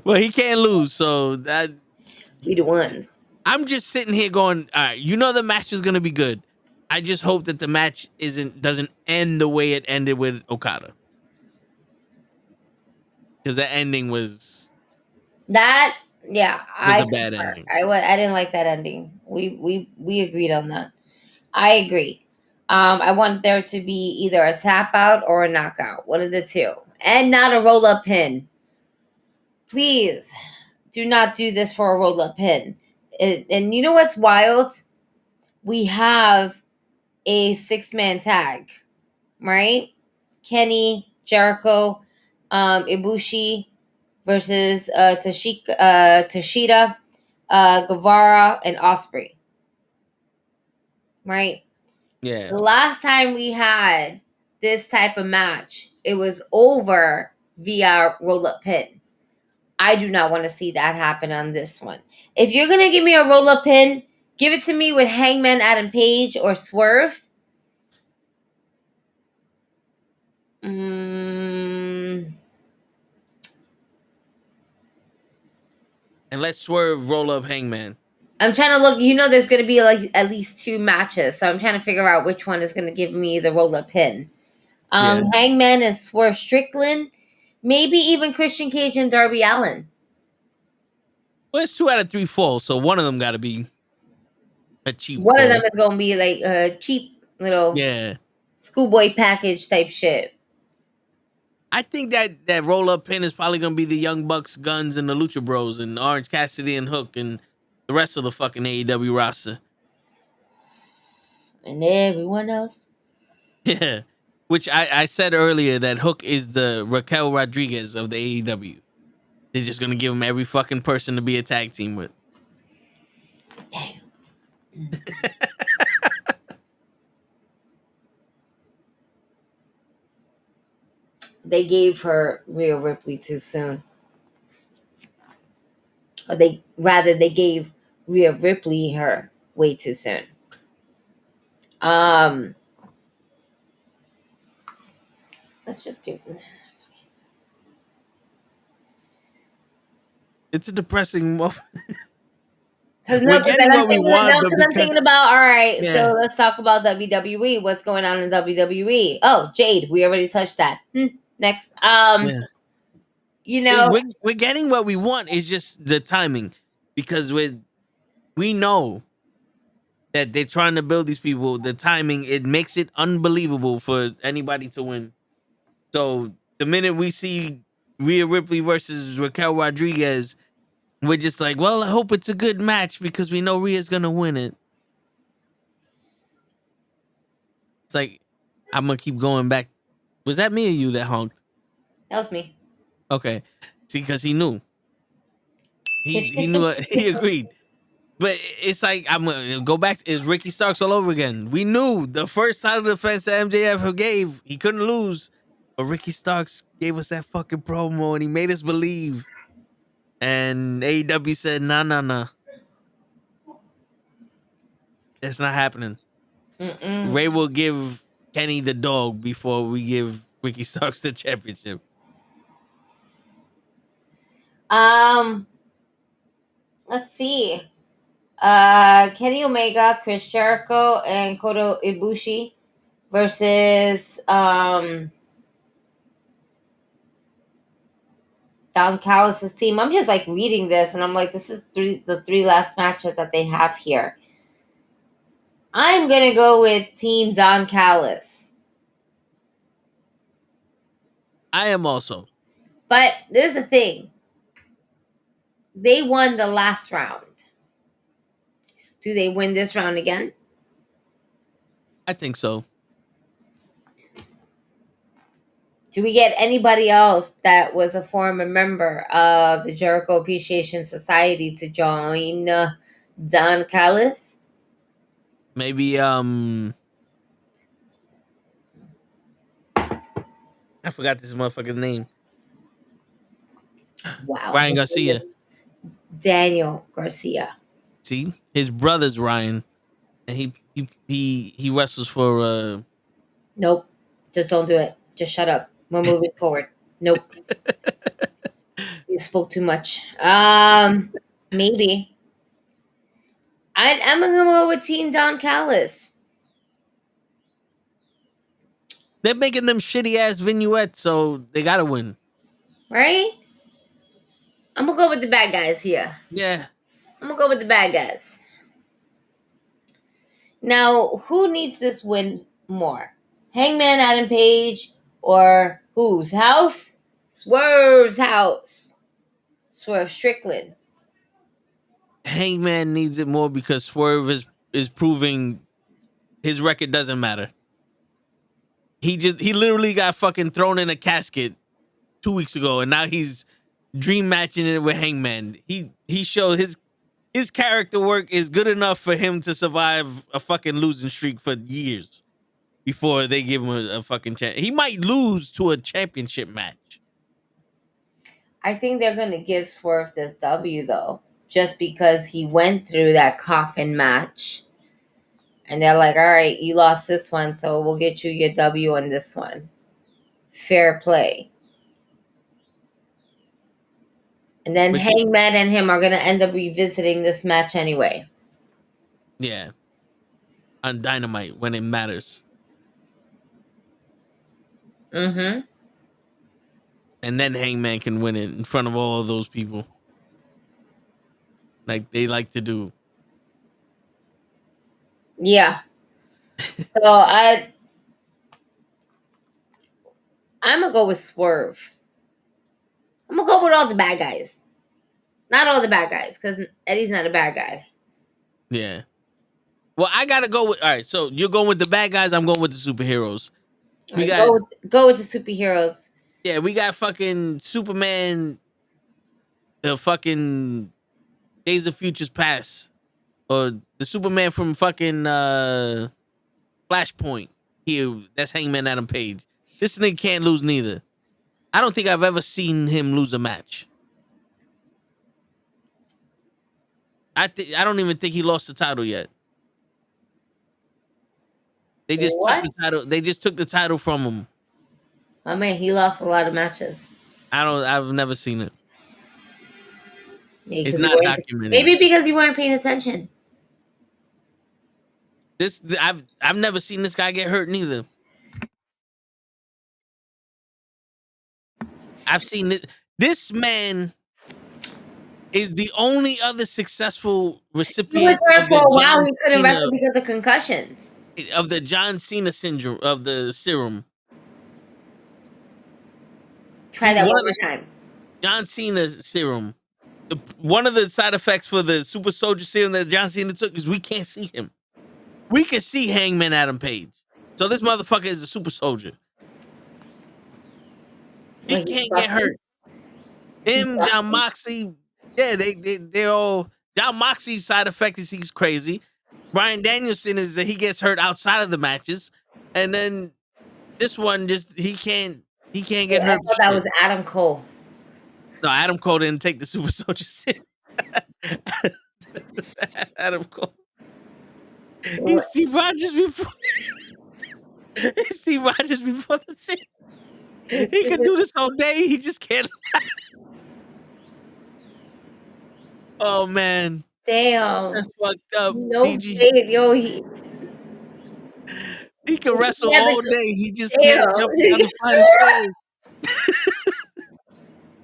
Well, he can't lose, so that We the ones. I'm just sitting here going, all right, you know the match is gonna be good. I just hope that the match doesn't end the way it ended with Okada. Because the ending was That I a bad concur. ending. I didn't like that ending. We agreed on that. I agree. I want there to be either a tap out or a knockout, one of the two, and not a roll up pin. Please do not do this for a roll up pin. And you know what's wild? We have a 6-man tag, right? Kenny, Jericho, Ibushi versus Tashida, Guevara, and Osprey. Right? Yeah. The last time we had this type of match, it was over via roll up pin. I do not want to see that happen on this one. If you're going to give me a roll up pin, give it to me with Hangman Adam Page or Swerve. And let's Swerve roll up Hangman. I'm trying to look. You know, there's going to be like at least 2 matches, so I'm trying to figure out which one is going to give me the roll up pin. Hangman and Swerve Strickland, maybe even Christian Cage and Darby Allin. Well, it's 2 out of 3 falls, so one of them got to be a cheap. One fall. of them is going to be like a cheap little schoolboy package type shit. I think that roll up pin is probably gonna be the Young Bucks, Guns, and the Lucha Bros, and Orange Cassidy and Hook, and the rest of the fucking AEW roster. And everyone else. Yeah, which I said earlier that Hook is the Raquel Rodriguez of the AEW. They're just gonna give him every fucking person to be a tag team with. Damn. They gave her Rhea Ripley too soon. Or they gave Rhea Ripley her way too soon. Let's just give. It's a depressing moment. We're getting what we want, because I'm thinking about, all right, so let's talk about WWE. What's going on in WWE? Oh, Jade, we already touched that. Next. You know, we're getting what we want. It's just the timing, because we know that they're trying to build these people. The timing, it makes it unbelievable for anybody to win. So the minute we see Rhea Ripley versus Raquel Rodriguez, we're just like, well, I hope it's a good match because we know Rhea's gonna win it. It's like, I'm gonna keep going back. Was that me or you that honked? That was me. Okay. See, because he knew. He knew. He agreed. But it's like, I'm gonna go back. It's Ricky Starks all over again. We knew the first side of the fence that MJF gave, he couldn't lose. But Ricky Starks gave us that fucking promo and he made us believe. And AEW said, nah. That's not happening. Ray will give Kenny the dog before we give Ricky Starks the championship. Let's see. Kenny Omega, Chris Jericho, and Kota Ibushi versus Don Callis' team. I'm just like reading this, and I'm like, this is the three last matches that they have here. I'm gonna go with Team Don Callis. I am also. But there's the thing. They won the last round. Do they win this round again? I think so. Do we get anybody else that was a former member of the Jericho Appreciation Society to join Don Callis? Maybe I forgot this motherfucker's name. Wow. Ryan Garcia. Daniel Garcia. See, his brother's Ryan, and he wrestles for. Nope. Just don't do it. Just shut up. We're moving forward. Nope. You spoke too much. Maybe. I'm gonna go with Team Don Callis. They're making them shitty ass vignettes, so they gotta win. Right? I'm gonna go with the bad guys here. Yeah. I'm gonna go with the bad guys. Now, who needs this win more? Hangman Adam Page or whose house? Swerve's house. Swerve Strickland. Hangman needs it more because Swerve is proving his record doesn't matter. He literally got fucking thrown in a casket 2 weeks ago, and now he's dream matching it with Hangman. He showed his character work is good enough for him to survive a fucking losing streak for years before they give him a fucking chance. He might lose to a championship match. I think they're going to give Swerve this W, though, just because he went through that coffin match. And they're like, all right, you lost this one, so we'll get you your W on this one. Fair play. And then Hangman and him are going to end up revisiting this match anyway. Yeah. On Dynamite when it matters. Mm-hmm. And then Hangman can win it in front of all of those people. Like they like to do. Yeah. So I'm gonna go with Swerve. I'm gonna go with all the bad guys. Not all the bad guys, because Eddie's not a bad guy. Yeah. Well, I gotta go with all right. So you're going with the bad guys. I'm going with the superheroes. We got go with the superheroes. Yeah, we got fucking Superman. The fucking Days of Futures Past, or the Superman from fucking Flashpoint. Here, that's Hangman Adam Page. This nigga can't lose neither. I don't think I've ever seen him lose a match. I don't even think he lost the title yet. They just took the title. They just took the title from him. I mean, he lost a lot of matches. I've never seen it. Maybe it's not documented. Maybe because you weren't paying attention. I've never seen this guy get hurt neither. I've seen it. This man is the only other successful recipient. He was there for a while. He couldn't wrestle because of concussions. Of the John Cena syndrome, of the serum. Try that one more time. John Cena serum. One of the side effects for the super soldier serum that John Cena took is we can't see him. We can see Hangman Adam Page. So this motherfucker is a super soldier. He can't get hurt. Him, John Moxley, yeah, they're all. John Moxley's side effect is he's crazy. Bryan Danielson is that he gets hurt outside of the matches, and then this one just he can't get hurt. I thought that was Adam Cole. No, Adam Cole didn't take the super soldier serum. Adam Cole. He's Steve Rogers before. He's Steve Rogers before the serum. He can do this all day. He just can't. Oh man, Damn. that's fucked up. No DG, way, yo. He can wrestle had all the day. He just can't jump down damn. the flight of stairs.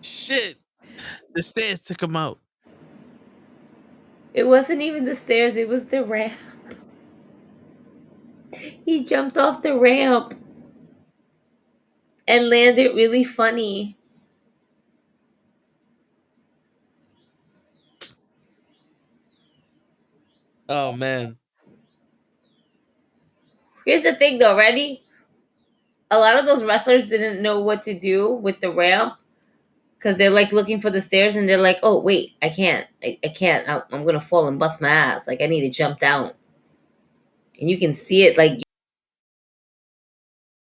Shit, the stairs took him out. It wasn't even the stairs, it was the ramp. He jumped off the ramp and landed really funny. Oh man. Here's the thing though, ready? A lot of those wrestlers didn't know what to do with the ramp because they're like looking for the stairs and they're like, oh, wait, I can't. I can't. I'm going to fall and bust my ass. Like, I need to jump down. And you can see it. Like, you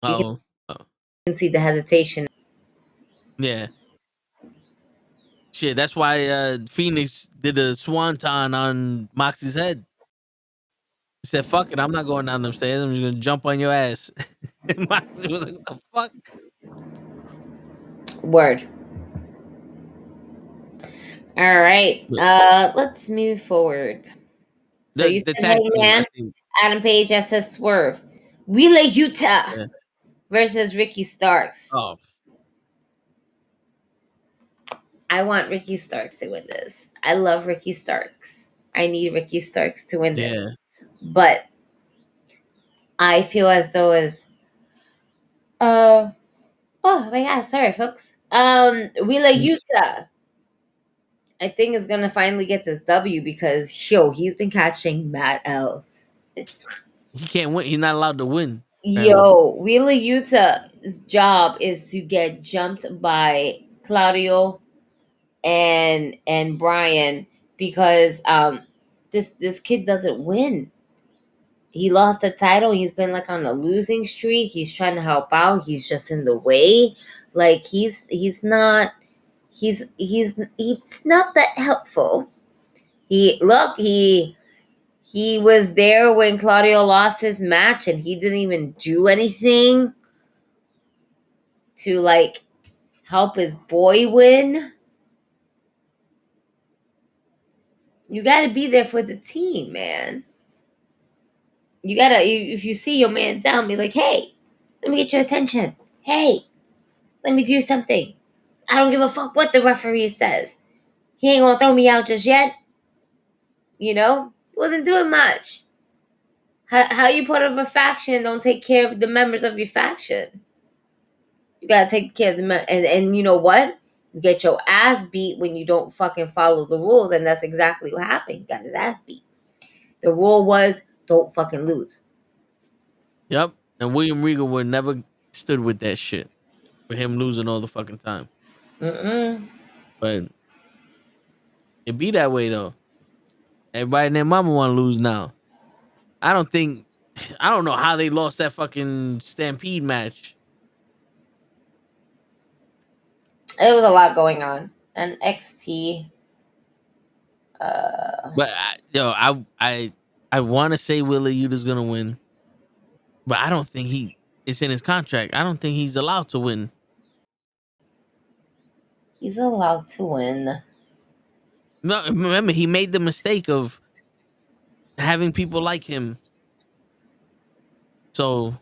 Oh. can see the hesitation. Yeah. Shit, that's why Phoenix did a swanton on Moxie's head. He said, fuck it, I'm not going down them stairs. I'm just going to jump on your ass. And Moxie was like, what the fuck? Word. All right. Let's move forward. So you The said tag team, I Hangman, think. Adam Page, SS Swerve, Wheeler Utah Yeah. versus Ricky Starks. Oh. I want Ricky Starks to win this. I love Ricky Starks. I need Ricky Starks to win this. Yeah. But I feel as though oh my god, sorry folks. Wheeler Utah I think is gonna finally get this W because he's been catching mad L's. He can't win. He's not allowed to win. Wheeler Utah's job is to get jumped by Claudio and Brian because this kid doesn't win. He lost the title. He's been like on a losing streak. He's trying to help out. He's just in the way. Like he's not that helpful. He was there when Claudio lost his match and he didn't even do anything to like help his boy win. You got to be there for the team, man. You got to if you see your man down, be like, "Hey, let me get your attention. Hey, let me do something. I don't give a fuck what the referee says. He ain't going to throw me out just yet." You know? Wasn't doing much. How you part of a faction don't take care of the members of your faction? You gotta take care of the and you know what? You get your ass beat when you don't fucking follow the rules, and that's exactly what happened. He got his ass beat. The rule was don't fucking lose. Yep. And William Regal would never stood with that shit. For him losing all the fucking time. But it be that way though. Everybody and their mama want to lose now. I don't know how they lost that fucking Stampede match. It was a lot going on. And XT. But I want to say Wheeler Utah's gonna win, but I don't think it's in his contract. I don't think he's allowed to win. He's allowed to win. No, remember he made the mistake of having people like him, so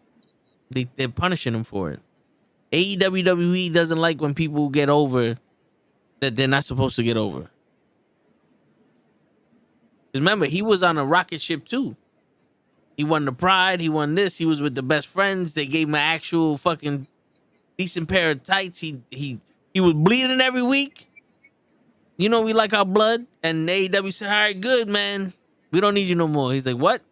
they're punishing him for it. WWE doesn't like when people get over that they're not supposed to get over. Remember, he was on a rocket ship too. He won the Pride. He won this. He was with the best friends. They gave him an actual fucking decent pair of tights. He was bleeding every week. You know we like our blood. And AEW said, all right, good, man. We don't need you no more. He's like, what?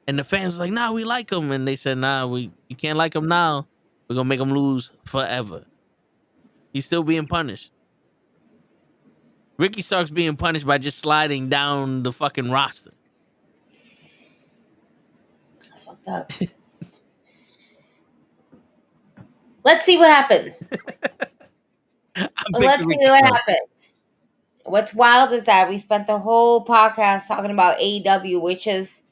And the fans was like, nah, we like him. And they said, nah, you can't like him now. We're going to make him lose forever. He's still being punished. Ricky Starks being punished by just sliding down the fucking roster. That's fucked up. Let's see what happens. Let's see what happens. What's wild is that we spent the whole podcast talking about AEW, which is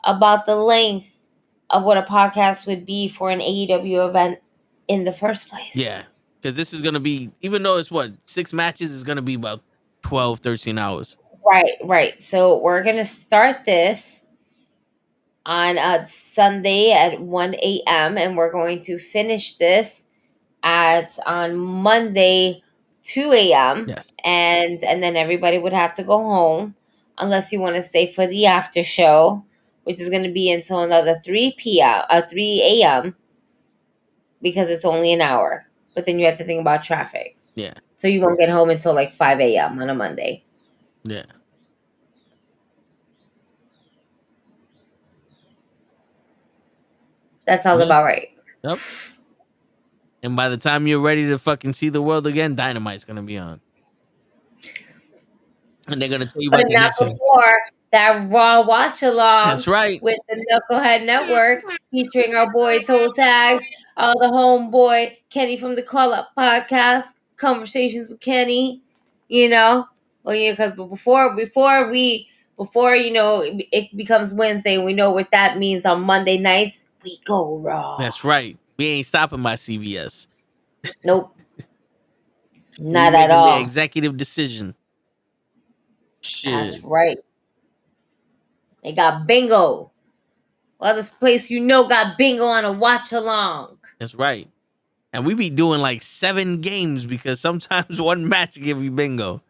about the length of what a podcast would be for an AEW event in the first place. Yeah, because this is going to be, even though it's 6 matches, it's going to be about 12, 13 hours. Right. So we're gonna start this on Sunday at 1 a.m. and we're going to finish this at on Monday 2 a.m. Yes. and then everybody would have to go home unless you want to stay for the after show, which is going to be until another 3 a.m. because it's only an hour. But then you have to think about traffic. Yeah. So you won't get home until like 5 a.m. on a Monday. Yeah. That sounds about right. Yep. And by the time you're ready to fucking see the world again, Dynamite's gonna be on. And they're gonna tell you But about the not next one. before that Raw watch along. That's right. With the Knucklehead Network featuring our boy Toe Tags, the homeboy Kenny from the Call Up Podcast, Conversations with Kenny. You know, well, yeah, because before it becomes Wednesday, we know what that means. On Monday nights, we go Raw. That's right. We ain't stopping by CVS. Nope, We not at making the all. executive decision. Shit. That's right. They got bingo. Well, this place got bingo on a watch along. That's right. And we be doing like 7 games because sometimes one match give you bingo.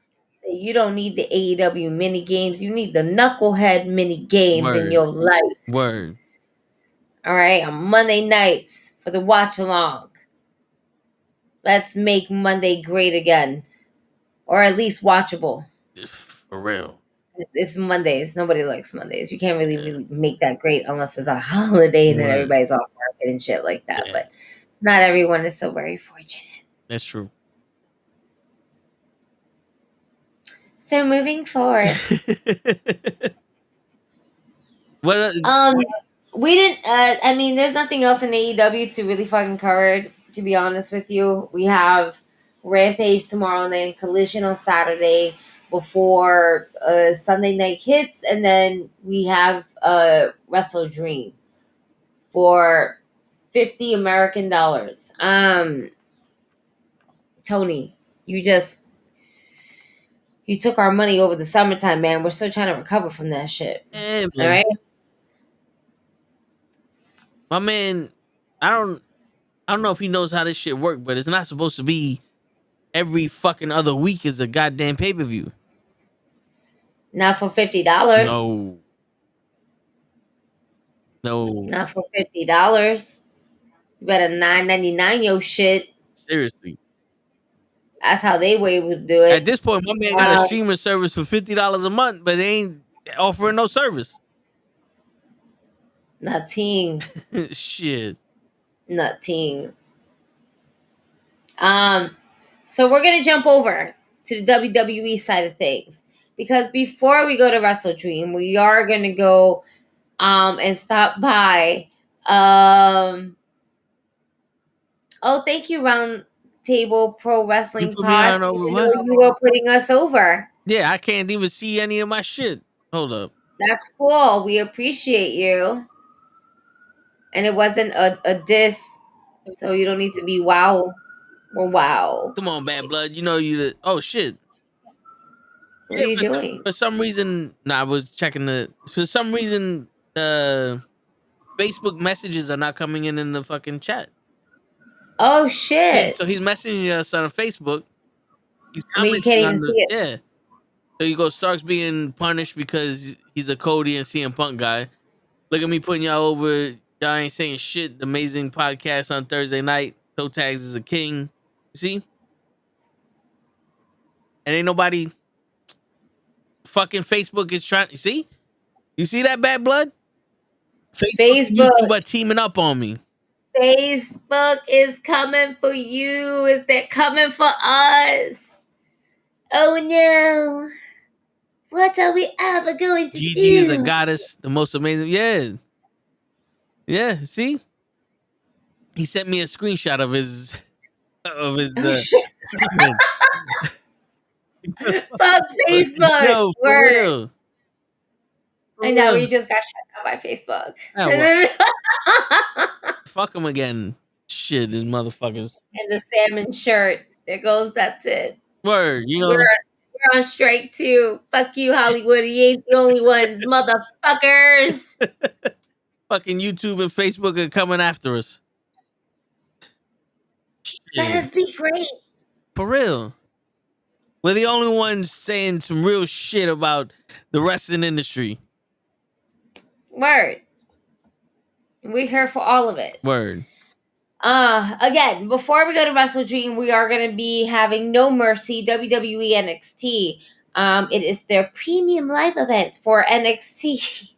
You don't need the AEW mini games. You need the Knucklehead mini games in Word. your life. Word. All right, on Monday nights for the watch along. Let's make Monday great again, or at least watchable. For real. It's Mondays. Nobody likes Mondays. You can't really make that great unless it's a holiday and then Right. everybody's off market and shit like that. Yeah. But not everyone is so very fortunate. That's true. So moving forward, What? we didn't. I mean, there's nothing else in AEW to really fucking cover. To be honest with you, we have Rampage tomorrow and then Collision on Saturday before Sunday night hits, and then we have Wrestledream for $50 American. Tony, you took our money over the summertime, man. We're still trying to recover from that shit. Yeah, All right. My man, I don't know if he knows how this shit work, but it's not supposed to be every fucking other week is a goddamn pay-per-view. Not for $50. No. Not for $50. You better $9.99 your shit. Seriously. That's how they were able to do it. At this point, my man got a streaming service for $50 a month, but they ain't offering no service. Nothing. Shit. Nothing. So we're gonna jump over to the WWE side of things because before we go to Wrestledream, we are gonna go and stop by. Oh, thank you, Round Table Pro Wrestling You put me Pod. on over You what? know you were putting us over. Yeah, I can't even see any of my shit. Hold up. That's cool. We appreciate you. And it wasn't a diss, so you don't need to be wow or wow. Come on, Bad Blood. You know you. Oh shit. What are you doing? For some reason, I was checking for some reason, Facebook messages are not coming in the fucking chat. Oh shit! Yeah, so he's messaging us on Facebook. He's commenting you can't on even see it. Yeah. So you go, Stark's being punished because he's a Cody and CM Punk guy. Look at me putting y'all over. Y'all ain't saying shit. The amazing podcast on Thursday night. Toe Tags is a king. See? And ain't nobody fucking Facebook is trying. You see? You see that, Bad Blood? Facebook and YouTube are teaming up on me. Facebook is coming for you. Is they're coming for us? Oh no! What are we ever going to do? Gigi is a goddess, the most amazing. Yeah, yeah. See, he sent me a screenshot of his shit. Fuck Facebook. Yo, for real. I know we just got shut down by Facebook. Fuck him again. Shit, these motherfuckers. And the salmon shirt. There goes. That's it. Word. You know. We're on strike too. Fuck you, Hollywood. You ain't the only ones, motherfuckers. Fucking YouTube and Facebook are coming after us. Let Shit. us be great. For real. We're the only ones saying some real shit about the wrestling industry. Word. We're here for all of it. Word. Again, before we go to Wrestledream, we are going to be having No Mercy WWE NXT. It is their premium live event for NXT.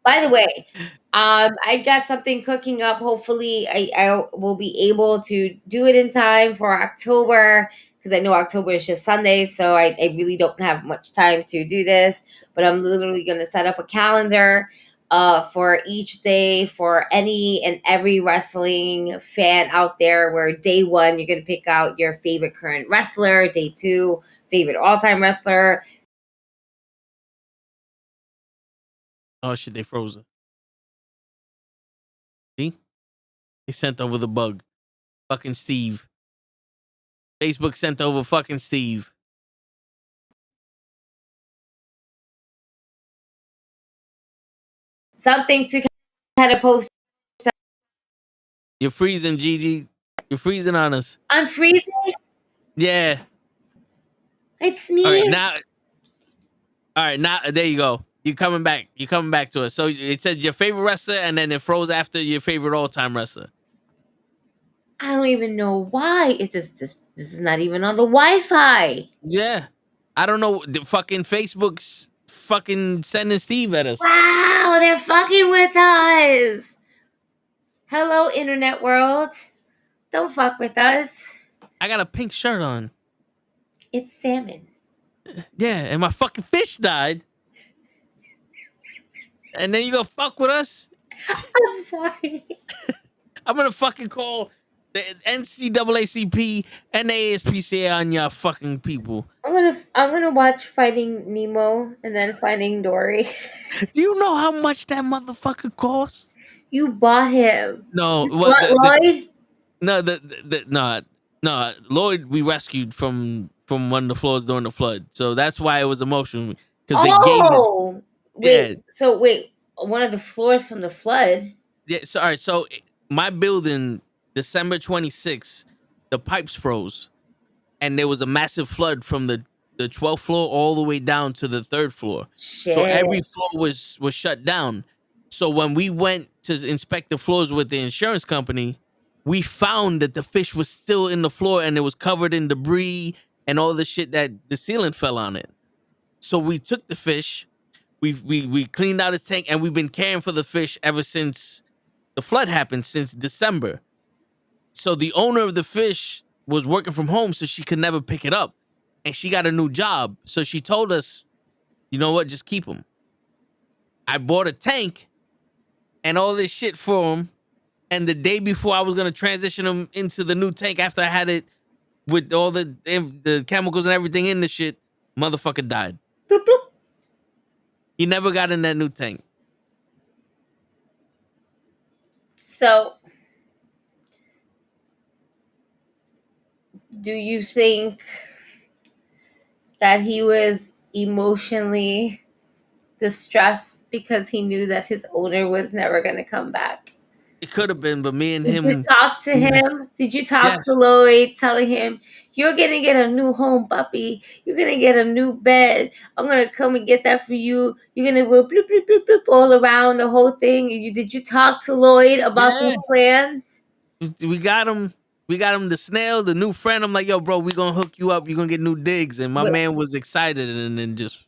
By the way, I've got something cooking up. Hopefully, I will be able to do it in time for October, because I know October is just Sunday, so I really don't have much time to do this. But I'm literally going to set up a calendar for each day for any and every wrestling fan out there, where day one, you're going to pick out your favorite current wrestler, day two, favorite all-time wrestler. Oh shit, they frozen. See? They sent over the bug. Fucking Steve. Facebook sent over fucking Steve. Something to kind of post. You're freezing, Gigi. You're freezing on us. I'm freezing. Yeah. It's me. All right, now there you go. You're coming back. You're coming back to us. So it said your favorite wrestler, and then it froze after your favorite all-time wrestler. I don't even know why. This is not even on the Wi-Fi. Yeah. I don't know. The fucking Facebook's fucking sending Steve at us. Wow, they're fucking with us. Hello, internet world. Don't fuck with us. I got a pink shirt on. It's salmon. Yeah, and my fucking fish died. And then you gonna fuck with us? I'm sorry. I'm gonna fucking call the NCAACP and the ASPCA on y'all fucking people. I'm gonna watch Finding Nemo and then Finding Dory. Do you know how much that motherfucker costs? You bought him. No, You bought Lloyd? No, Lloyd we rescued from one of the floors during the flood. So that's why it was emotional. Because they gave it. Wait. Yeah. So wait, one of the floors from the flood. Yeah, so all right, so my building, December 26th, the pipes froze. And there was a massive flood from the 12th floor all the way down to the 3rd floor. Shit. So every floor was shut down. So when we went to inspect the floors with the insurance company, we found that the fish was still in the floor and it was covered in debris and all the shit that the ceiling fell on it. So we took the fish, we cleaned out his tank, and we've been caring for the fish ever since the flood happened, since December. So the owner of the fish was working from home, so she could never pick it up. And she got a new job. So she told us, you know what, just keep him. I bought a tank and all this shit for him. And the day before I was going to transition him into the new tank, after I had it with all the chemicals and everything in the shit, motherfucker died. Bloop, bloop. He never got in that new tank. So, do you think that he was emotionally distressed because he knew that his owner was never going to come back? It could have been, but me and Did him. you talk to him? Did you talk Yes. to Lloyd, telling him, you're going to get a new home, puppy. You're going to get a new bed. I'm going to come and get that for you. You're going to go bloop, bloop, bloop, bloop all around the whole thing. Did you talk to Lloyd about these plans? We got him. We got him the snail, the new friend. I'm like, yo, bro, we gonna hook you up. You're gonna get new digs. And my man was excited, and then just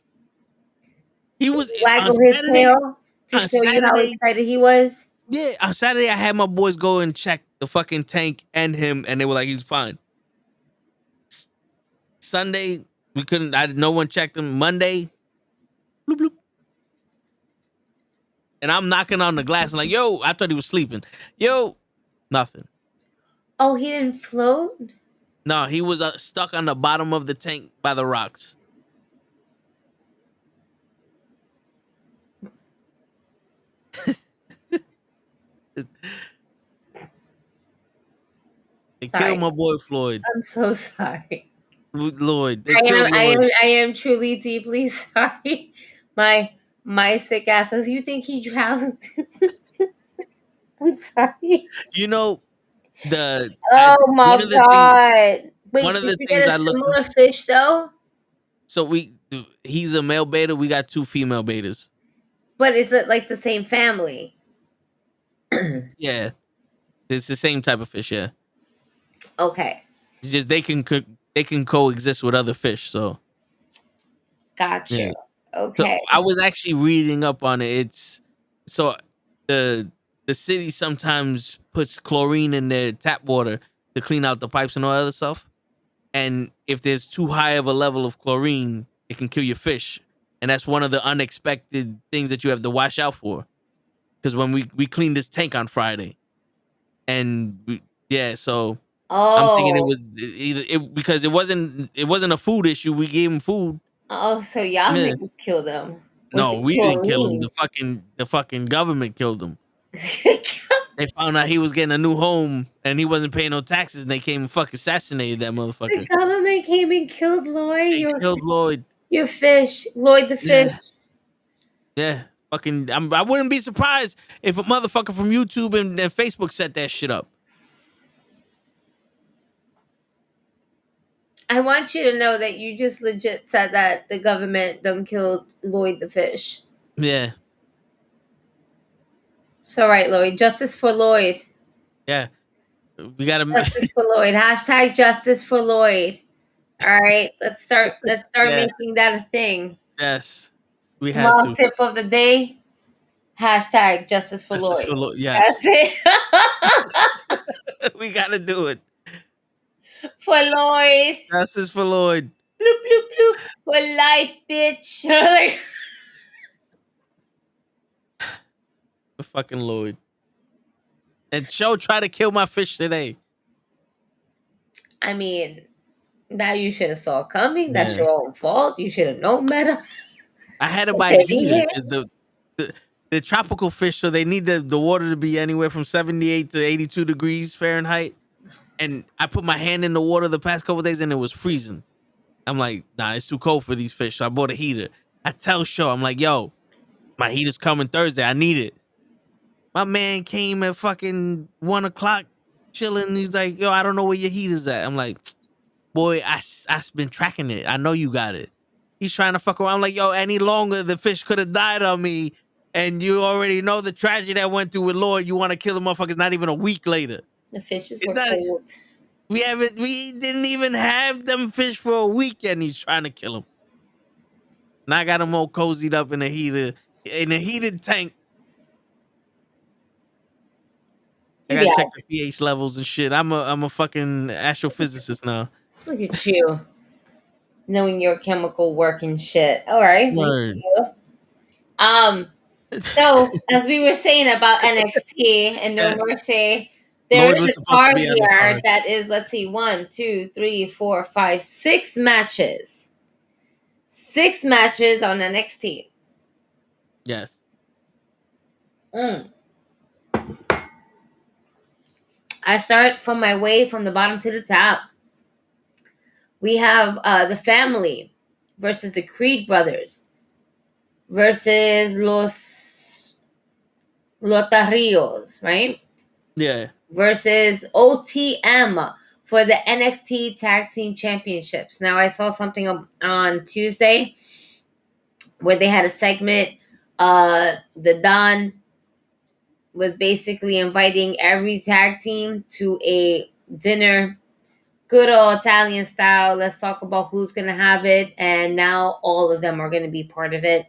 he was waggle his tail to show you how excited he was. Yeah, on Saturday I had my boys go and check the fucking tank and him, and they were like, he's fine. Sunday we couldn't. No one checked him. Monday, bloop bloop. And I'm knocking on the glass and like, yo, I thought he was sleeping. Yo, nothing. Oh, he didn't float? No, he was stuck on the bottom of the tank by the rocks. They killed my boy Floyd. I'm so sorry. Lloyd. They killed Lloyd. I am truly deeply sorry. My sick ass says, you think he drowned? I'm sorry. You know the Oh my one of the things god. Wait, did you things get I a looked up. similar fish though? So he's a male beta. We got 2 female betas. But is it like the same family? Yeah, it's the same type of fish. Yeah, Okay. it's just they can coexist with other fish. So Got yeah. you. So Okay. I was actually reading up on it. It's so the the city sometimes puts chlorine in their tap water to clean out the pipes and all that other stuff. And if there's too high of a level of chlorine, it can kill your fish. And that's one of the unexpected things that you have to watch out for. Because when we cleaned this tank on Friday, and so I'm thinking it Oh. was either because it wasn't a food issue. We gave him food. Oh, so y'all Yeah. niggas killed them with No, the we didn't kill him. chlorine. The fucking government killed him. They found out he was getting a new home and he wasn't paying no taxes, and they came and fucking assassinated that The motherfucker. government came and killed Lloyd. They killed Lloyd. Your fish. Lloyd the fish. Yeah, yeah. Fucking, I wouldn't be surprised if a motherfucker from YouTube and Facebook set that shit up. I want you to know that you just legit said that the government done killed Lloyd the fish. Yeah, It's all right, Lloyd. Justice for Lloyd. yeah. We gotta. Justice for Lloyd. Hashtag justice for Lloyd. All right. Let's start Yeah. making that a thing. Yes, we have Small to. sip of the day. Hashtag justice for Justice Lloyd. for Lloyd. Yes, That's it. we gotta do it. For Lloyd. Justice for Lloyd. Bloop, bloop, bloop. For life, bitch. Like, For fucking Lloyd. And Joe tried to kill my fish today. I mean, that you should have saw coming. That's Yeah. your own fault. You should have known better. I had to buy a heater because the tropical fish, so they need the water to be anywhere from 78 to 82 degrees Fahrenheit. And I put my hand in the water the past couple of days and it was freezing. I'm like, nah, it's too cold for these fish. So I bought a heater. I tell Show, I'm like, yo, my heater's coming Thursday. I need it. My man came at fucking 1 o'clock chilling. He's like, yo, I don't know where your heater's at. I'm like, boy, I've been tracking it. I know you got it. He's trying to fuck around. I'm like, yo, any longer, the fish could have died on me. And you already know the tragedy that went through with Lloyd. You want to kill the motherfuckers not even a week later. The fishes It's were not- cold. We didn't even have them fish for a week and he's trying to kill them. And I got them all cozied up in a heated tank. I gotta check the pH levels and shit. I'm a fucking astrophysicist now. Look at you. Knowing your chemical work and shit. All right. Word. So as we were saying about NXT and No Mercy, there Lloyd is was a supposed to card be on the here card. that is, let's see, 1, 2, 3, 4, 5, 6 matches. 6 matches on NXT. Yes. I start from my way from the bottom to the top. We have the family versus the Creed brothers versus Los Lotarrios, right? Yeah. Versus OTM for the NXT Tag Team Championships. Now, I saw something on Tuesday where they had a segment. The Don was basically inviting every tag team to a dinner, good old Italian style. Let's talk about who's going to have it. And now all of them are going to be part of it.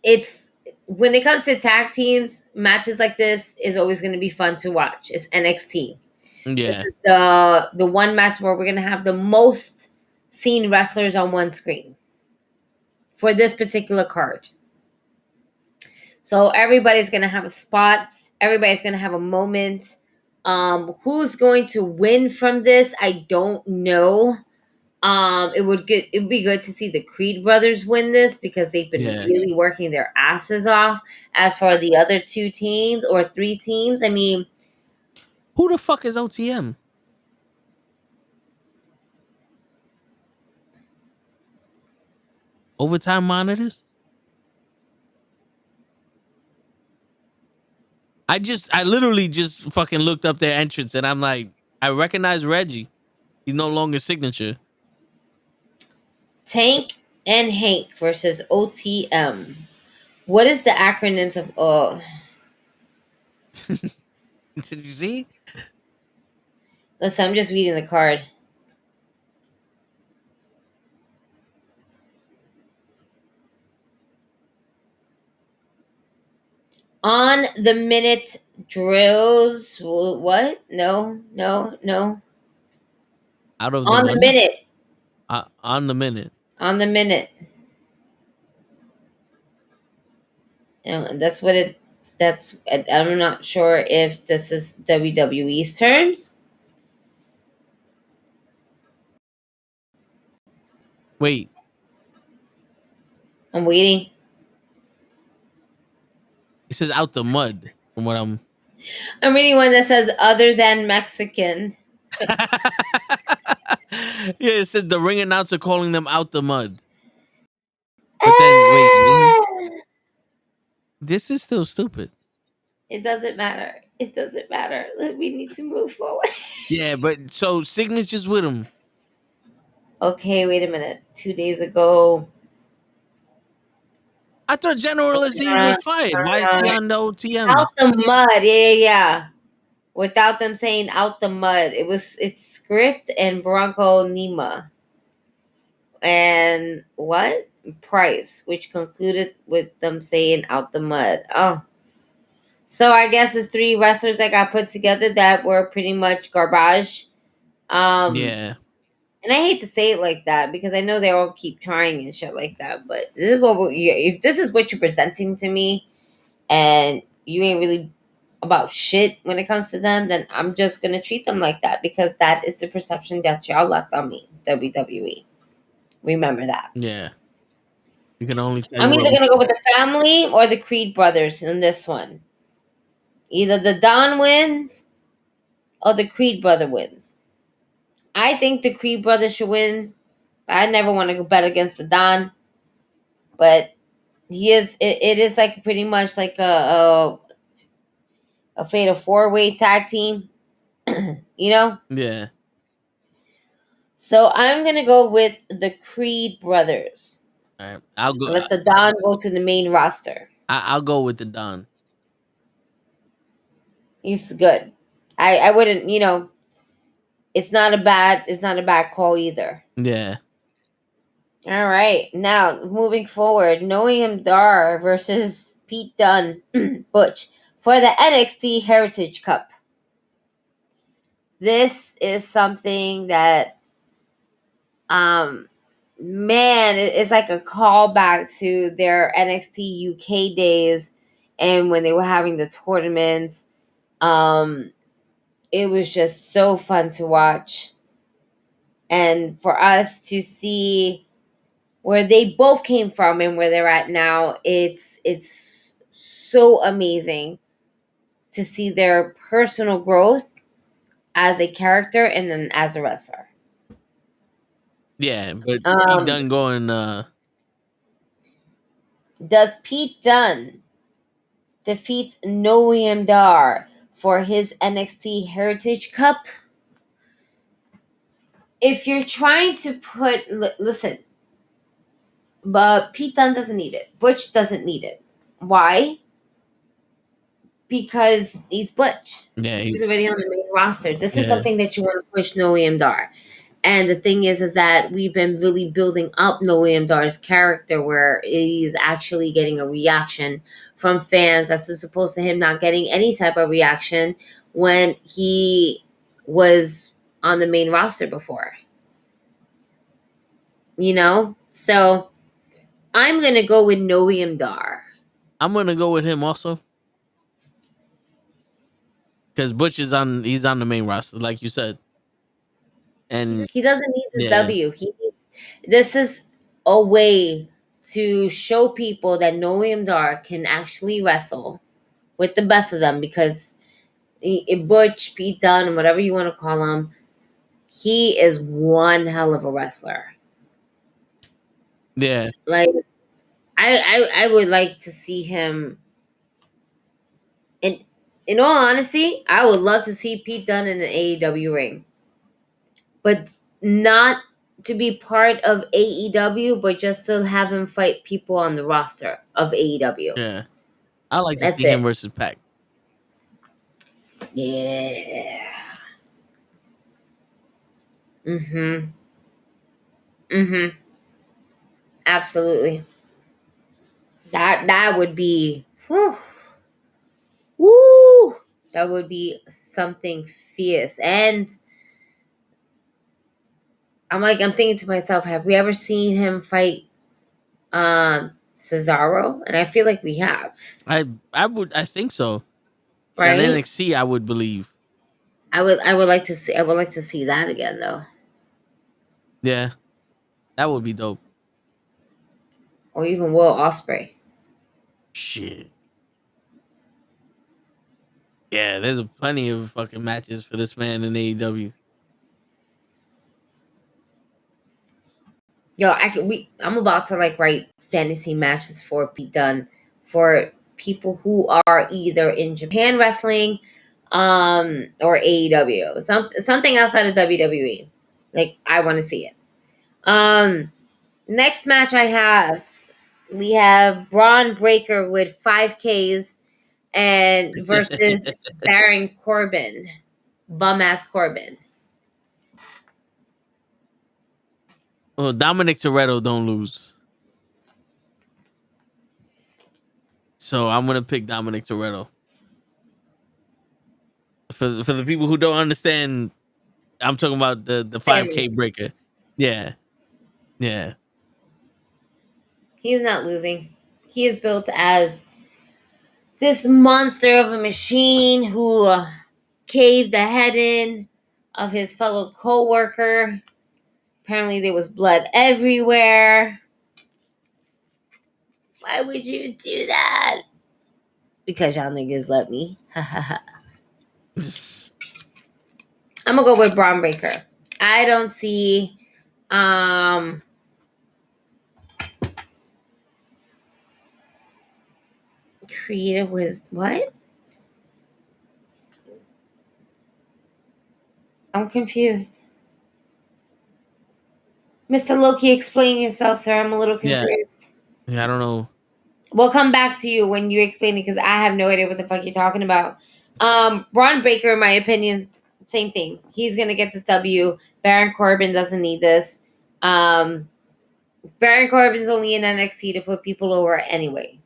It's when it comes to tag teams, matches like this is always going to be fun to watch. It's NXT. Yeah. This is the one match where we're going to have the most seen wrestlers on one screen for this particular card. So everybody's going to have a spot. Everybody's going to have a moment. Who's going to win from this? I don't know. It would be good to see the Creed brothers win this because they've been really working their asses off. As for the other 2 teams or 3 teams, I mean, who the fuck is OTM? Overtime monitors? I literally just fucking looked up their entrance and I'm like, I recognize Reggie. He's no longer signature. Tank and Hank versus OTM. What is the acronyms of? Oh, Did you see? listen, I'm just reading the card. On the minute drills. What? No. Out of the On the money? minute. On the minute. On the minute. That's what it. That's. I'm not sure if this is WWE's terms. Wait. I'm waiting. It says out the mud from what I'm reading one that says other than Mexican. Yeah, it said the ring announcer calling them out the mud. But then wait, this is still stupid. It doesn't matter. It doesn't matter. We need to move forward. Yeah, but so signatures with him. Okay, wait a minute. 2 days ago. I thought General Aziz was fired. Why is he on the OTM? Out the mud. Yeah. Without them saying out the mud. It's Script and Bronco Nima. And what? Price, which concluded with them saying out the mud. Oh. So I guess it's 3 wrestlers that got put together that were pretty much garbage. Yeah. And I hate to say it like that because I know they all keep trying and shit like that. But this is if this is what you're presenting to me, and you ain't really about shit when it comes to them, then I'm just gonna treat them like that because that is the perception that y'all left on me, WWE. Remember that. Yeah. You can only tell I'm you either what we gonna go see. with the family or the Creed brothers in this one. Either the Don wins or the Creed brother wins. I think the Creed brother should win. I never want to go bet against the Don, but he is. It is like pretty much like a fatal 4-way tag team, you know. Yeah. So I'm gonna go with the Creed brothers. All right. I'll go. Let the Don go to the main roster. I'll go with the Don. He's good. I wouldn't. It's not a bad call either. Yeah. All right, now moving forward, Noam Dar versus Pete Dunne, Butch for the NXT Heritage Cup. This is something that, man, it's like a callback to their NXT UK days, and when they were having the tournaments. It was just so fun to watch, and for us to see where they both came from and where they're at now, it's so amazing to see their personal growth as a character and then as a wrestler. Yeah, but Pete Dunne going Does Pete Dunne defeat Noam Dar for his NXT Heritage Cup? If you're trying to listen, but Pete Dunne doesn't need it. Butch doesn't need it. Why? Because he's Butch. Yeah, he's already on the main roster. This is Yeah. something that you want to push Noam Dar. And the thing is that we've been really building up Noam Dar's character where he's actually getting a reaction from fans as opposed to him not getting any type of reaction when he was on the main roster before. So I'm going to go with Noam Dar. I'm gonna go with him also. Because Butch he's on the main roster, like you said. And he doesn't need this yeah. W. This is a way to show people that Noam Dar can actually wrestle with the best of them because Butch, Pete Dunne, whatever you want to call him, he is one hell of a wrestler. Yeah. Like, I would like to see him. In all honesty, I would love to see Pete Dunne in an AEW ring, but not to be part of AEW, but just to have him fight people on the roster of AEW. Yeah. I like to That's see him it. versus Pac. Yeah. Mm-hmm. Mm-hmm. Absolutely. That would be whew, woo. That would be something fierce. And I'm thinking to myself, have we ever seen him fight Cesaro? And I feel like we have, I think so. On right? NXT, I would believe. I would like to see that again though. Yeah. That would be dope. Or even Will Ospreay. Shit. Yeah, there's plenty of fucking matches for this man in AEW. Yo, I'm about to like write fantasy matches for Pete Dunne for people who are either in Japan wrestling, or AEW. Something outside of WWE. Like, I want to see it. Next match we have Braun Breaker with 5Ks and versus Baron Corbin. Bum ass Corbin. Well, Dominic Toretto don't lose. So I'm gonna pick Dominic Toretto. For the people who don't understand, I'm talking about the 5K Everyone. breaker. Yeah. Yeah. He's not losing. He is built as this monster of a machine who caved the head in of his fellow co-worker. Apparently there was blood everywhere. Why would you do that? Because y'all niggas let me. I'm gonna go with Braun Breaker. I don't see creative was what? I'm confused. Mr. Loki, explain yourself, sir. I'm a little Yeah. confused. Yeah, I don't know. We'll come back to you when you explain it because I have no idea what the fuck you're talking about. Braun Breaker, in my opinion, same thing. He's gonna get this W. Baron Corbin doesn't need this. Baron Corbin's only in NXT to put people over anyway.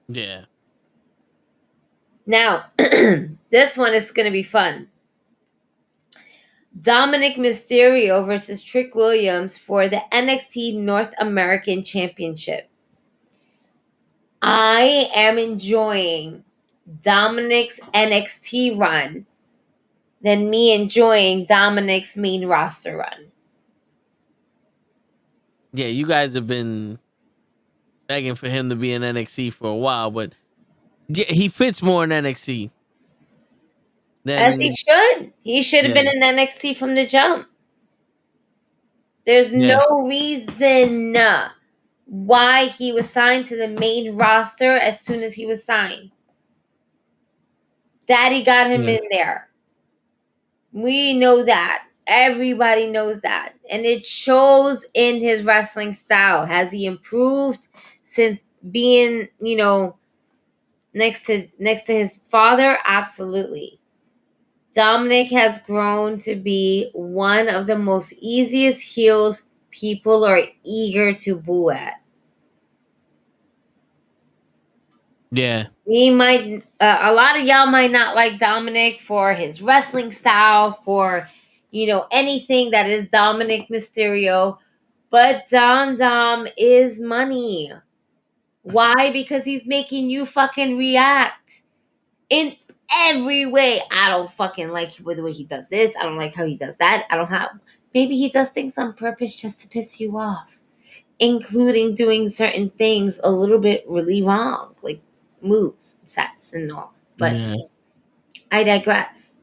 Yeah. Now, this one is gonna be fun. Dominic Mysterio versus Trick Williams for the NXT North American Championship. I am enjoying Dominic's NXT run than me enjoying Dominic's main roster run. Yeah, you guys have been begging for him to be in NXT for a while, but yeah, he fits more in NXT As he than should. He should have yeah. been in NXT from the jump. There's Yeah. no reason why he was signed to the main roster as soon as he was signed. Daddy got him Yeah. in there. We know that. Everybody knows that. And it shows in his wrestling style. Has he improved since being, next to his father? Absolutely. Dominic has grown to be one of the most easiest heels people are eager to boo at. Yeah. We might, a lot of y'all might not like Dominic for his wrestling style, for, anything that is Dominic Mysterio, but Dom is money. Why? Because he's making you fucking react in every way. I don't fucking like the way he does this. I don't like how he does that. Maybe he does things on purpose just to piss you off, including doing certain things a little bit really wrong, like moves, sets, and all. But Yeah. I digress.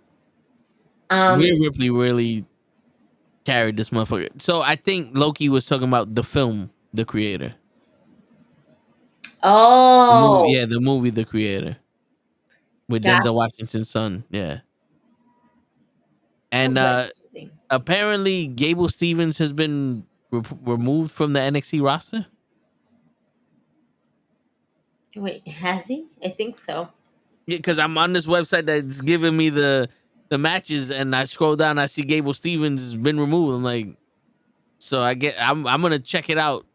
Rhea Ripley really carried this motherfucker. So I think Loki was talking about the film The Creator. Oh, The movie The Creator with gotcha. Denzel Washington's son. Yeah, and That's interesting. apparently Gable Stevens has been removed from the NXT roster. Wait, has he? I think so. Yeah, because I'm on this website that's giving me the matches, and I scroll down, I see Gable Stevens has been removed. I'm like, so I'm gonna check it out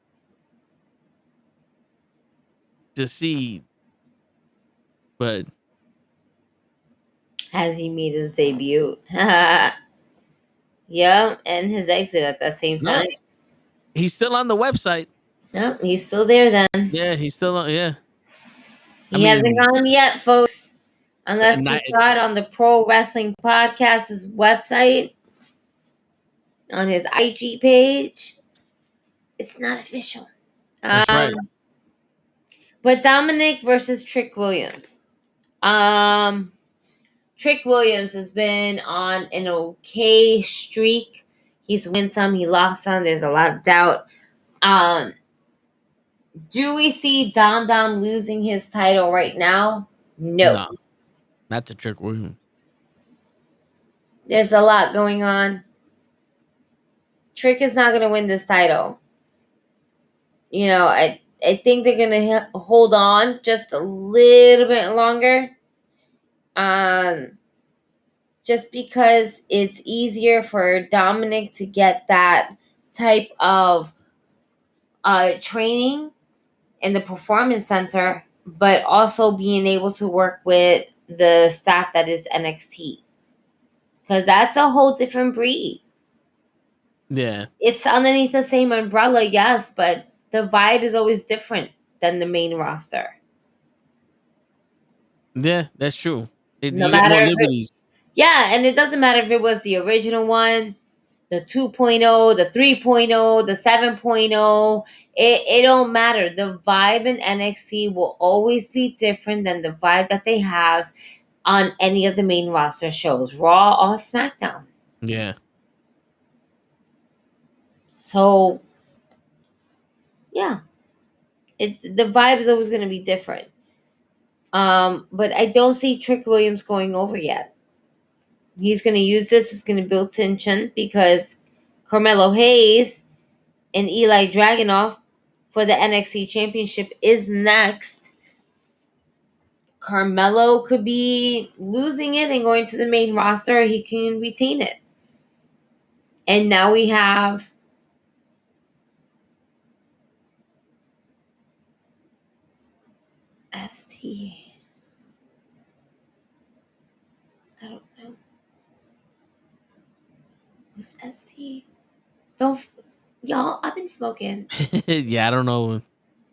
to see, but Has he made his debut? Yeah, and his exit at the same no, time. he's still on the website. No, he's still there then. Yeah, he's still on. Yeah, I He hasn't mean, gone yet, folks. Unless you not, saw it on the Pro Wrestling Podcast's website, on his IG page. It's not official. that's right. But Dominic versus Trick Williams. Trick Williams has been on an okay streak. He's won some, he lost some. There's a lot of doubt. Do we see Dom Dom losing his title right now? No. No, not to Trick Williams. There's a lot going on. Trick is not going to win this title. You know, I think they're going to hold on just a little bit longer. Just because it's easier for Dominic to get that type of training in the performance center, but also being able to work with the staff that is NXT. Because that's a whole different breed. Yeah, It's underneath the same umbrella, yes, but the vibe is always different than the main roster. yeah, that's true. No You get more matter liberties. Yeah, and it doesn't matter if it was the original one, the 2.0, the 3.0, the 7.0. It don't matter. The vibe in NXT will always be different than the vibe that they have on any of the main roster shows, Raw or SmackDown. Yeah, So, yeah, the vibe is always going to be different. But I don't see Trick Williams going over yet. He's going to use this. It's going to build tension because Carmelo Hayes and Eli Dragunov for the NXT Championship is next. Carmelo could be losing it and going to the main roster, or he can retain it. And now we have ST. I don't know. Who's ST? Y'all, I've been smoking. yeah, I don't know.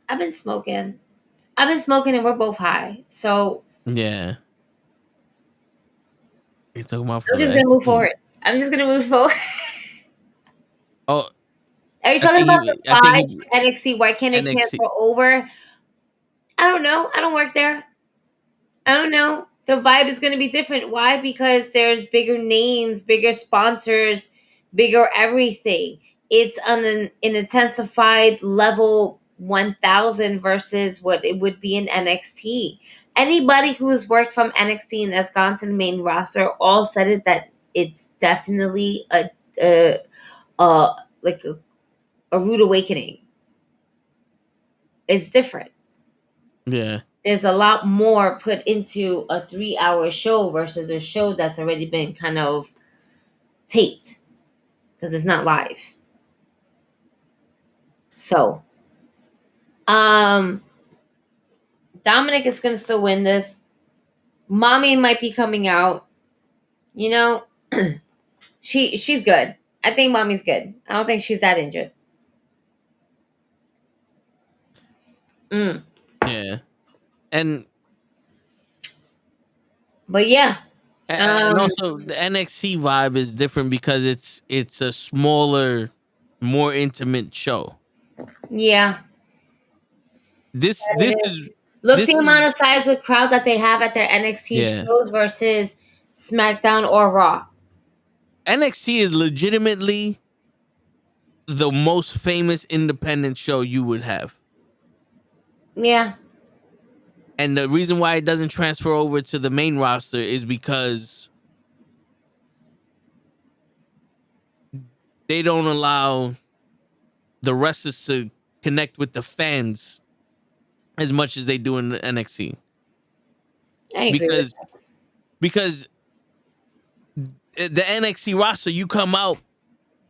I've been smoking and we're both high. So Yeah, you're talking about I'm just gonna move forward. Oh, Are you talking about the I think he NXT? Why can't it NXT. transfer over? I don't know. I don't work there. I don't know. The vibe is going to be different. Why? Because there's bigger names, bigger sponsors, bigger everything. It's on an intensified level 1000 versus what it would be in NXT. Anybody who's worked from NXT and has gone to the main roster all said it that it's definitely a rude awakening. It's different. Yeah, There's a lot more put into a 3-hour show versus a show that's already been kind of taped because it's not live. So, Dominic is going to still win this. Mommy might be coming out. You know, she's good. I think Mommy's good. I don't think she's that injured. yeah, and But yeah. and also the NXT vibe is different because it's a smaller, more intimate show. Yeah. This is Look this the is, amount of size of crowd that they have at their NXT shows versus SmackDown or Raw. NXT is legitimately the most famous independent show you would have. Yeah. And the reason why it doesn't transfer over to the main roster is because they don't allow the wrestlers to connect with the fans as much as they do in the NXT. I agree with Because the NXT roster, you come out,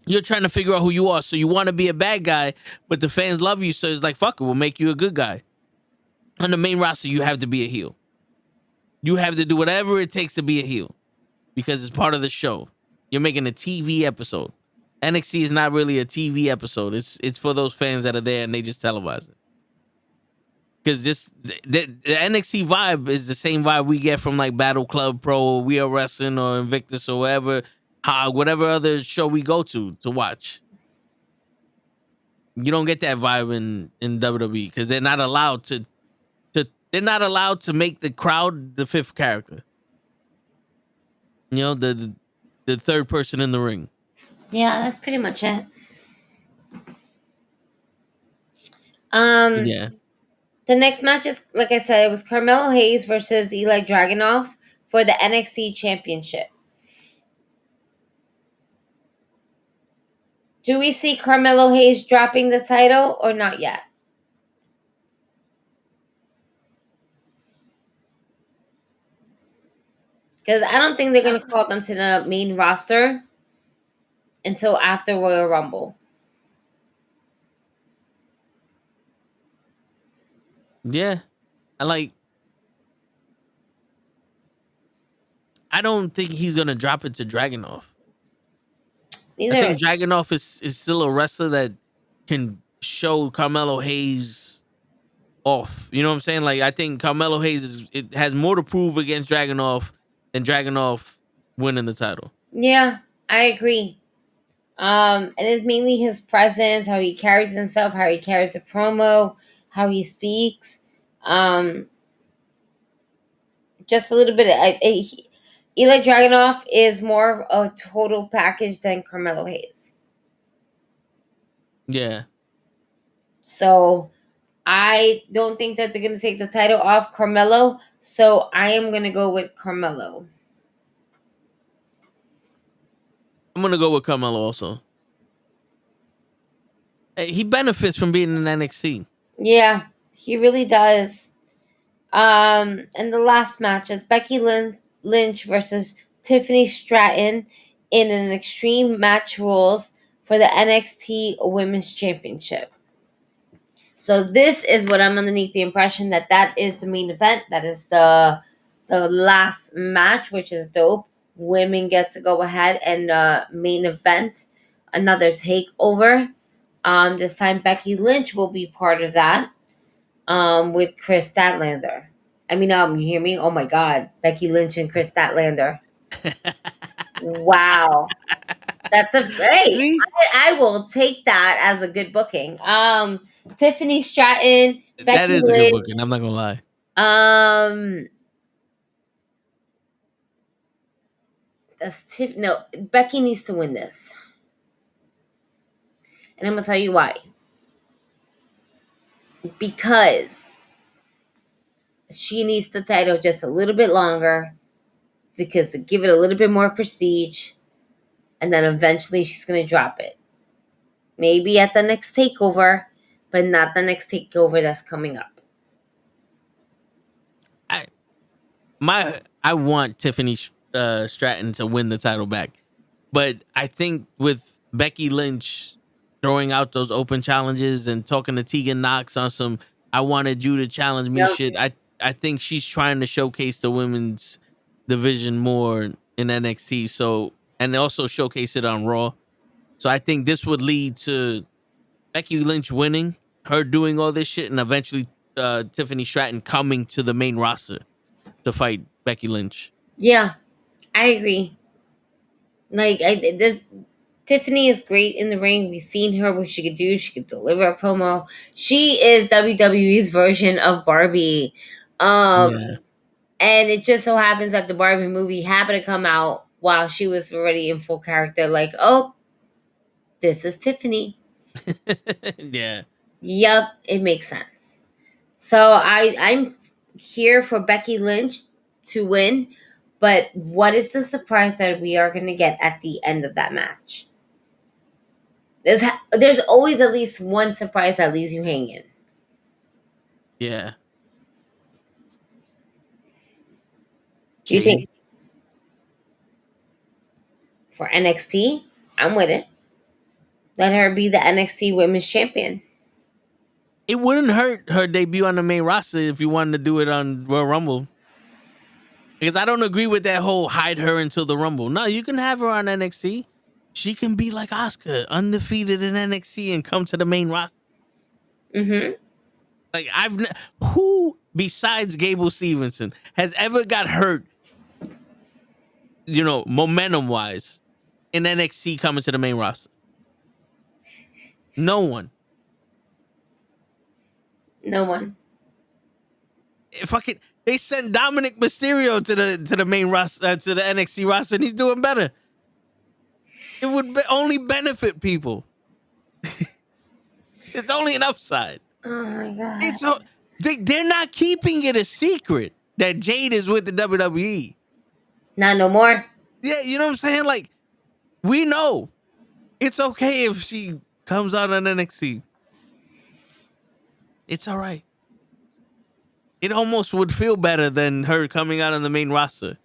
you're trying to figure out who you are. So you want to be a bad guy, but the fans love you. So it's like, fuck it, we'll make you a good guy. On the main roster, you have to be a heel. You have to do whatever it takes to be a heel because it's part of the show. You're making a TV episode. NXT is not really a TV episode. It's for those fans that are there and they just televise it. Because just the NXT vibe is the same vibe we get from like Battle Club Pro, We Are Wrestling, or Invictus, or whatever other show we go to watch. You don't get that vibe in WWE because they're not allowed to make the crowd the fifth character. You know, the third person in the ring. Yeah, that's pretty much it. Yeah. The next match is, like I said, it was Carmelo Hayes versus Eli Dragunov for the NXT Championship. Do we see Carmelo Hayes dropping the title or not yet? Because I don't think they're going to call them to the main roster until after Royal Rumble. Yeah. I don't think he's going to drop it to Dragunov. Neither. I think Dragunov is still a wrestler that can show Carmelo Hayes off. You know what I'm saying? Like, I think Carmelo Hayes has more to prove against Dragunov than Dragunov winning the title. Yeah, I agree. And it's mainly his presence, how he carries himself, how he carries the promo, how he speaks. Just a little bit. Eli Dragunov is more of a total package than Carmelo Hayes. Yeah. So I don't think that they're going to take the title off Carmelo. So I am going to go with Carmelo. I'm going to go with Carmelo also. He benefits from being in NXT. Yeah, he really does. And the last match is Becky Lynch versus Tiffany Stratton in an Extreme Match Rules for the NXT Women's Championship. So this is what I'm underneath the impression that is the main event. That is the last match, which is dope. Women get to go ahead and main event another takeover. This time Becky Lynch will be part of that. With Chris Statlander. I mean, you hear me? Oh my God, Becky Lynch and Chris Statlander. Wow, that's I will take that as a good booking. Tiffany Stratton, Becky that is Lynch. A good booking. I'm not gonna lie. Becky needs to win this, and I'm gonna tell you why. Because she needs the title just a little bit longer, because to give it a little bit more prestige, and then eventually she's going to drop it. Maybe at the next takeover, but not the next takeover that's coming up. I want Tiffany Stratton to win the title back, but I think with Becky Lynch throwing out those open challenges and talking to Tegan Knox on some "I wanted you to challenge me" shit, I think she's trying to showcase the women's division more in NXT. So, and also showcase it on Raw. So I think this would lead to Becky Lynch winning, her doing all this shit, and eventually Tiffany Stratton coming to the main roster to fight Becky Lynch. Yeah, I agree. Like, Tiffany is great in the ring. We've seen her, what she could do. She could deliver a promo. She is WWE's version of Barbie. And it just so happens that the Barbie movie happened to come out while she was already in full character. Like, oh, this is Tiffany. Yeah. Yep, it makes sense. So I'm here for Becky Lynch to win, but what is the surprise that we are going to get at the end of that match? There's always at least one surprise that leaves you hanging. Yeah. You Shady. think for NXT? I'm with it. Let her be the NXT Women's Champion. It wouldn't hurt her debut on the main roster if you wanted to do it on Royal Rumble. Because I don't agree with that whole hide her until the Rumble. No, you can have her on NXT. She can be like Asuka, undefeated in NXT and come to the main roster. Mm-hmm. Like who besides Gable Stevenson has ever got hurt, momentum wise in NXT coming to the main roster? No one. No one. They sent Dominic Mysterio to the main roster, to the NXT roster, and he's doing better. It would only benefit people. It's only an upside. Oh my god! They're not keeping it a secret that Jade is with the WWE. Not no more. Yeah, you know what I'm saying? Like, we know it's okay if she comes out on NXT. It's all right. It almost would feel better than her coming out on the main roster.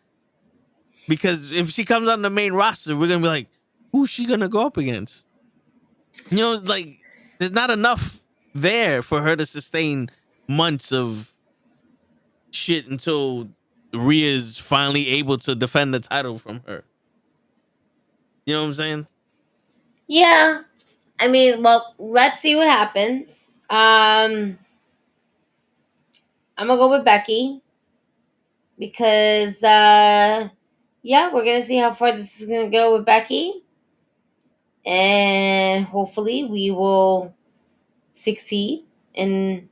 Because if she comes on the main roster, we're going to be like, who's she going to go up against? It's like, there's not enough there for her to sustain months of shit until Rhea's finally able to defend the title from her. You know what I'm saying? Yeah. I mean, well, let's see what happens. I'm gonna go with Becky because yeah, we're gonna see how far this is gonna go with Becky. And hopefully we will succeed and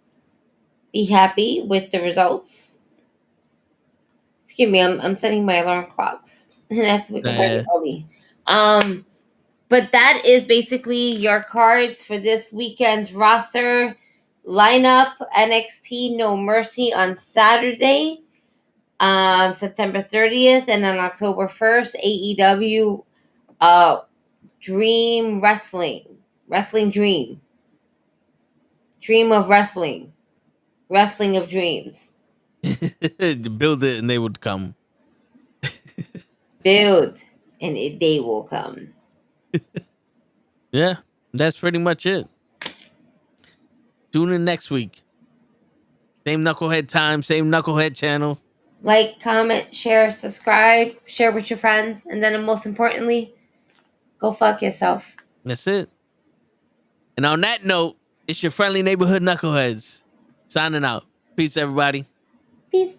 be happy with the results. Forgive me, I'm setting my alarm clocks and I have to wake up very early. But that is basically your cards for this weekend's roster lineup. NXT No Mercy on Saturday, September 30th, and on October 1st, AEW Dream Wrestling Dream of Wrestling of Dreams. Build it and they would come. Build and they will come. Yeah, that's pretty much it. Tune in next week. Same Knucklehead time, same Knucklehead channel. Like, comment, share, subscribe, share with your friends, and then most importantly, go fuck yourself. That's it. And on that note, it's your friendly neighborhood Knuckleheads signing out. Peace, everybody. Peace.